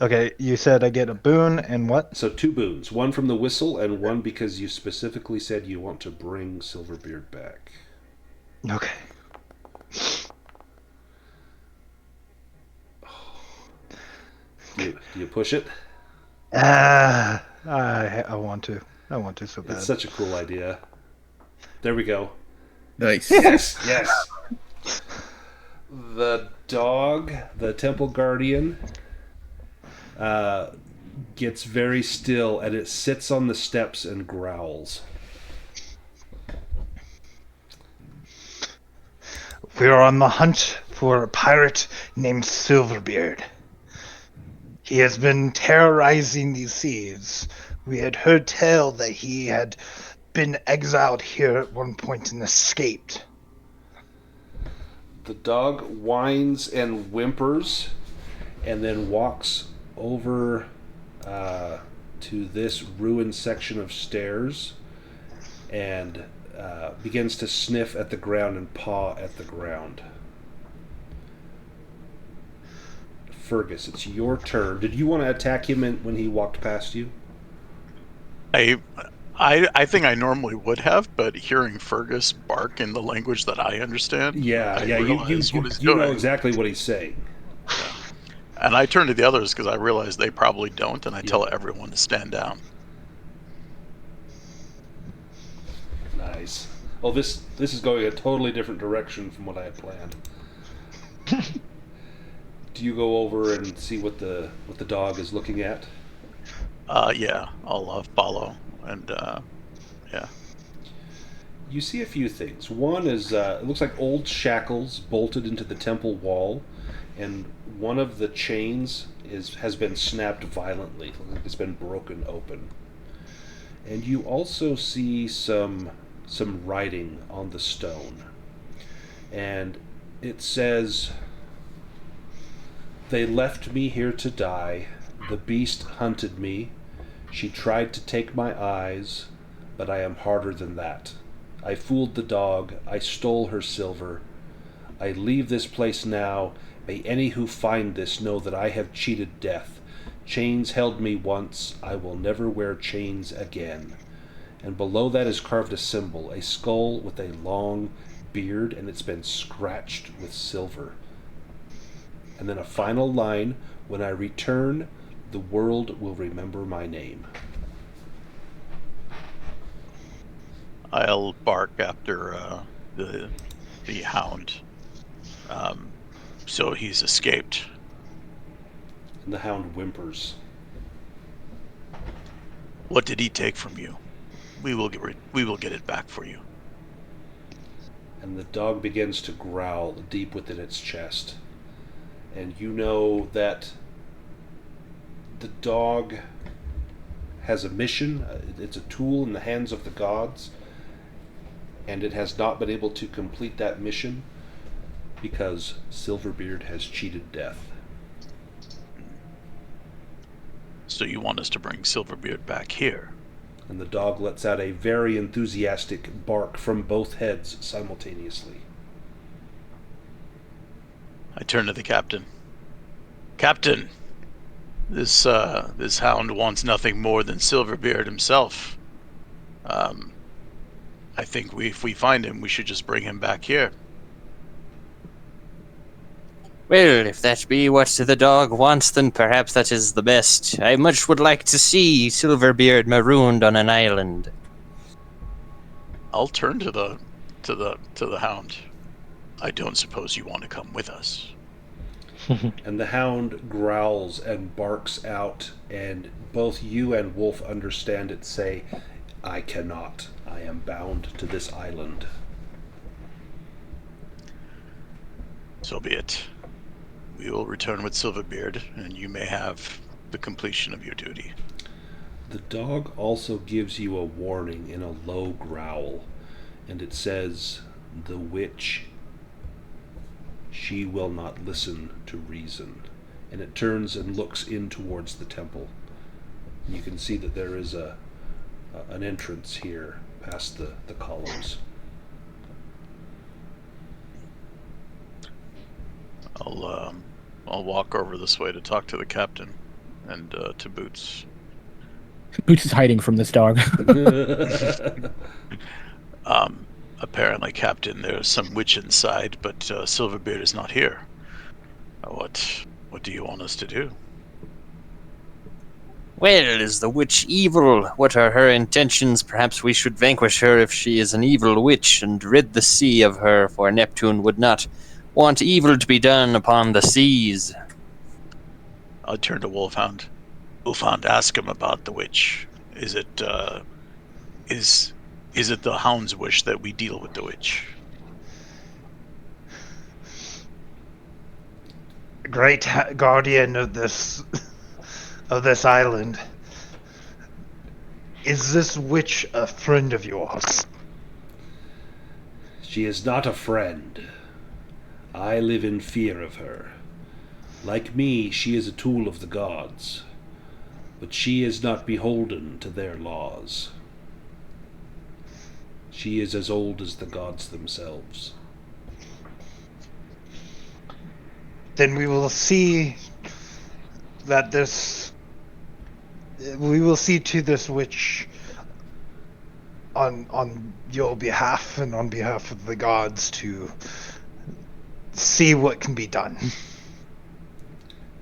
Okay, you said I get a boon and what? So 2 boons. 1 from the whistle and 1 because you specifically said you want to bring Silverbeard back. Okay. Do you push it? I want to. I want to so bad. It's such a cool idea. There we go. Nice. Yes, yes. The dog, the temple guardian, gets very still, and it sits on the steps and growls. We're on the hunt for a pirate named Silverbeard. He has been terrorizing these seas. We had heard tell that he had been exiled here at one point and escaped. The dog whines and whimpers, and then walks over to this ruined section of stairs, and begins to sniff at the ground and paw at the ground. Fergus, it's your turn. Did you want to attack him when he walked past you? I think I normally would have, but hearing Fergus bark in the language that I understand, You know exactly what he's saying. And I turn to the others because I realize they probably don't, and I tell everyone to stand down. Nice. Well, this is going a totally different direction from what I had planned. Do you go over and see what the dog is looking at? Yeah, I'll follow, and yeah. You see a few things. One is it looks like old shackles bolted into the temple wall, and one of the chains has been snapped violently. It looks like it's been broken open. And you also see some writing on the stone, and it says, "They left me here to die. The beast hunted me. She tried to take my eyes. but I am harder than that. I fooled the dog, I stole her silver. I leave this place now. May any who find this know that I have cheated death. Chains held me once, I will never wear chains again. And below that is carved a symbol, a skull with a long beard, and it's been scratched with silver. And then a final line, when I return, the world will remember my name. I'll bark after the hound. So he's escaped. And the hound whimpers. What did he take from you? We will get it back for you. And the dog begins to growl deep within its chest. And you know that the dog has a mission. It's a tool in the hands of the gods. And it has not been able to complete that mission because Silverbeard has cheated death. So you want us to bring Silverbeard back here? And the dog lets out a very enthusiastic bark from both heads simultaneously. I turn to the captain. Captain, this hound wants nothing more than Silverbeard himself. I think if we find him, we should just bring him back here. Well, if that be what the dog wants, then perhaps that is the best. I much would like to see Silverbeard marooned on an island. I'll turn to the hound. I don't suppose you want to come with us. And the hound growls and barks out, and both you and Wolf understand it say, I cannot. I am bound to this island. So be it. We will return with Silverbeard, and you may have the completion of your duty. The dog also gives you a warning in a low growl, and it says, the witch, she will not listen to reason. And it turns and looks in towards the temple. You can see that there is an entrance here past the columns. I'll walk over this way to talk to the captain and to Boots. Boots is hiding from this dog. Apparently, Captain, there's some witch inside, but Silverbeard is not here. What do you want us to do? Well, is the witch evil? What are her intentions? Perhaps we should vanquish her if she is an evil witch and rid the sea of her, for Neptune would not want evil to be done upon the seas. I'll turn to Wolfhound. Wolfhound, ask him about the witch. Is it the hound's wish that we deal with the witch? Great guardian of this island. Is this witch a friend of yours? She is not a friend. I live in fear of her. Like me, she is a tool of the gods, but she is not beholden to their laws. She is as old as the gods themselves. Then we will see that we will see to this witch on your behalf and on behalf of the gods to see what can be done.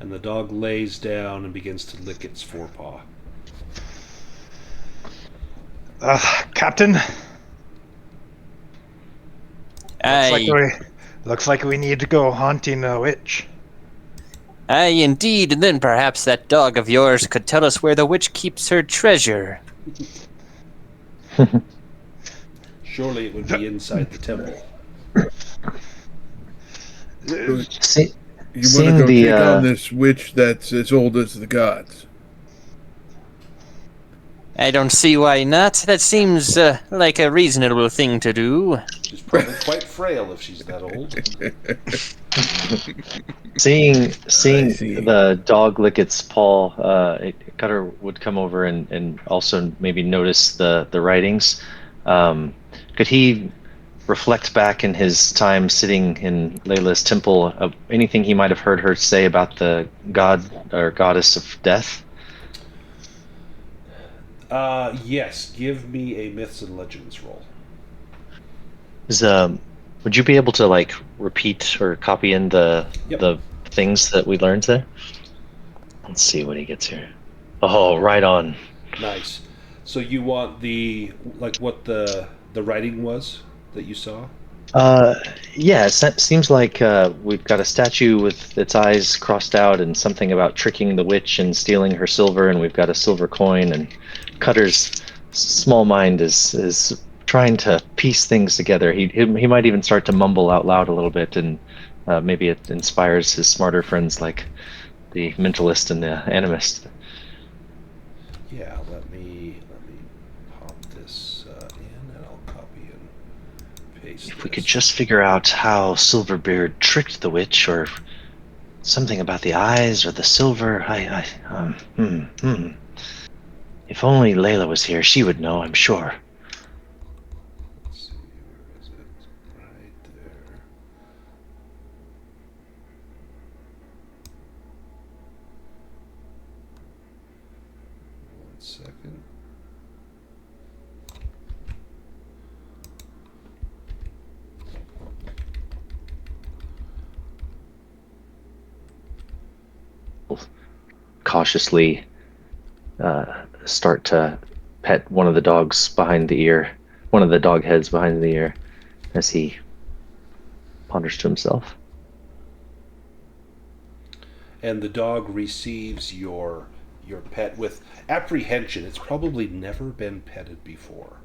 And the dog lays down and begins to lick its forepaw. Captain? Looks like we need to go hunting a witch. Aye, indeed, and then perhaps that dog of yours could tell us where the witch keeps her treasure. Surely it would be inside the temple. You want to go check on this witch that's as old as the gods? I don't see why not. That seems like a reasonable thing to do. She's probably quite frail if she's that old. Seeing see. the dog lick its paw, Cutter would come over and also maybe notice the writings. Could he reflect back in his time sitting in Layla's temple of anything he might have heard her say about the god or goddess of death? Yes. Give me a myths and legends roll. Would you be able to like repeat or copy in the things that we learned there? Let's see what he gets here. Oh, right on. Nice. So you want what the writing was that you saw? Yeah, it seems like we've got a statue with its eyes crossed out and something about tricking the witch and stealing her silver, and we've got a silver coin, and Cutter's small mind is trying to piece things together. He might even start to mumble out loud a little bit, and maybe it inspires his smarter friends like the mentalist and the animist. Yeah, let me pop this in, and I'll copy and paste. If we could just figure out how Silverbeard tricked the witch, or something about the eyes or the silver, If only Layla was here, she would know, I'm sure. Let's see, where is it? Right there. One second. Cautiously start to pet one of the dogs behind the ear, one of the dog heads behind the ear, as he ponders to himself. And the dog receives your pet with apprehension. It's probably never been petted before,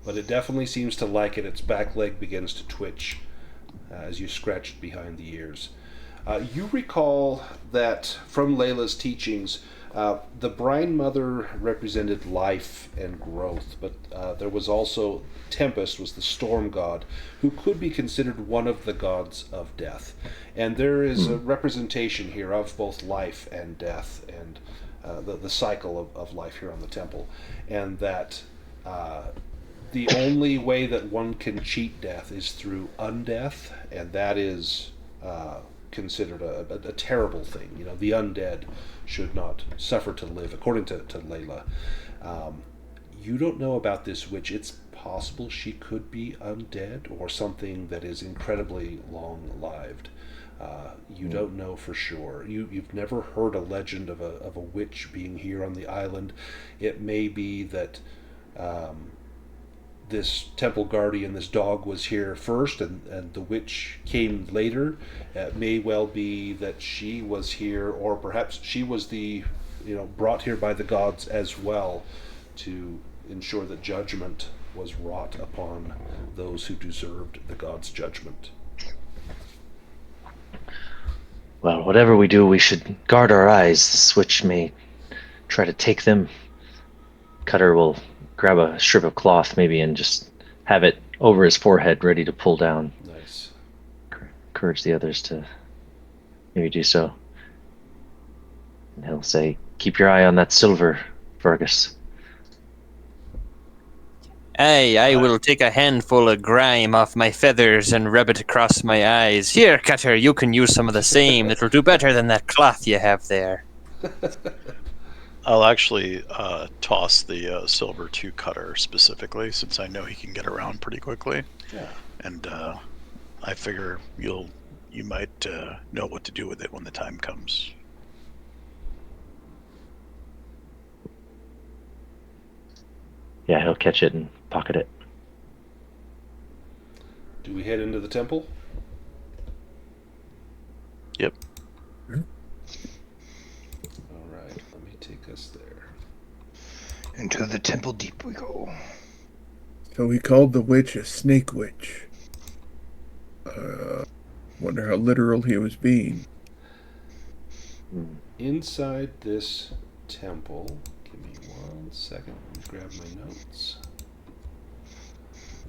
but it definitely seems to like it. Its back leg begins to twitch as you scratch it behind the ears. You recall that from Layla's teachings, the Brine Mother represented life and growth, but there was also Tempest, was the storm god, who could be considered one of the gods of death. And there is a representation here of both life and death, and the cycle of life here on the temple. And that the only way that one can cheat death is through undeath, and that is considered a terrible thing. You know, the undead should not suffer to live, according to Layla. You don't know about this witch. It's possible she could be undead or something that is incredibly long-lived. You don't know for sure. You've never heard a legend of a witch being here on the island. It may be that this temple guardian, this dog, was here first, and the witch came later. It may well be that she was here, or perhaps she was brought here by the gods as well, to ensure that judgment was wrought upon those who deserved the gods' judgment. Well, whatever we do, we should guard our eyes. This witch may try to take them. Cutter will grab a strip of cloth maybe and just have it over his forehead, ready to pull down. Nice. Encourage the others to maybe do so. And he'll say, keep your eye on that silver, Fergus. Aye, I will take a handful of grime off my feathers and rub it across my eyes. Here, Cutter, you can use some of the same. It'll do better than that cloth you have there. I'll actually toss the silver to Cutter specifically, since I know he can get around pretty quickly. Yeah. And I figure you might know what to do with it when the time comes. Yeah, he'll catch it and pocket it. Do we head into the temple? Yep. All right, let me take us there. Into the temple deep we go. So he called the witch a snake witch. Wonder how literal he was being. Inside this temple, Give me 1 second. Let me grab my notes.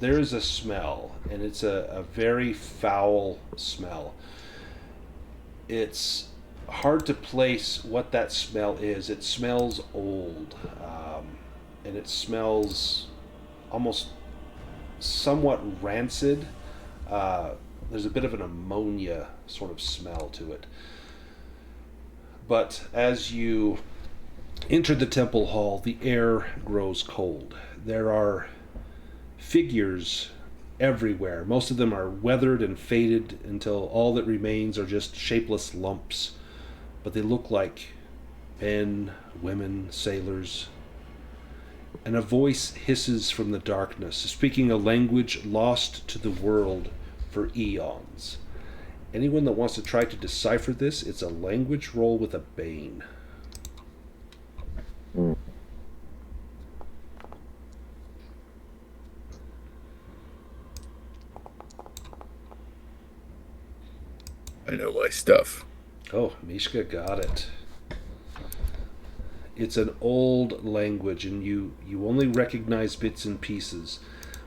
There is a smell, and it's a very foul smell. It's hard to place what that smell is. It smells old, and it smells almost somewhat rancid. There's a bit of an ammonia sort of smell to it. But as you enter the temple hall, the air grows cold. There are figures everywhere. Most of them are weathered and faded until all that remains are just shapeless lumps. But they look like men, women, sailors. And a voice hisses from the darkness, speaking a language lost to the world for eons. Anyone that wants to try to decipher this, it's a language roll with a bane. I know my stuff. Oh, Mishka got it. It's an old language, and you only recognize bits and pieces,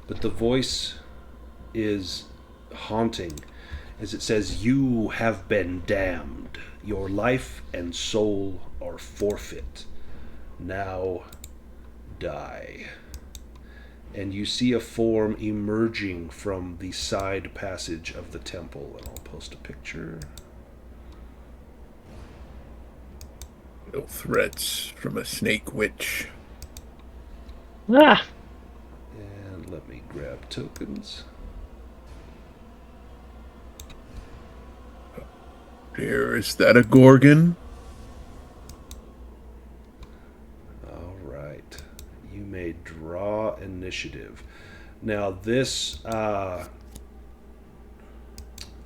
but the voice is haunting as it says, "You have been damned. Your life and soul are forfeit. Now die." And you see a form emerging from the side passage of the temple, and I'll post a picture. No threats from a snake witch. Ah! And let me grab tokens. Here, is that a Gorgon? All right. You may draw initiative. Now this, I've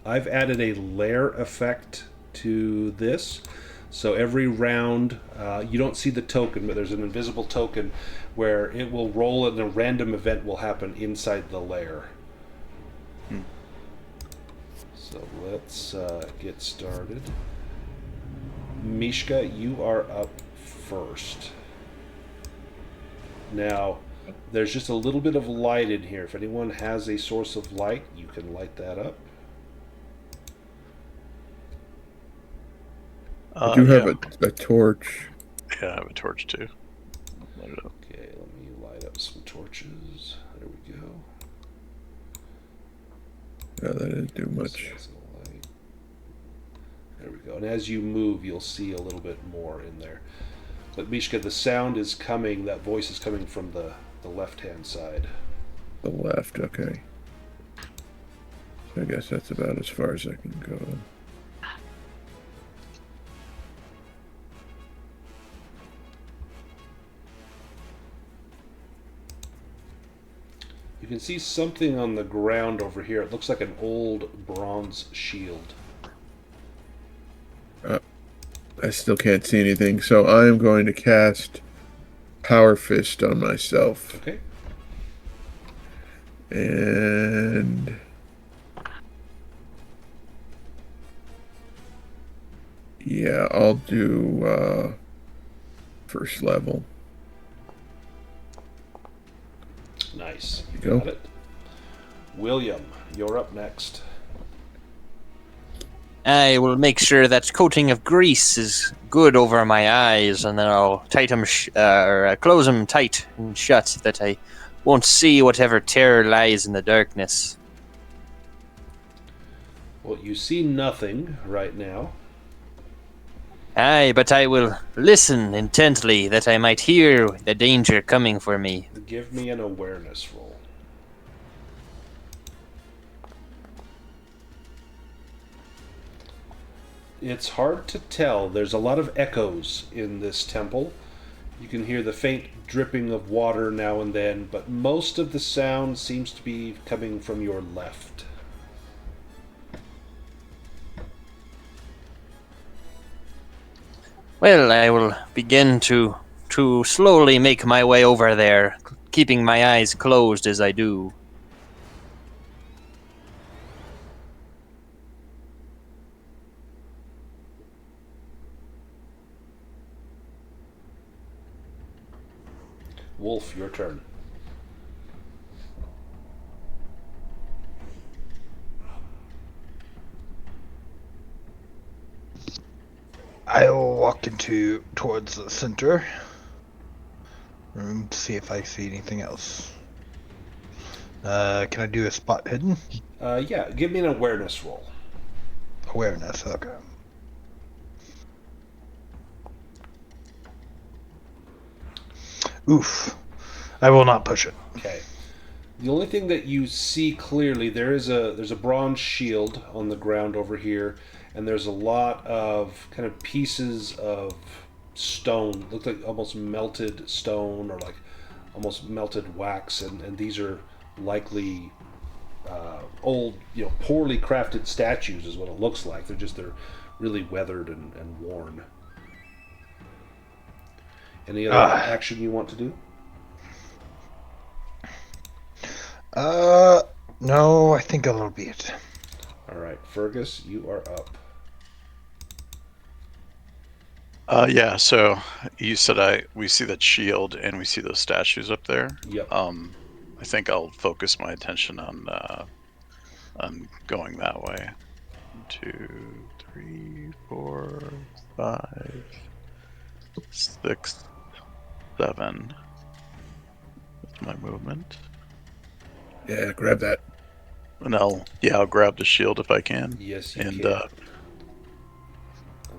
added a lair effect to this. So every round, you don't see the token, but there's an invisible token where it will roll and a random event will happen inside the lair. So let's get started. Mishka, you are up first. Now, there's just a little bit of light in here. If anyone has a source of light, you can light that up. I do have a torch. Yeah, I have a torch too. Light it up. Okay, let me light up some torches. There we go. Yeah, that didn't do much. There we go. And as you move, you'll see a little bit more in there. But Mishka, the sound is coming, that voice is coming from the left-hand side. The left, okay. So I guess that's about as far as I can go. You can see something on the ground over here. It looks like an old bronze shield. I still can't see anything, so I am going to cast Power Fist on myself. Okay. And yeah, I'll do first level. Nice. You Go. got it. William, you're up next. I will make sure that coating of grease is good over my eyes, and then I'll tight 'em close them tight and shut, that I won't see whatever terror lies in the darkness. Well, you see nothing right now. Aye, but I will listen intently, that I might hear the danger coming for me. Give me an awareness roll. It's hard to tell. There's a lot of echoes in this temple. You can hear the faint dripping of water now and then, but most of the sound seems to be coming from your left. Well, I will begin to slowly make my way over there, keeping my eyes closed as I do. Wolf, your turn. I'll walk towards the center room to see if I see anything else. Can I do a spot hidden? Yeah, give me an awareness roll. Awareness, okay. Oof. I will not push it. Okay. The only thing that you see clearly, there's a bronze shield on the ground over here, and there's a lot of kind of pieces of stone. Look like almost melted stone or like almost melted wax, and these are likely old, poorly crafted statues is what it looks like. They're really weathered and worn. Any other action you want to do? No, I think that'll be it. All right, Fergus, you are up. Yeah, so you said we see that shield and we see those statues up there. Yep. I think I'll focus my attention on going that way. 1, 2, 3, 4, 5, 6, 7. That's my movement. Yeah, grab that. And I'll grab the shield if I can. Yes, you and, can. I'm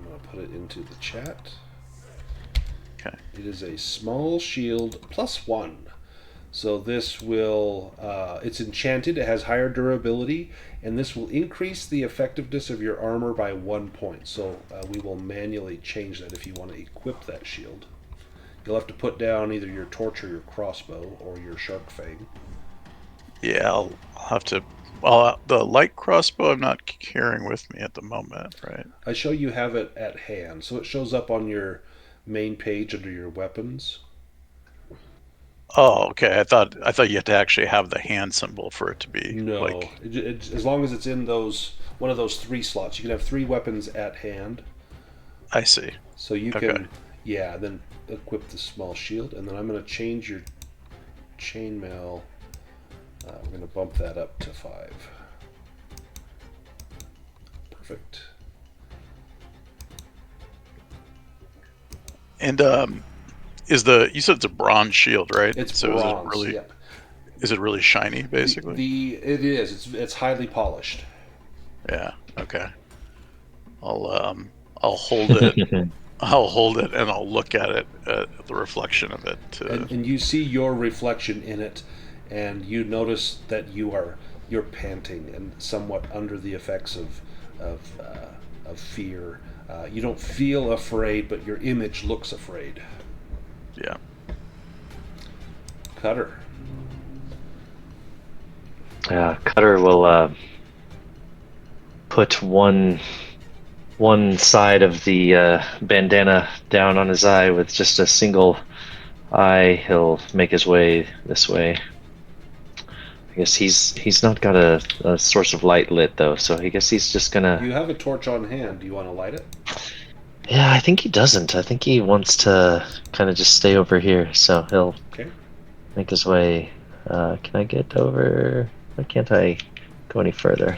going to put it into the chat. Okay. It is a small shield +1. So this will, it's enchanted, it has higher durability, and this will increase the effectiveness of your armor by 1 point. So we will manually change that if you want to equip that shield. You'll have to put down either your torch or your crossbow or your shark fang. Yeah, I'll have to. Well, the light crossbow I'm not carrying with me at the moment, right? I show you have it at hand, so it shows up on your main page under your weapons. Oh, okay. I thought you had to actually have the hand symbol for it to be. No, like... as long as it's in one of those 3 slots, you can have 3 weapons at hand. I see. So you can, then equip the small shield, and then I'm going to change your chainmail. We're going to bump that up to 5. Perfect. And you said it's a bronze shield, right? It's so bronze. Is it really shiny, basically? It is. It's highly polished. Yeah. Okay. I'll hold it. I'll hold it and I'll look at it, the reflection of it. And you see your reflection in it, and you notice that you're panting and somewhat under the effects of fear. You don't feel afraid, but your image looks afraid. Yeah. Cutter. Cutter will put one side of the bandana down on his eye with just a single eye. He'll make his way this way. I guess he's not got a source of light lit though, so I guess he's just gonna... You have a torch on hand. Do you want to light it? Yeah, I think he doesn't. I think he wants to kind of just stay over here, so he'll make his way. Can I get over? Why can't I go any further?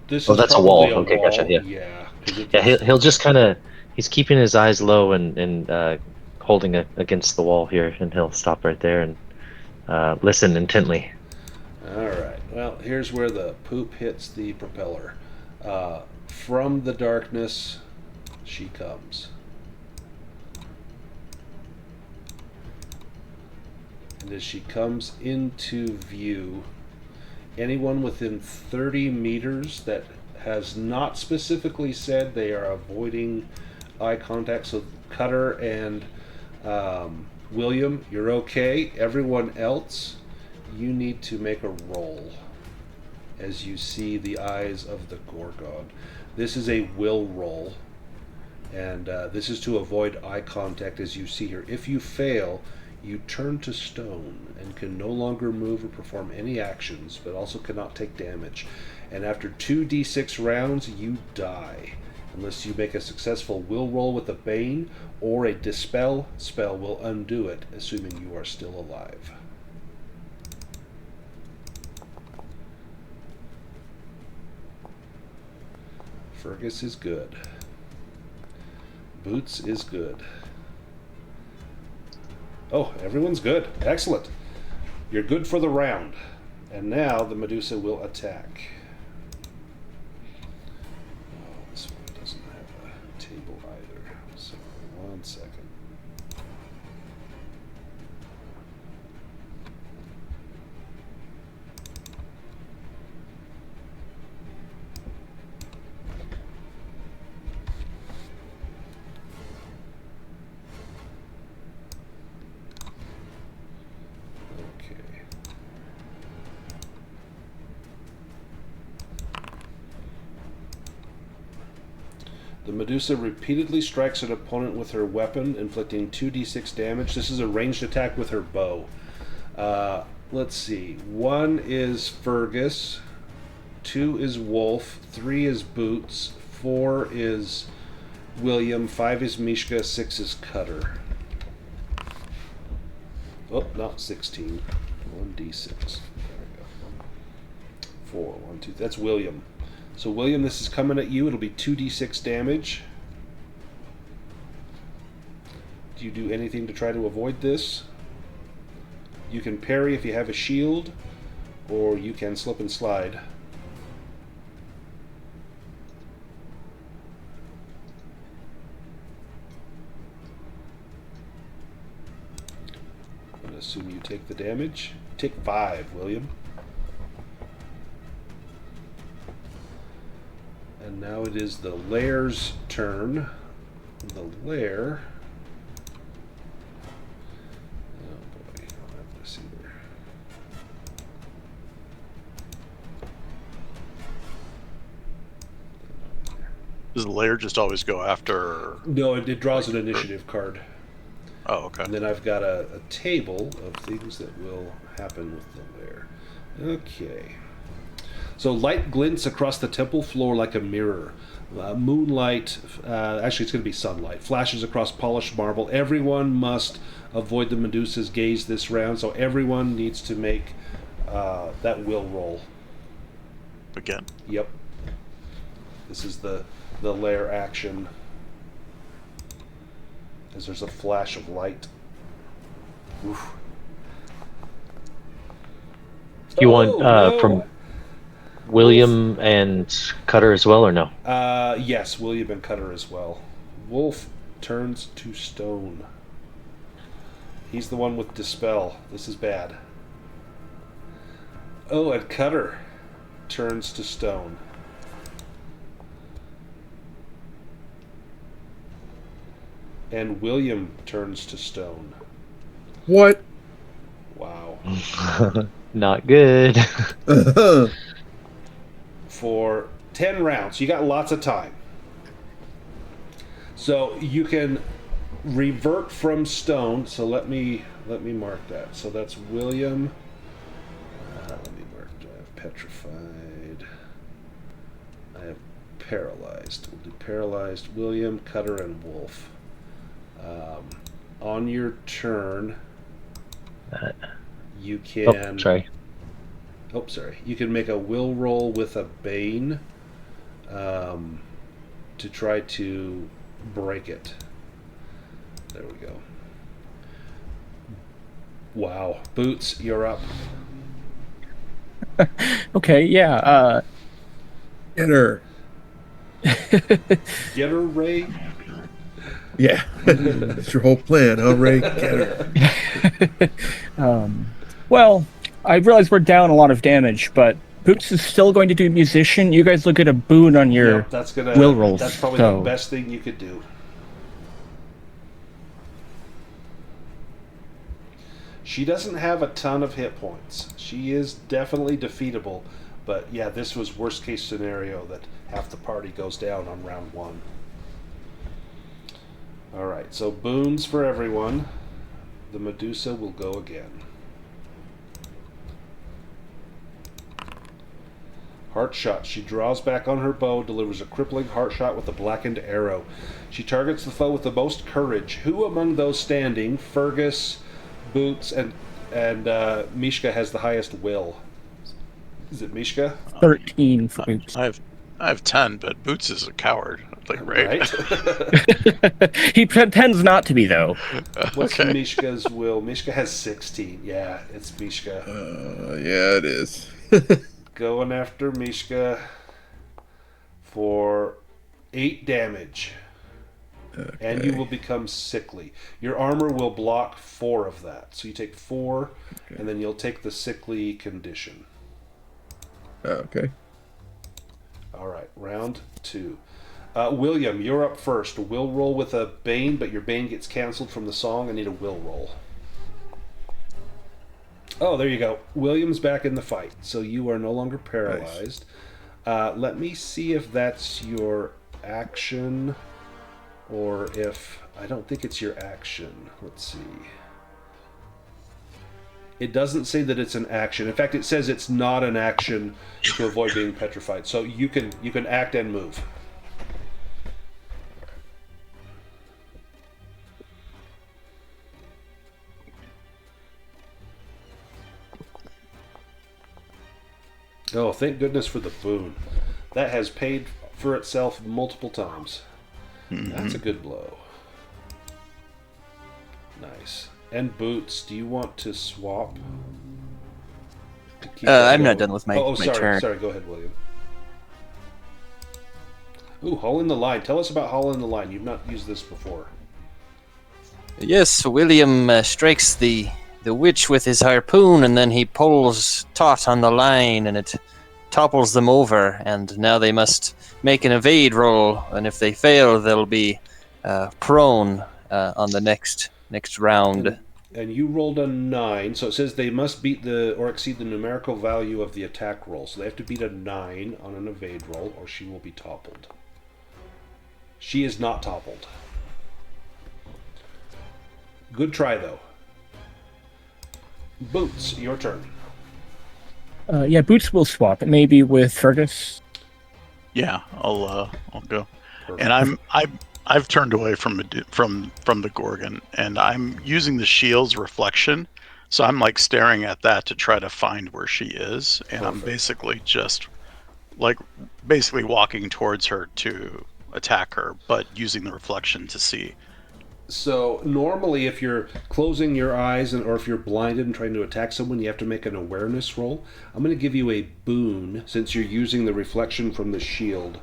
This is that's a wall. A okay, wall. Gotcha. Yeah. Yeah. He'll just kind of... He's keeping his eyes low and holding it against the wall here, and he'll stop right there and listen intently. All right. Well, here's where the poop hits the propeller. From the darkness, she comes. And as she comes into view, anyone within 30 meters that has not specifically said they are avoiding eye contact, so Cutter and William, you're okay. Everyone else, you need to make a roll as you see the eyes of the Gorgon. This is a will roll, and this is to avoid eye contact as you see her. If you fail, you turn to stone and can no longer move or perform any actions, but also cannot take damage. And after 2d6 rounds, you die. Unless you make a successful will roll with a Bane or a Dispel spell will undo it, assuming you are still alive. Fergus is good. Boots is good. Oh, everyone's good. Excellent. You're good for the round. And now the Medusa will attack. Oh, this one doesn't have a table either. So, 1 second. The Medusa repeatedly strikes an opponent with her weapon, inflicting 2d6 damage. This is a ranged attack with her bow. Let's see. 1 is Fergus, 2 is Wolf, 3 is Boots, 4 is William, 5 is Mishka, 6 is Cutter. Oh, not 16. 1d6. There we go. 4, 1, 2. That's William. So William, this is coming at you. It'll be 2d6 damage. Do you do anything to try to avoid this? You can parry if you have a shield, or you can slip and slide. I'm going to assume you take the damage. Take 5, William. And now it is the Lair's turn. The Lair. Oh boy, I don't have this either. Does the lair just always go after? No, it draws an initiative card. Oh, okay. And then I've got a table of things that will happen with the Lair. Okay. So light glints across the temple floor like a mirror. Moonlight, actually it's going to be sunlight, flashes across polished marble. Everyone must avoid the Medusa's gaze this round, so everyone needs to make that will roll. Again? Yep. This is the Lair action. As there's a flash of light. Oof. You want no. from William and Cutter as well, or no? Yes, William and Cutter as well. Wolf turns to stone. He's the one with Dispel. This is bad. Oh, and Cutter turns to stone. And William turns to stone. What? Wow. Not good. For 10 rounds. You got lots of time. So you can revert from stone. So let me mark that. So that's William. Let me mark. I have petrified. I have paralyzed. We'll do paralyzed William, Cutter, and Wolf. On your turn, you can. Oh, sorry. Oh, sorry. You can make a will roll with a Bane to try to break it. There we go. Wow. Boots, you're up. Okay, yeah. Get her. Get her, Ray? Yeah. That's your whole plan, huh, Ray? Get her. Well, I realize we're down a lot of damage, but Boots is still going to do musician. You guys look at a boon on your will rolls. That's probably so. the best thing you could do. She doesn't have a ton of hit points. She is definitely defeatable, but yeah, this was worst case scenario that half the party goes down on round 1. Alright, so boons for everyone. The Medusa will go again. Heart shot. She draws back on her bow, delivers a crippling heart shot with a blackened arrow. She targets the foe with the most courage. Who among those standing, Fergus, Boots, and Mishka, has the highest will? Is it Mishka? 13 for Boots. I have 10, but Boots is a coward. Like, right? He pretends not to be, though. What's Mishka's will? Mishka has 16. Yeah, it's Mishka. Yeah, it is. Going after Mishka for 8 damage. Okay. And you will become sickly. Your armor will block 4 of that. So you take 4, and then you'll take the sickly condition. Okay. All right, round 2. William, you're up first. Will roll with a Bane, but your Bane gets canceled from the song. I need a will roll. Oh, there you go. William's back in the fight, so you are no longer paralyzed. Nice. Let me see if that's your action, or if... I don't think it's your action. Let's see. It doesn't say that it's an action. In fact, it says it's not an action to avoid being petrified. So you can act and move. Oh, thank goodness for the boon. That has paid for itself multiple times. That's a good blow. Nice. And Boots, do you want to swap? I'm not done with my, my sorry, turn. Sorry, go ahead, William. Ooh, Haul in the Line. Tell us about Haul in the Line. You've not used this before. Yes, William strikes the witch with his harpoon, and then he pulls taut on the line, and it topples them over, and now they must make an evade roll, and if they fail, they'll be prone on the next round. And you rolled a 9, so it says they must beat or exceed the numerical value of the attack roll. So they have to beat a 9 on an evade roll, or she will be toppled. She is not toppled. Good try, though. Boots, your turn. Yeah, Boots will swap. Maybe with Fergus. Yeah, I'll go. Perfect. And I've turned away from the Gorgon, and I'm using the shield's reflection, so I'm like staring at that to try to find where she is, and Perfect. I'm basically just basically walking towards her to attack her, but using the reflection to see. So normally, if you're closing your eyes or if you're blinded and trying to attack someone, you have to make an awareness roll. I'm going to give you a boon since you're using the reflection from the shield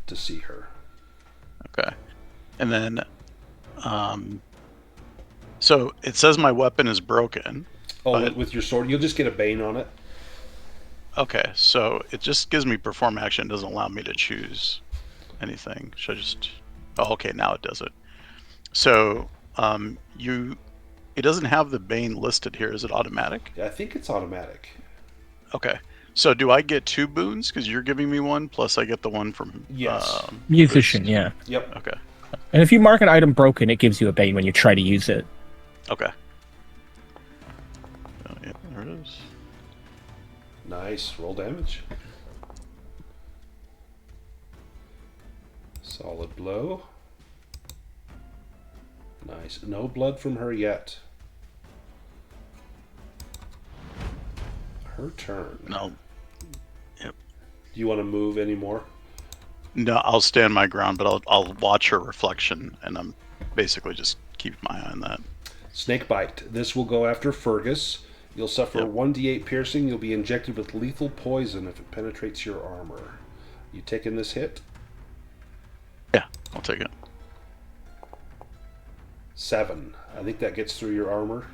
to see her. Okay. And then, so it says my weapon is broken. Oh, but... with your sword, you'll just get a Bane on it. Okay, so it just gives me perform action. It doesn't allow me to choose anything. Should I just... Oh, okay, now it does it. So, it doesn't have the Bane listed here. Is it automatic? Yeah, I think it's automatic. Okay. So do I get 2 boons? Because you're giving me 1, plus I get the one from... Yes. Musician, yeah. Yep. Okay. And if you mark an item broken, it gives you a Bane when you try to use it. Okay. Oh, yeah, there it is. Nice. Roll damage. Solid blow. Nice. No blood from her yet. Her turn. No. Yep. Do you want to move anymore? No, I'll stand my ground, but I'll watch her reflection, and I'm basically just keep my eye on that. Snake bite. This will go after Fergus. You'll suffer Yep. 1d8 piercing. You'll be injected with lethal poison if it penetrates your armor. You taking this hit? Yeah, I'll take it. 7. I think that gets through your armor.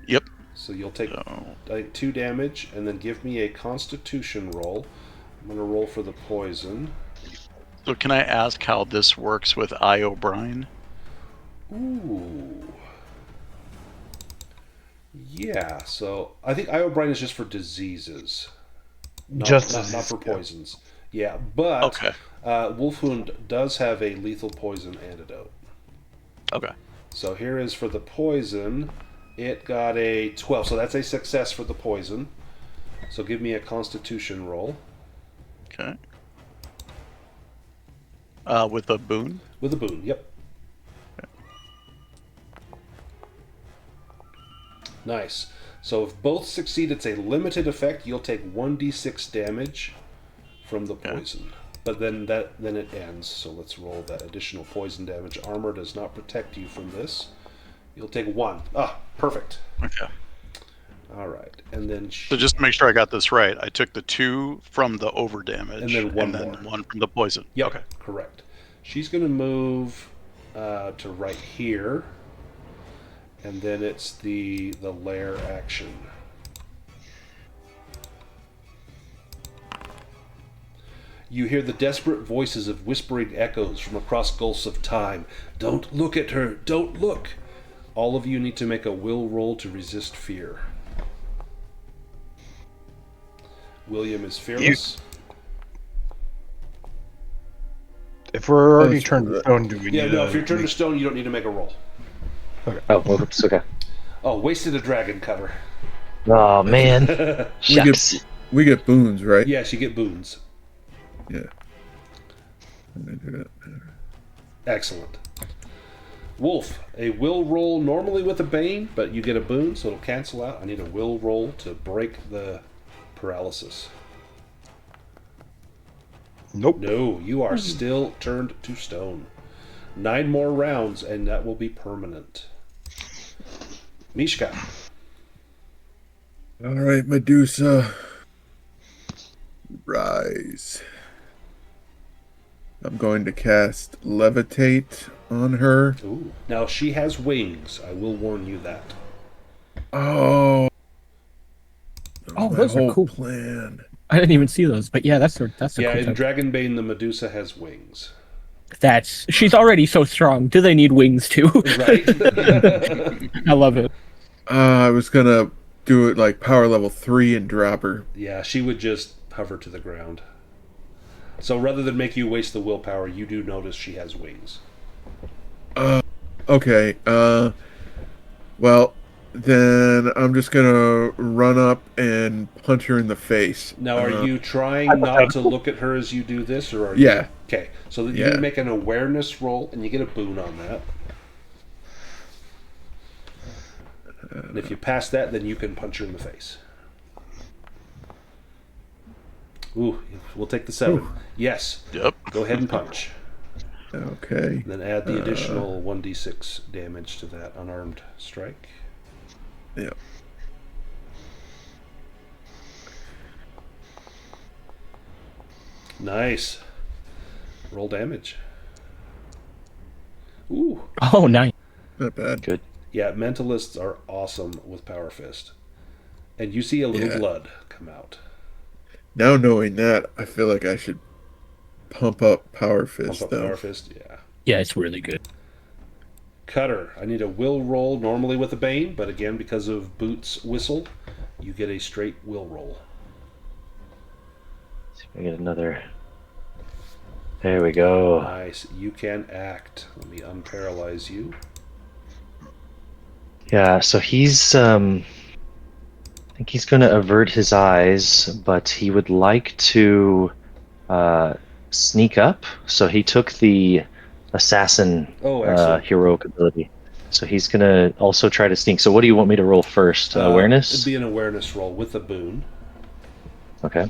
Yep. So you'll take So, I think 2 damage, and then give me a Constitution roll. I'm going to roll for the poison. so can I ask how this works with I. O'Brien? Ooh. Yeah, so I think I. O'Brien is just for diseases. Not for poisons. Yeah, but Okay. Wolfwound does have a lethal poison antidote. Okay. So here is for the poison. It got a 12, so that's a success for the poison. So give me a Constitution roll. Okay. With a boon? With a boon, yep. Nice. So if both succeed, it's a limited effect. You'll take 1d6 damage from the poison. But then it ends. So let's roll that additional poison damage. Armor does not protect you from this. You'll take 1. Ah, perfect. Okay. All right. And then So just to make sure I got this right, I took the 2 from the over damage And then one then more. 1 from the poison. Yep, Okay. correct. She's going to move to right here. And then it's the lair action. You hear the desperate voices of whispering echoes from across gulfs of time. Don't look at her! Don't look! All of you need to make a will roll to resist fear. William is fearless. If we're already turned to stone, do we Yeah, need no, if you're turned to stone, you don't need to make a roll. Oh, oops, okay. Oh, wasted a dragon cover. Oh, man. Shucks. We get boons, right? Yes, you get boons. Yeah. I'm gonna do that. Excellent. Wolf, a will roll normally with a bane, but you get a boon, so it'll cancel out. I need a will roll to break the paralysis. Nope. No, you are still turned to stone. 9 more rounds, and that will be permanent. Mishka. All right, Medusa. Rise. I'm going to cast Levitate on her. Ooh. Now, she has wings. I will warn you that. Oh. Oh, my those are whole cool. plan. I didn't even see those, but yeah, that's a Yeah, cool in type. Dragonbane, the Medusa has wings. She's already so strong. Do they need wings too? Right? I love it. I was going to do it like power level 3 and drop her. Yeah, she would just hover to the ground. So rather than make you waste the willpower, you do notice she has wings. Okay. Well, then I'm just going to run up and punch her in the face. Now, are you trying not to look at her as you do this, or are you... Yeah. Okay, so that Yeah. you make an awareness roll, and you get a boon on that. And if you pass that, then you can punch her in the face. Ooh, we'll take the 7. Ooh. Yes. Yep. Go ahead and punch. Okay. Then add the additional 1d6 damage to that unarmed strike. Yeah. Nice. Roll damage. Ooh. Oh, nice. Not bad. Good. Yeah, mentalists are awesome with Power Fist. And you see a little Yeah. blood come out. Now knowing that, I feel like I should pump up Power Fist, Pump up though. Power Fist, yeah. Yeah, it's really good. Cutter, I need a will roll normally with a Bane, but again, because of Boot's whistle, you get a straight will roll. See if I get another. There we go. Nice. You can act. Let me unparalyze you. Yeah, so he's I think he's going to avert his eyes, but he would like to sneak up. So he took the assassin excellent. heroic ability. So he's going to also try to sneak. So what do you want me to roll first? Awareness? It'd be an awareness roll with a boon. Okay.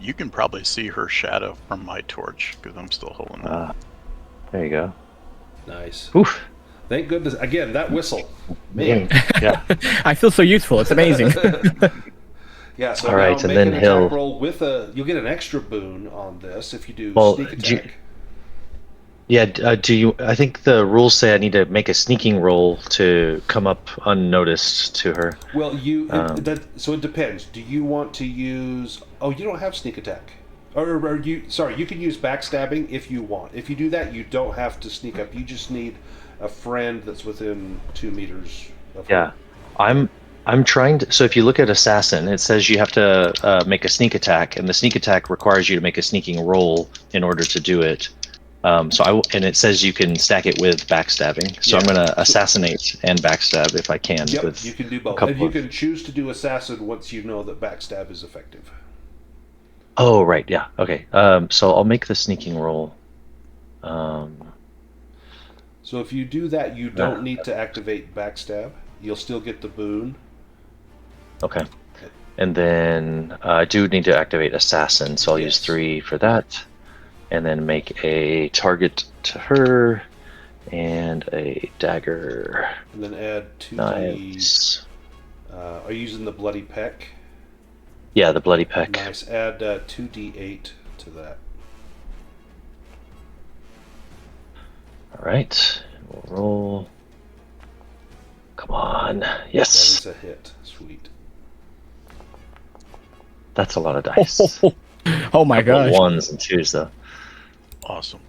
You can probably see her shadow from my torch because I'm still holding it. There you go. Nice. Oof. Thank goodness. Again, that whistle. Man. Yeah. I feel so useful. It's amazing. Yeah, so All right, now and make then an attack he'll- roll with a... You'll get an extra boon on this if you do Well, sneak do you- attack. Yeah, do you? I think the rules say I need to make a sneaking roll to come up unnoticed to her. Well, so it depends. Do you want to use... Oh, you don't have sneak attack. Or you... Sorry, you can use backstabbing if you want. If you do that, you don't have to sneak up. You just need a friend that's within 2 meters of her. Yeah, I'm trying to. So if you look at assassin, it says you have to make a sneak attack, and the sneak attack requires you to make a sneaking roll in order to do it. And it says you can stack it with backstabbing. So Yeah. I'm going to assassinate and backstab if I can. Yep, with you can do a both. couple And you of- can choose to do assassin once you know that backstab is effective. Oh, right. Yeah. Okay. So I'll make the sneaking roll. So if you do that, you don't need to activate backstab. You'll still get the boon. Okay. And then I do need to activate assassin, so I'll use 3 for that. And then make a target to her and a dagger. And then add 2d. Nice. Are you using the bloody peck? Yeah, the bloody peck. Nice. Add 2d8 to that. All right. We'll roll. Come on. Yes. That is a hit. Sweet. That's a lot of dice. Oh my gosh. 1s and 2s though. Awesome.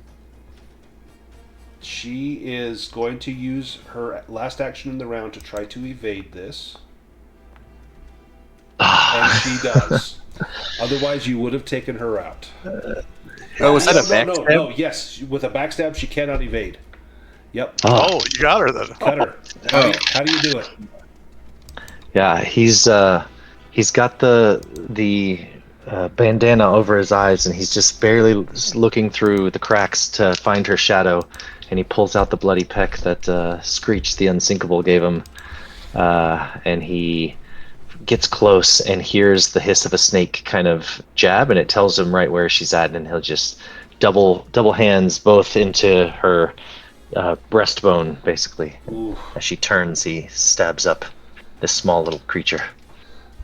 She is going to use her last action in the round to try to evade this. And she does. Otherwise, you would have taken her out. Oh, was that a backstab? No, yes. With a backstab, she cannot evade. Yep. Oh, you got her then. Cut her. How do you do it? Yeah, he's got the bandana over his eyes, and he's just barely looking through the cracks to find her shadow, and he pulls out the bloody peck that Skreech the Unsinkable gave him, and he gets close and hears the hiss of a snake kind of jab, and it tells him right where she's at, and he'll just double hands both into her breastbone, basically. Ooh. As she turns, he stabs up this small little creature,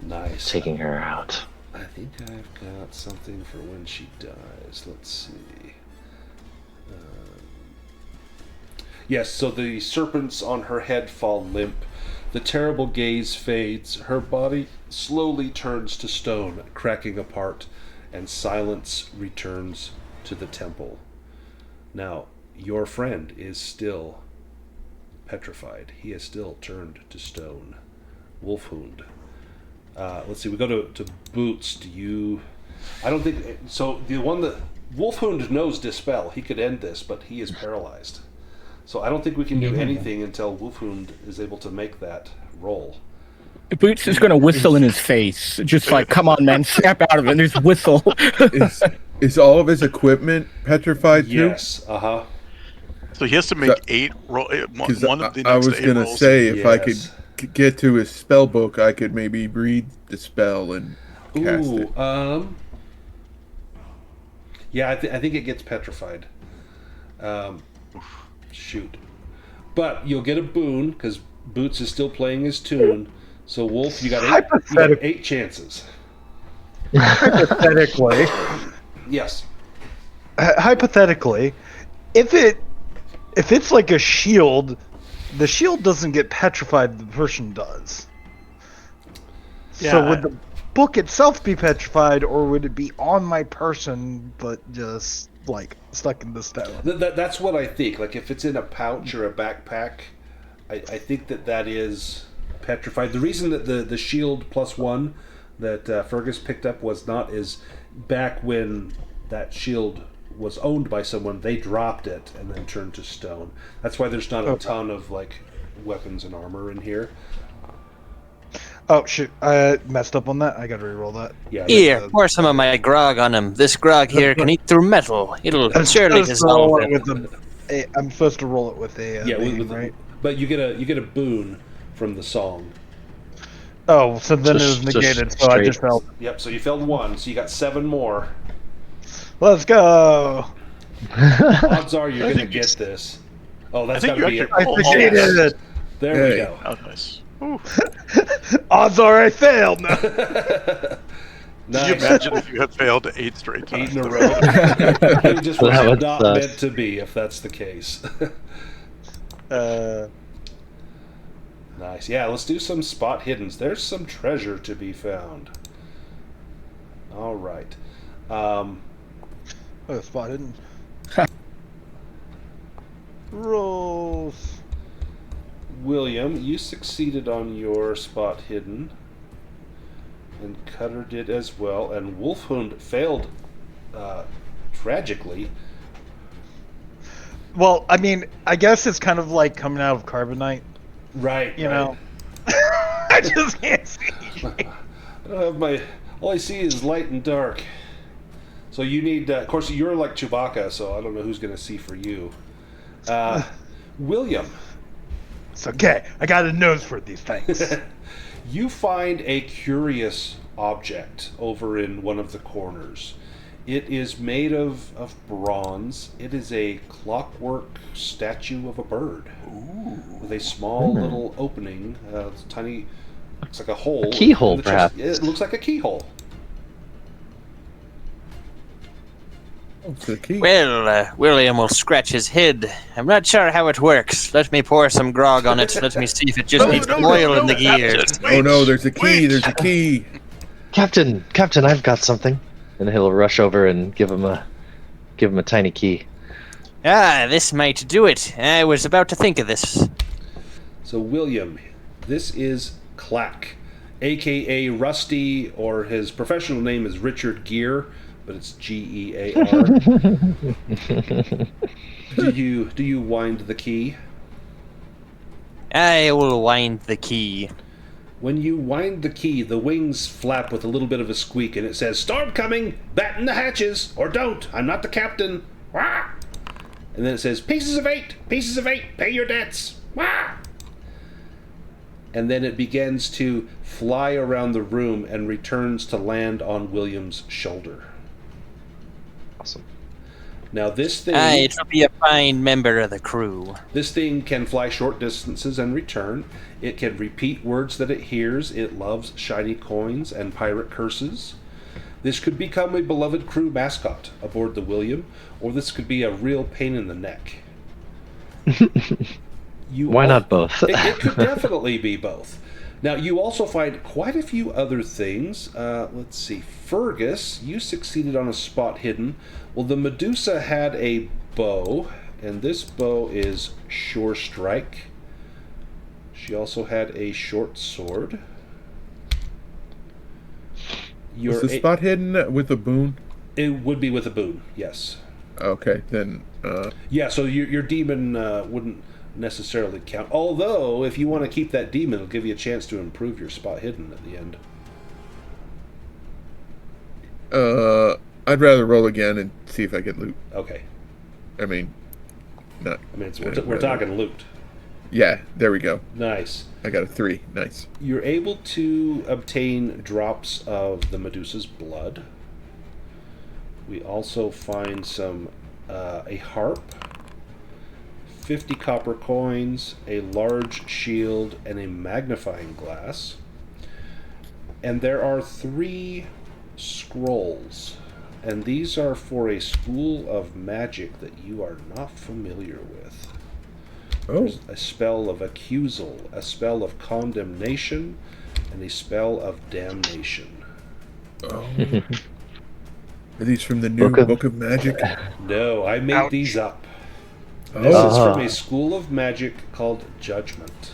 Nice. taking her out. I think I've got something for when she dies. Let's see. Yes, so the serpents on her head fall limp. The terrible gaze fades. Her body slowly turns to stone, cracking apart, and silence returns to the temple. Now, your friend is still petrified. He is still turned to stone. Wolfhound. Let's see, we go to Boots. Do you... I don't think... So, the one that... Wolfhound knows Dispel. He could end this, but he is paralyzed. So I don't think we can do anything until Wolfhound is able to make that roll. Boots is going to whistle in his face. Just like, come on, man, snap out of it. And just whistle. Is all of his equipment petrified too? Yes, uh-huh. So he has to make 8 roll. One of the next I was 8 gonna rolls. say if I Yes. could get to his spell book, I could maybe read the spell and cast it. Yeah, I think it gets petrified. Shoot. But you'll get a boon, because Boots is still playing his tune. So, Wolf, you got 8 chances. Hypothetically, Yes. hypothetically, if it's like a shield, the shield doesn't get petrified, the person does. Yeah, So would the book itself be petrified, or would it be on my person but just like stuck in the stone? That's what I think. Like, if it's in a pouch or a backpack, I think that is petrified. The reason that the shield +1 that Fergus picked up was not is back when that shield was owned by someone, they dropped it and then turned to stone. That's why there's not a ton of like weapons and armor in here. Oh shoot, I messed up on that. I gotta reroll that. Yeah. Here, pour some of my grog on him. This grog here can eat through metal. It'll surely dissolve him. I'm supposed to roll it with a Yeah, name, right? but you get a boon from the song. Oh, so then Just- it was negated, just so I straight. just felt. Yep. So you failed 1, so you got 7 more. Let's go. Odds are you're gonna get this. Oh, that's I think gotta you be it. actually I roll succeeded it. There we Hey. go. Oh, nice. Ooh. Odds are I failed. No. Can Nice. you imagine if you had failed 8 straight 8 times? in a row. It just was That would not suck. meant to be, if that's the case. Nice. Yeah, let's do some spot hiddens. There's some treasure to be found. All right. Oh, spot hidden. Rolls. William, you succeeded on your spot hidden. And Cutter did as well. And Wolfhound failed tragically. Well, I mean, I guess it's kind of like coming out of carbonite, Right. you right. know. I just can't see. I don't have my... All I see is light and dark. So you need, of course, you're like Chewbacca, so I don't know who's going to see for you. William. It's okay. I got a nose for these things. You find a curious object over in one of the corners. It is made of bronze. It is a clockwork statue of a bird. Ooh. With a small little opening, tiny, looks like a hole. A keyhole, in the chest. perhaps. It looks like a keyhole. It's the key. Well, William will scratch his head. I'm not sure how it works. Let me pour some grog on it. Let me see if it just needs oil in the gears. Oh no, there's a key. There's a key. Captain, I've got something. And he'll rush over and give him a tiny key. Ah, this might do it. I was about to think of this. So William, this is Clack, a.k.a. Rusty, or his professional name is Richard Gere, but it's Gear. Do you wind the key? I will wind the key. When you wind the key, the wings flap with a little bit of a squeak, and it says, "Storm coming! Batten the hatches! Or don't! I'm not the captain!" Wah! And then it says, "Pieces of 8! Pieces of 8! Pay your debts!" Wah! And then it begins to fly around the room and returns to land on William's shoulder. Awesome. Now this thing... It will be a fine member of the crew. This thing can fly short distances and return. It can repeat words that it hears. It loves shiny coins and pirate curses. This could become a beloved crew mascot aboard the William, or this could be a real pain in the neck. Why not both? It could definitely be both. Now, you also find quite a few other things. Let's see. Fergus, you succeeded on a spot hidden. Well, the Medusa had a bow, and this bow is Sure Strike. She also had a short sword. Was the spot hidden with a boon? It would be with a boon, yes. Okay, then... Yeah, so your demon wouldn't necessarily count. Although, if you want to keep that demon, it'll give you a chance to improve your spot hidden at the end. I'd rather roll again and see if I get loot. Okay. I mean, not... I mean, we're talking loot. Yeah, there we go. Nice. I got a 3. Nice. You're able to obtain drops of the Medusa's blood. We also find some a harp, 50 copper coins, a large shield, and a magnifying glass. And there are 3 scrolls. And these are for a school of magic that you are not familiar with. Oh. There's a spell of accusal, a spell of condemnation, and a spell of damnation. Oh. Are these from the new Book of Magic? No, I made these up. Oh. This is from a school of magic called Judgment.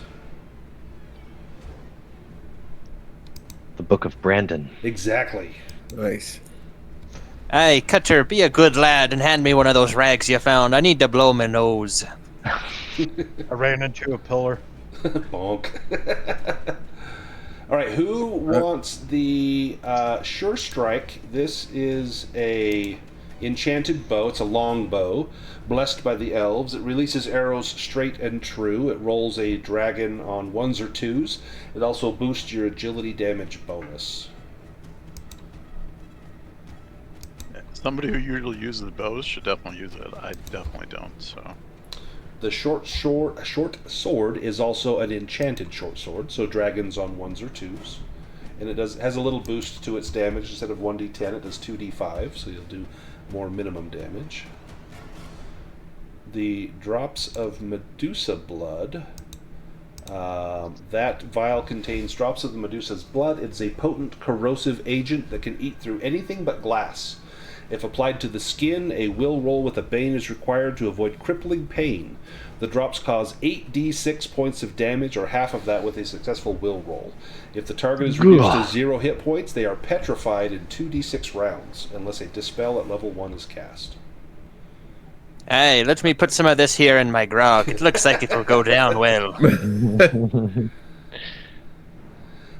The Book of Brandon. Exactly. Nice. Hey, Cutter, be a good lad and hand me one of those rags you found. I need to blow my nose. I ran into a pillar. Bonk. All right, who wants the Sure Strike? This is a enchanted bow. It's a long bow, blessed by the elves. It releases arrows straight and true. It rolls a dragon on 1s or 2s. It also boosts your agility damage bonus. Somebody who usually uses bows should definitely use it. I definitely don't, so... The short sword is also an enchanted short sword, so dragons on 1s or 2s. And it has a little boost to its damage. Instead of 1d10, it does 2d5, so you'll do more minimum damage. The drops of Medusa blood. That vial contains drops of the Medusa's blood. It's a potent corrosive agent that can eat through anything but glass. If applied to the skin, a will roll with a bane is required to avoid crippling pain. The drops cause 8d6 points of damage, or half of that with a successful will roll. If the target is reduced to 0 hit points, they are petrified in 2d6 rounds, unless a dispel at level 1 is cast. Hey, let me put some of this here in my grog. It looks like it will go down well.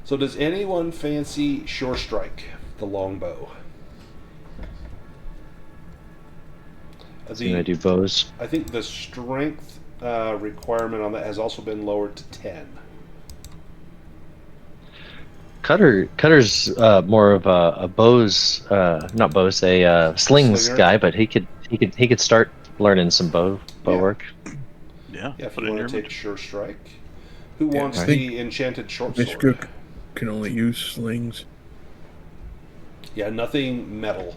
So does anyone fancy Sure Strike, the longbow? He's gonna do bows. I think the strength requirement on that has also been lowered to 10. Cutter's more of a bows, not bows, a slings Slinger. guy, but he could start learning some bow work. Yeah. Yeah, if put you in want your to take Sure Strike. Who wants I the enchanted short Miss sword? Cook can only use slings. Yeah, nothing metal.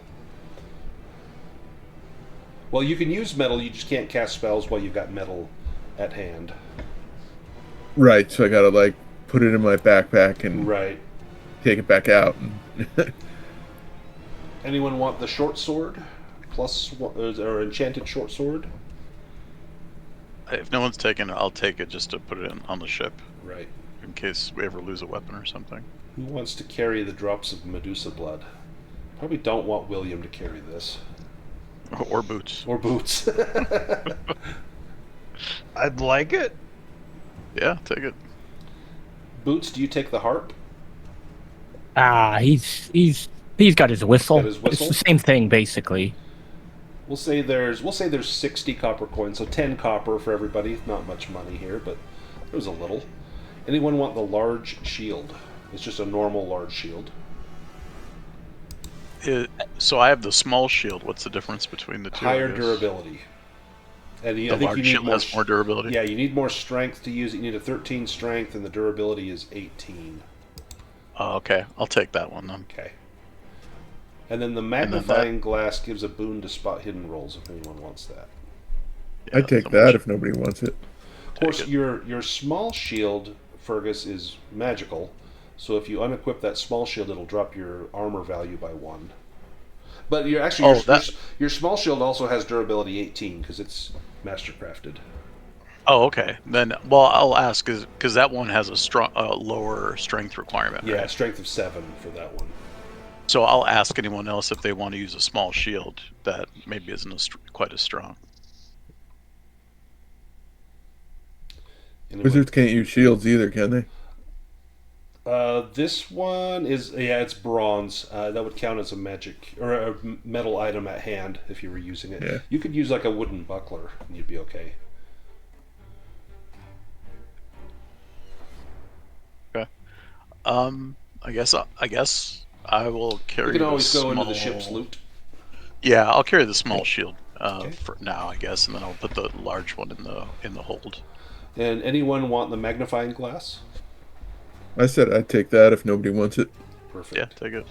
Well, you can use metal, you just can't cast spells while you've got metal at hand. Right, so I gotta like put it in my backpack and Right. take it back out. Anyone want the short sword? Plus one, or enchanted short sword? If no one's taken it, I'll take it just to put it on the ship Right. in case we ever lose a weapon or something. Who wants to carry the drops of Medusa blood? Probably don't want William to carry this. Or boots. Or boots. I'd like it. Yeah, take it. Boots, do you take the harp? He's got his whistle. Got his whistle? It's the same thing, basically. We'll say there's 60 copper coins, so 10 copper for everybody. Not much money here, but there's a little. Anyone want the large shield? It's just a normal large shield. So I have the small shield. What's the difference between the two? Higher I guess? durability. And The I think large you need shield has more durability? Yeah, you need more strength to use it. You need a 13 strength, and the durability is 18. Oh, okay. I'll take that one then. Okay. And then the magnifying glass gives a boon to spot hidden rolls if anyone wants that. Yeah, I'd take so that much- if nobody wants it. Of course, it. your small shield, Fergus, is magical. So if you unequip that small shield, it'll drop your armor value by 1. But you're actually your small shield also has durability 18 because it's mastercrafted. Oh, okay. Then, well, I'll ask because that one has a lower strength requirement. Yeah, right? strength of 7 for that one. So I'll ask anyone else if they want to use a small shield that maybe isn't quite as strong. Anyone- Wizards can't use shields either, can they? This one is it's bronze. That would count as a magic or a metal item at hand if you were using it. Yeah. You could use like a wooden buckler and you'd be okay. Okay. I guess I will carry. You can always the go into the small- ship's loot. Yeah, I'll carry the small shield Okay. for now, I guess, and then I'll put the large one in the hold. And anyone want the magnifying glass? I said I'd take that if nobody wants it. Perfect. Yeah, take it.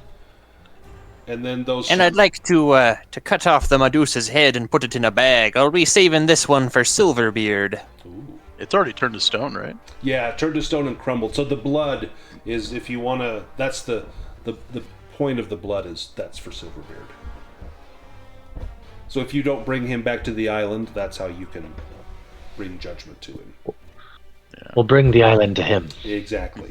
And then those. And I'd like to cut off the Medusa's head and put it in a bag. I'll be saving this one for Silverbeard. Ooh. It's already turned to stone, right? Yeah, turned to stone and crumbled. So the blood is, if you want to, that's the point of the blood is that's for Silverbeard. So if you don't bring him back to the island, that's how you can bring judgment to him. We'll bring the island to him. Exactly.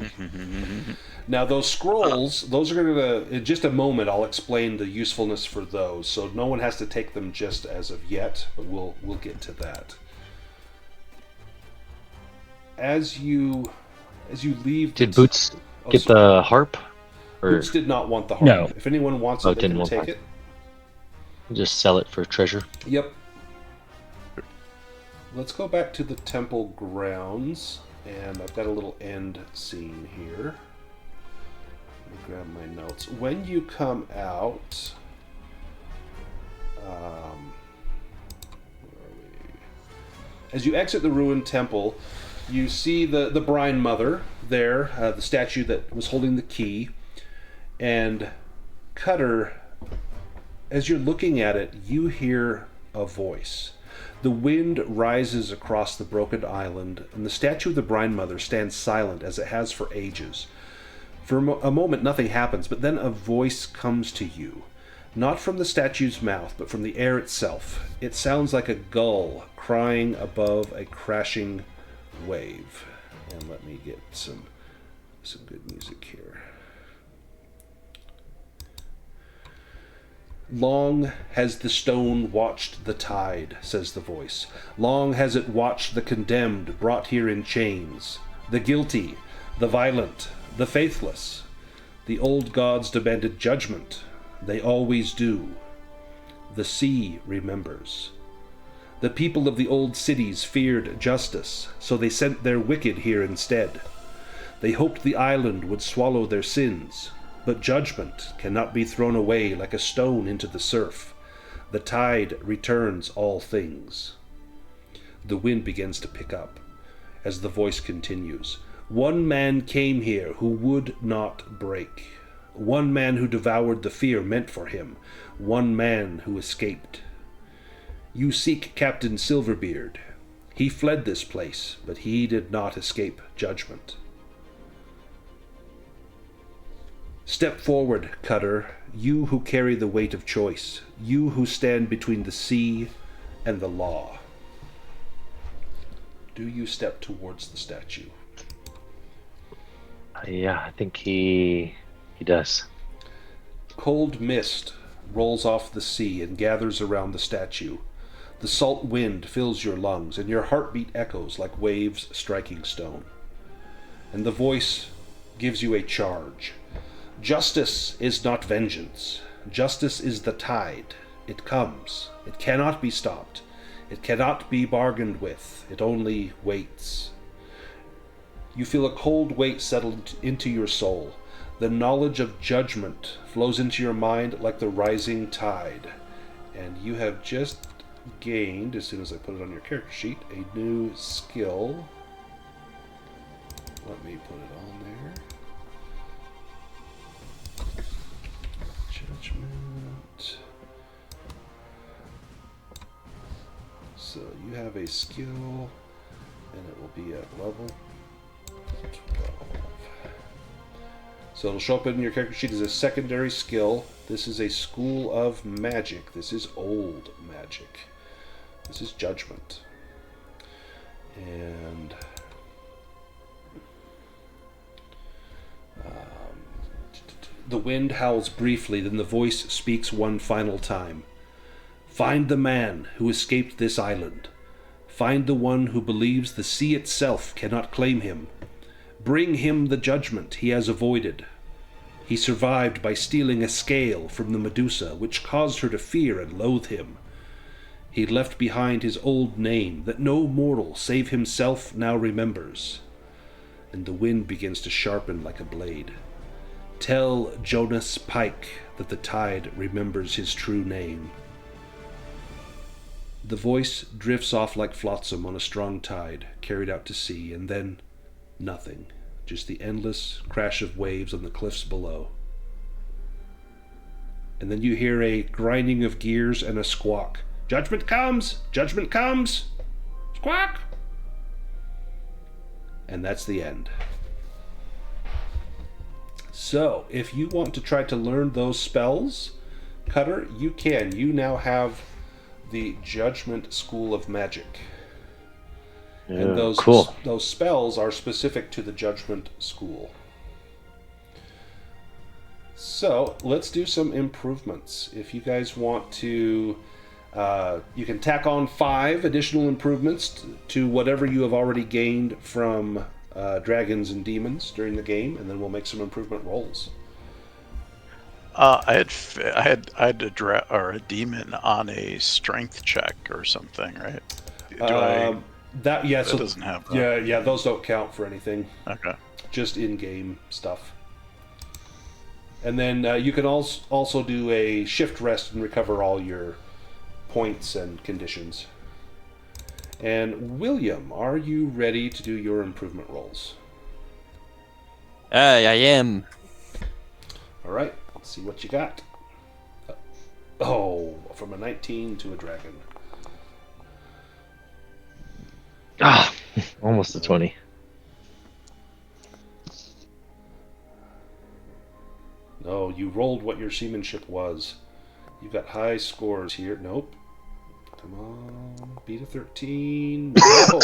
Now those scrolls, those are going to, in just a moment, I'll explain the usefulness for those. So no one has to take them just as of yet, but we'll get to that. As you leave, Did Boots get sorry. the harp? Or Boots did not want the harp. No. If anyone wants Oh, it, they didn't can want take that. it. just sell it for treasure? Yep. Let's go back to the temple grounds, and I've got a little end scene here. Let me grab my notes. When you come out, where are we? As you exit the ruined temple, you see the Brine Mother there, the statue that was holding the key, and Cutter. As you're looking at it, you hear a voice. The wind rises across the broken island, and the statue of the Brine Mother stands silent as it has for ages. For a moment, nothing happens, but then a voice comes to you. Not from the statue's mouth, but from the air itself. It sounds like a gull crying above a crashing wave. And let me get some good music here. Long has the stone watched the tide, says the voice. Long has it watched the condemned brought here in chains, the guilty, the violent, the faithless. The old gods demanded judgment. They always do. The sea remembers. The people of the old cities feared justice, so they sent their wicked here instead. They hoped the island would swallow their sins, but judgment cannot be thrown away like a stone into the surf. The tide returns all things. The wind begins to pick up as the voice continues. One man came here who would not break. One man who devoured the fear meant for him. One man who escaped. You seek Captain Silverbeard. He fled this place, but he did not escape judgment. Step forward, Cutter, you who carry the weight of choice, you who stand between the sea and the law. Do you step towards the statue? Yeah, I think he does. Cold mist rolls off the sea and gathers around the statue. The salt wind fills your lungs, and your heartbeat echoes like waves striking stone. And the voice gives you a charge. Justice is not vengeance. Justice is the tide. It comes. It cannot be stopped. It cannot be bargained with. It only waits. You feel a cold weight settle into your soul. The knowledge of judgment flows into your mind like the rising tide. And you have just gained, as soon as I put it on your character sheet, a new skill. Let me put it on there. Judgment. So you have a skill, and it will be at level 12. So it'll show up in your character sheet as a secondary skill. This is a school of magic. This is old magic. This is judgment. And the wind howls briefly, then the voice speaks one final time. Find the man who escaped this island. Find the one who believes the sea itself cannot claim him. Bring him the judgment he has avoided. He survived by stealing a scale from the Medusa, which caused her to fear and loathe him. He left behind his old name that no mortal save himself now remembers. And the wind begins to sharpen like a blade. Tell Jonas Pike that the tide remembers his true name. The voice drifts off like flotsam on a strong tide, carried out to sea, and then nothing. Just the endless crash of waves on the cliffs below. And then you hear a grinding of gears and a squawk. Judgment comes! Judgment comes! Squawk! And that's the end. So, if you want to try to learn those spells, Cutter, you can. You now have the Judgment School of Magic. And those cool. Those spells are specific to the Judgment School. So, let's do some improvements. If you guys want to, you can tack on 5 additional improvements to whatever you have already gained from dragons and demons during the game, and then we'll make some improvement rolls. I had a demon on a strength check or something, right? That doesn't have that. Yeah, those don't count for anything. Okay. Just in-game stuff. And then you can also do a shift rest and recover all your points and conditions. And William, are you ready to do your improvement rolls? I am. All right, let's see what you got. Oh, from a 19 to a dragon. Ah, almost a 20. No, you rolled what your seamanship was. You've got high scores here. Nope. Come on, beat a 13. No.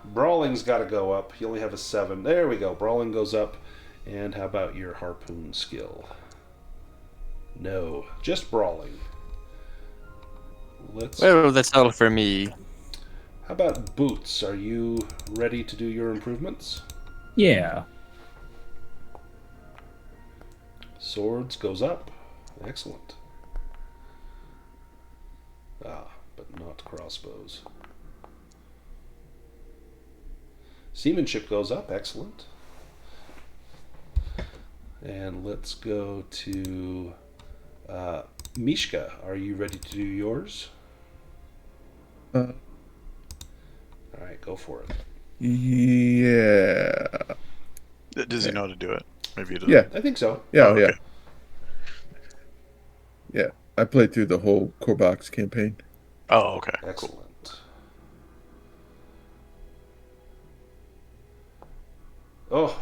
Brawling's got to go up. You only have a 7. There we go. Brawling goes up. And how about your harpoon skill? No, just brawling. Well, that's all for me. How about boots? Are you ready to do your improvements? Yeah. Swords goes up. Excellent. but not crossbows. Seamanship goes up. Excellent. And let's go to Mishka. Are you ready to do yours? All right, go for it. Yeah. Does he know how to do it? Maybe he doesn't. Yeah. I think so. Yeah. Oh, okay. Yeah. I played through the whole core box campaign. Oh, okay. Cool. Excellent. Oh.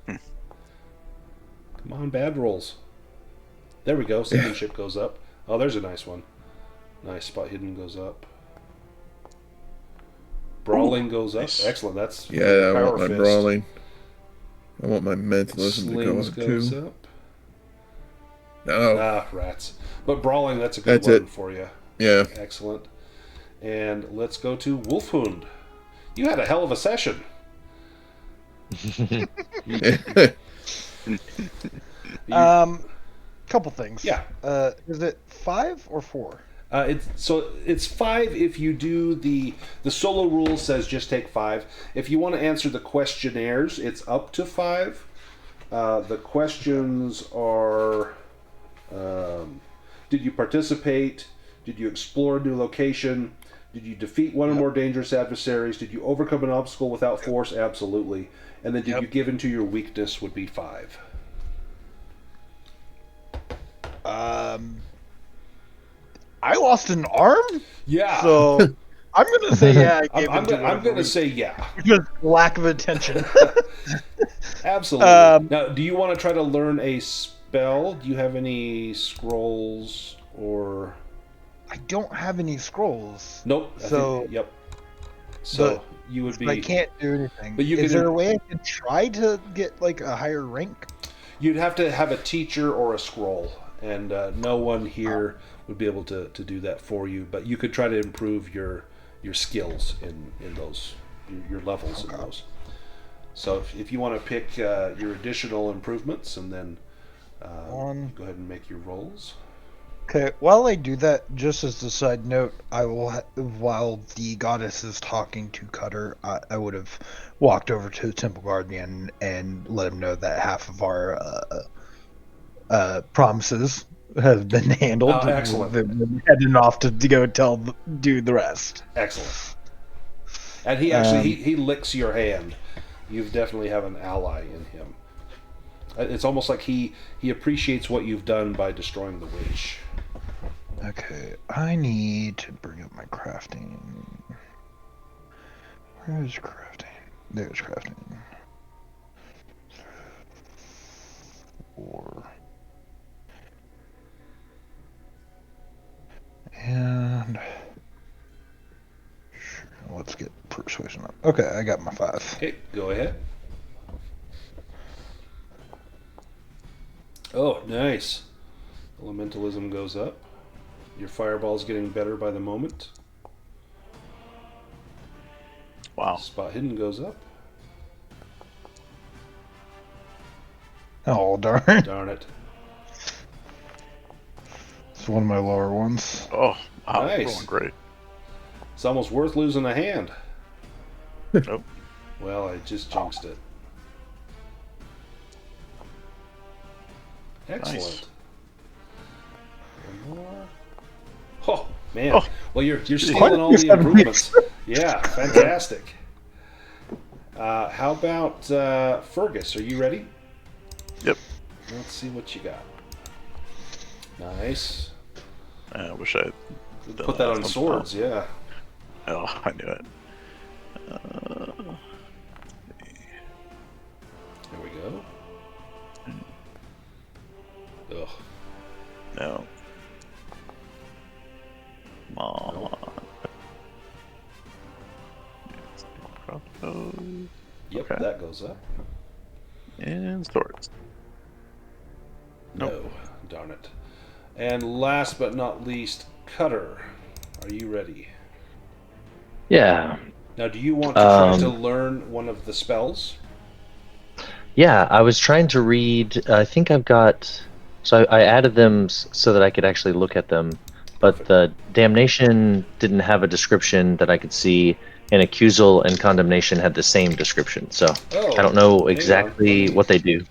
Come on, bad rolls. There we go. Seamanship goes up. Oh, there's a nice one. Nice. Spot hidden goes up. Brawling goes up. Nice. Excellent. That's Yeah, I power want my fist. brawling. I want my mentalism to go Slings up goes too. up. No. Ah, rats. But brawling, that's a good That's one it. for you. Yeah. Excellent. And let's go to Wolfhound. You had a hell of a session. Couple things. Yeah. Is it 5 or 4? It's 5 if you do the solo rule says just take 5. If you want to answer the questionnaires, it's up to 5. The questions are: did you participate? Did you explore a new location? Did you defeat one or more dangerous adversaries? Did you overcome an obstacle without force? Absolutely. And then did you give into your weakness? Would be 5. I lost an arm, Yeah. so I'm gonna say yeah. I gave I'm into going to say yeah. just lack of attention. Absolutely. Now, do you want to try to learn a spell? Do you have any scrolls or? I don't have any scrolls. Nope. Yep. So you would be. I can't do anything. But you Is can- there a way I could try to get like a higher rank? You'd have to have a teacher or a scroll, and no one here would be able to do that for you. But you could try to improve your skills in those, your levels in those. So if you want to pick your additional improvements, and then go ahead and make your rolls. Okay, while I do that, just as a side note, I will, while the goddess is talking to Cutter, I would have walked over to the Temple Guardian and let him know that half of our promises have been handled. Oh, excellent. We're heading off to go do the rest. Excellent. And he actually he licks your hand. You definitely have an ally in him. It's almost like he appreciates what you've done by destroying the witch. Okay, I need to bring up my crafting. Where is crafting? There's crafting. 4. And sure, let's get persuasion up. Okay, I got my 5. Okay, go ahead. Oh, nice. Elementalism goes up. Your fireball's getting better by the moment. Wow. Spot hidden goes up. Oh, darn. Darn it. It's one of my lower ones. Oh, wow. Nice. Rolling great. It's almost worth losing a hand. Nope. Well, I just jinxed it. Excellent. Nice. One more. Oh, man. Oh. Well, you're stealing all the improvements. Yeah, fantastic. How about Fergus? Are you ready? Yep. Let's see what you got. Nice. I wish I had done Put that on somehow. swords, yeah. Oh, I knew it. There we go. Ugh. No. Come on. Crossbows. Yep, Okay. that goes up. And swords. No, darn it. And last but not least, Cutter. Are you ready? Yeah. Now, do you want to try to learn one of the spells? Yeah, I was trying to read. I think I've got. So I added them so that I could actually look at them. but the damnation didn't have a description that I could see, and accusal and condemnation had the same description. So I don't know hang on. exactly what they do.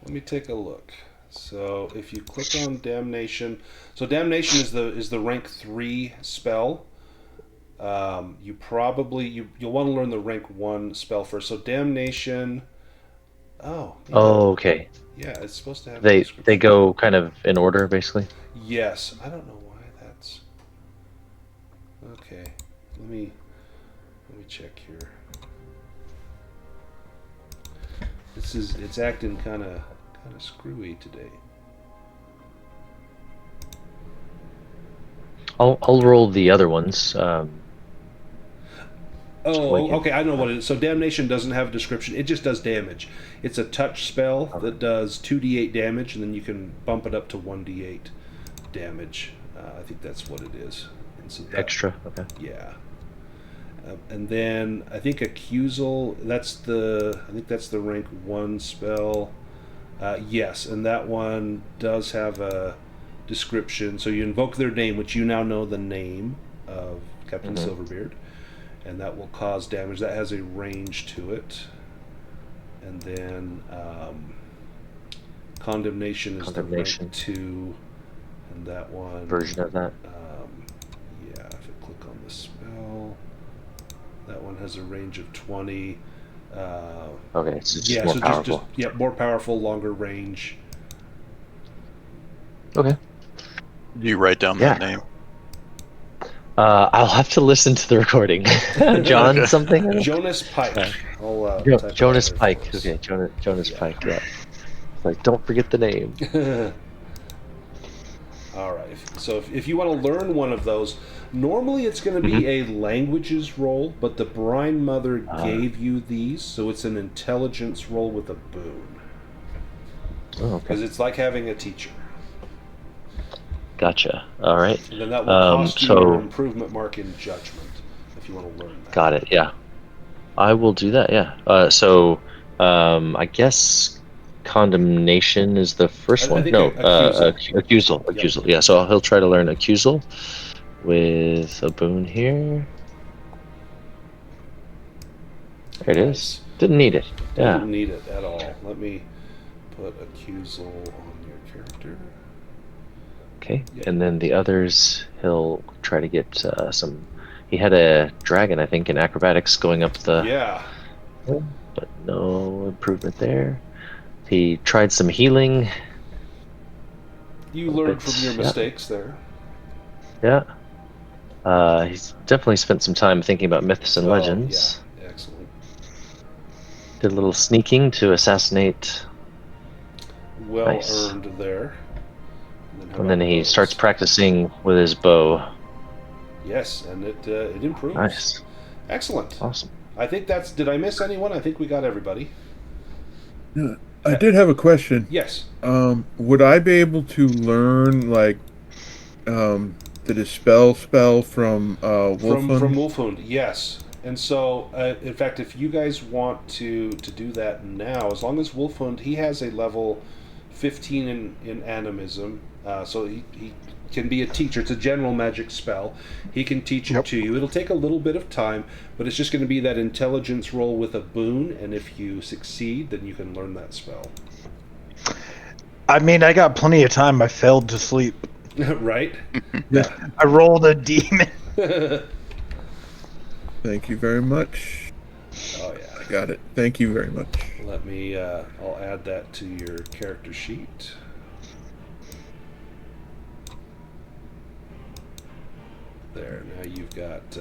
Let me take a look. So if you click on damnation, so damnation is the rank 3 spell. You'll want to learn the rank 1 spell first. So damnation. Oh. Yeah. Oh, okay. Yeah, it's supposed to have. They go kind of in order, basically. Yes, I don't know why that's. Okay, let me check here. It's acting kind of screwy today. I'll roll the other ones. Okay, I know what it is. So damnation doesn't have a description. It just does damage. It's a touch spell that does 2d8 damage, and then you can bump it up to 1d8 damage. I think that's what it is. And so Extra. Okay. Yeah. And then I think accusal. I think that's the rank 1 spell. Yes, and that one does have a description. So you invoke their name, which you now know the name of Captain Silverbeard, and that will cause damage. That has a range to it. And then condemnation is the rank 2, and that one version of that. Yeah, if I click on the spell, that one has a range of 20. Okay, it's just more powerful. More powerful, longer range. Okay. Do you write down that name? I'll have to listen to the recording. John something? Jonas Pike. Jonas Pike. Okay, Jonas Pike, yeah. Like, don't forget the name. All right. So if you want to learn one of those, normally it's going to be a languages roll, but the Brine Mother gave you these, so it's an intelligence roll with a boon. Oh, okay. Because it's like having a teacher. Gotcha. All right. And then that will cost you an improvement mark in judgment if you want to learn that. Got it. Yeah, I will do that. Yeah. I guess condemnation is the first one. No, accusal. Accusal. Yeah. So he'll try to learn accusal with a boon here. There it is. Didn't need it. Yeah. Didn't need it at all. Let me put accusal on your character. Okay, and then the others, he'll try to get some. He had a dragon, I think, in acrobatics going up the. Yeah. But no improvement there. He tried some healing. You learned from your mistakes there. Yeah. He's definitely spent some time thinking about myths and legends. Yeah, excellent. Did a little sneaking to assassinate. Well earned there. And then he starts practicing with his bow. Yes, and it improves. Nice. Excellent. Awesome. I think that's... Did I miss anyone? I think we got everybody. Yeah, I did have a question. Yes. Would I be able to learn, like, the Dispel spell from Wolfhund? From Wolfhund, yes. And so, in fact, if you guys want to do that now, as long as Wolfhund, he has a level 15 in animism, so he can be a teacher. It's a general magic spell. He can teach it to you. It'll take a little bit of time, but it's just going to be that intelligence roll with a boon, and if you succeed, then you can learn that spell. I mean, I got plenty of time. I failed to sleep. Right? Yeah. I rolled a demon. Thank you very much. Oh, yeah. I got it. Thank you very much. Let me, I'll add that to your character sheet. There, now you've got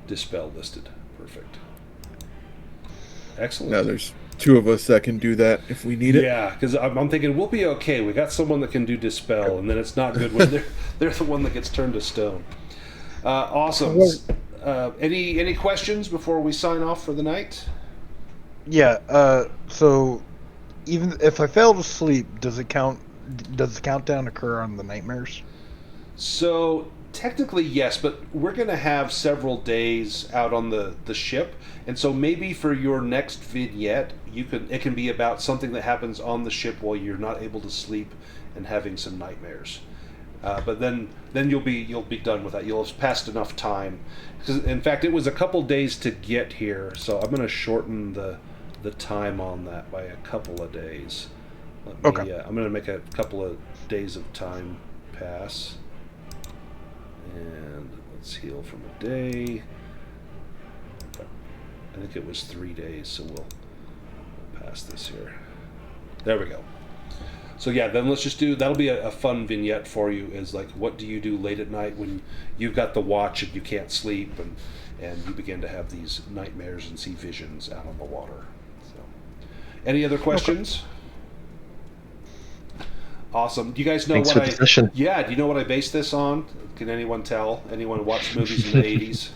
Dispel listed. Perfect. Excellent. Now there's two of us that can do that if we need it. Yeah, because I'm thinking we'll be okay. We got someone that can do Dispel, and then it's not good when they're the one that gets turned to stone. Awesome. Any questions before we sign off for the night? Yeah. So, even if I fail to sleep, does it count? Does the countdown occur on the nightmares? So technically yes, but we're going to have several days out on the ship, and so maybe for your next vignette, it can be about something that happens on the ship while you're not able to sleep and having some nightmares. But then you'll be done with that. You'll have passed enough time. 'Cause in fact, it was a couple days to get here, so I'm going to shorten the time on that by a couple of days. Okay. I'm going to make a couple of days of time pass. And let's heal from a day. I think it was 3 days, so we'll pass this here. There we go. So yeah, then let's just do, that'll be a fun vignette for you, is like, what do you do late at night when you've got the watch and you can't sleep, and you begin to have these nightmares and see visions out on the water. So, any other questions? Awesome. Do you guys know Thanks what for the session. Yeah, do you know what I based this on? Can anyone tell? Anyone watch movies in the 80s?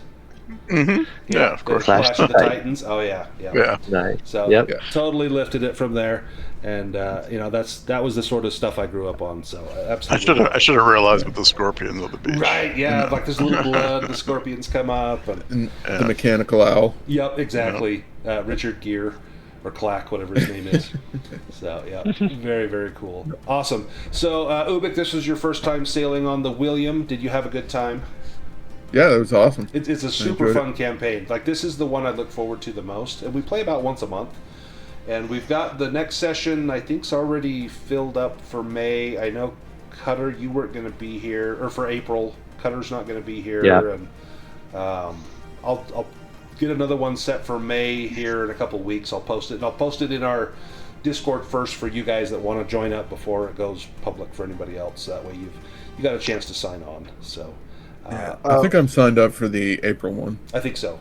Mm-hmm. Yeah, of course. Clash of the Titan. Titans. Oh yeah. Yeah. Nice. So Yep. totally lifted it from there, and that was the sort of stuff I grew up on. So I absolutely. should have realized with the scorpions on the beach. Right. Yeah. Like there's little blood. The scorpions come up, and The mechanical owl. yep, exactly. Richard Gere, or Clack, whatever his name is. So yeah, very very cool. Awesome. So Ubik, this was your first time sailing on the William. Did you have a good time? Yeah, that was awesome. It's a super enjoyed fun campaign. Like, this is the one I look forward to the most, and we play about once a month. And we've got the next session, I think's already filled up for May. I know, Cutter, you weren't going to be here, or for April. Cutter's not going to be here. Yeah. And I'll get another one set for May here in a couple weeks. I'll post it, and I'll post it in our Discord first for you guys that want to join up before it goes public for anybody else. That way you got a chance to sign on. So. I think I'm signed up for the April one. I think so.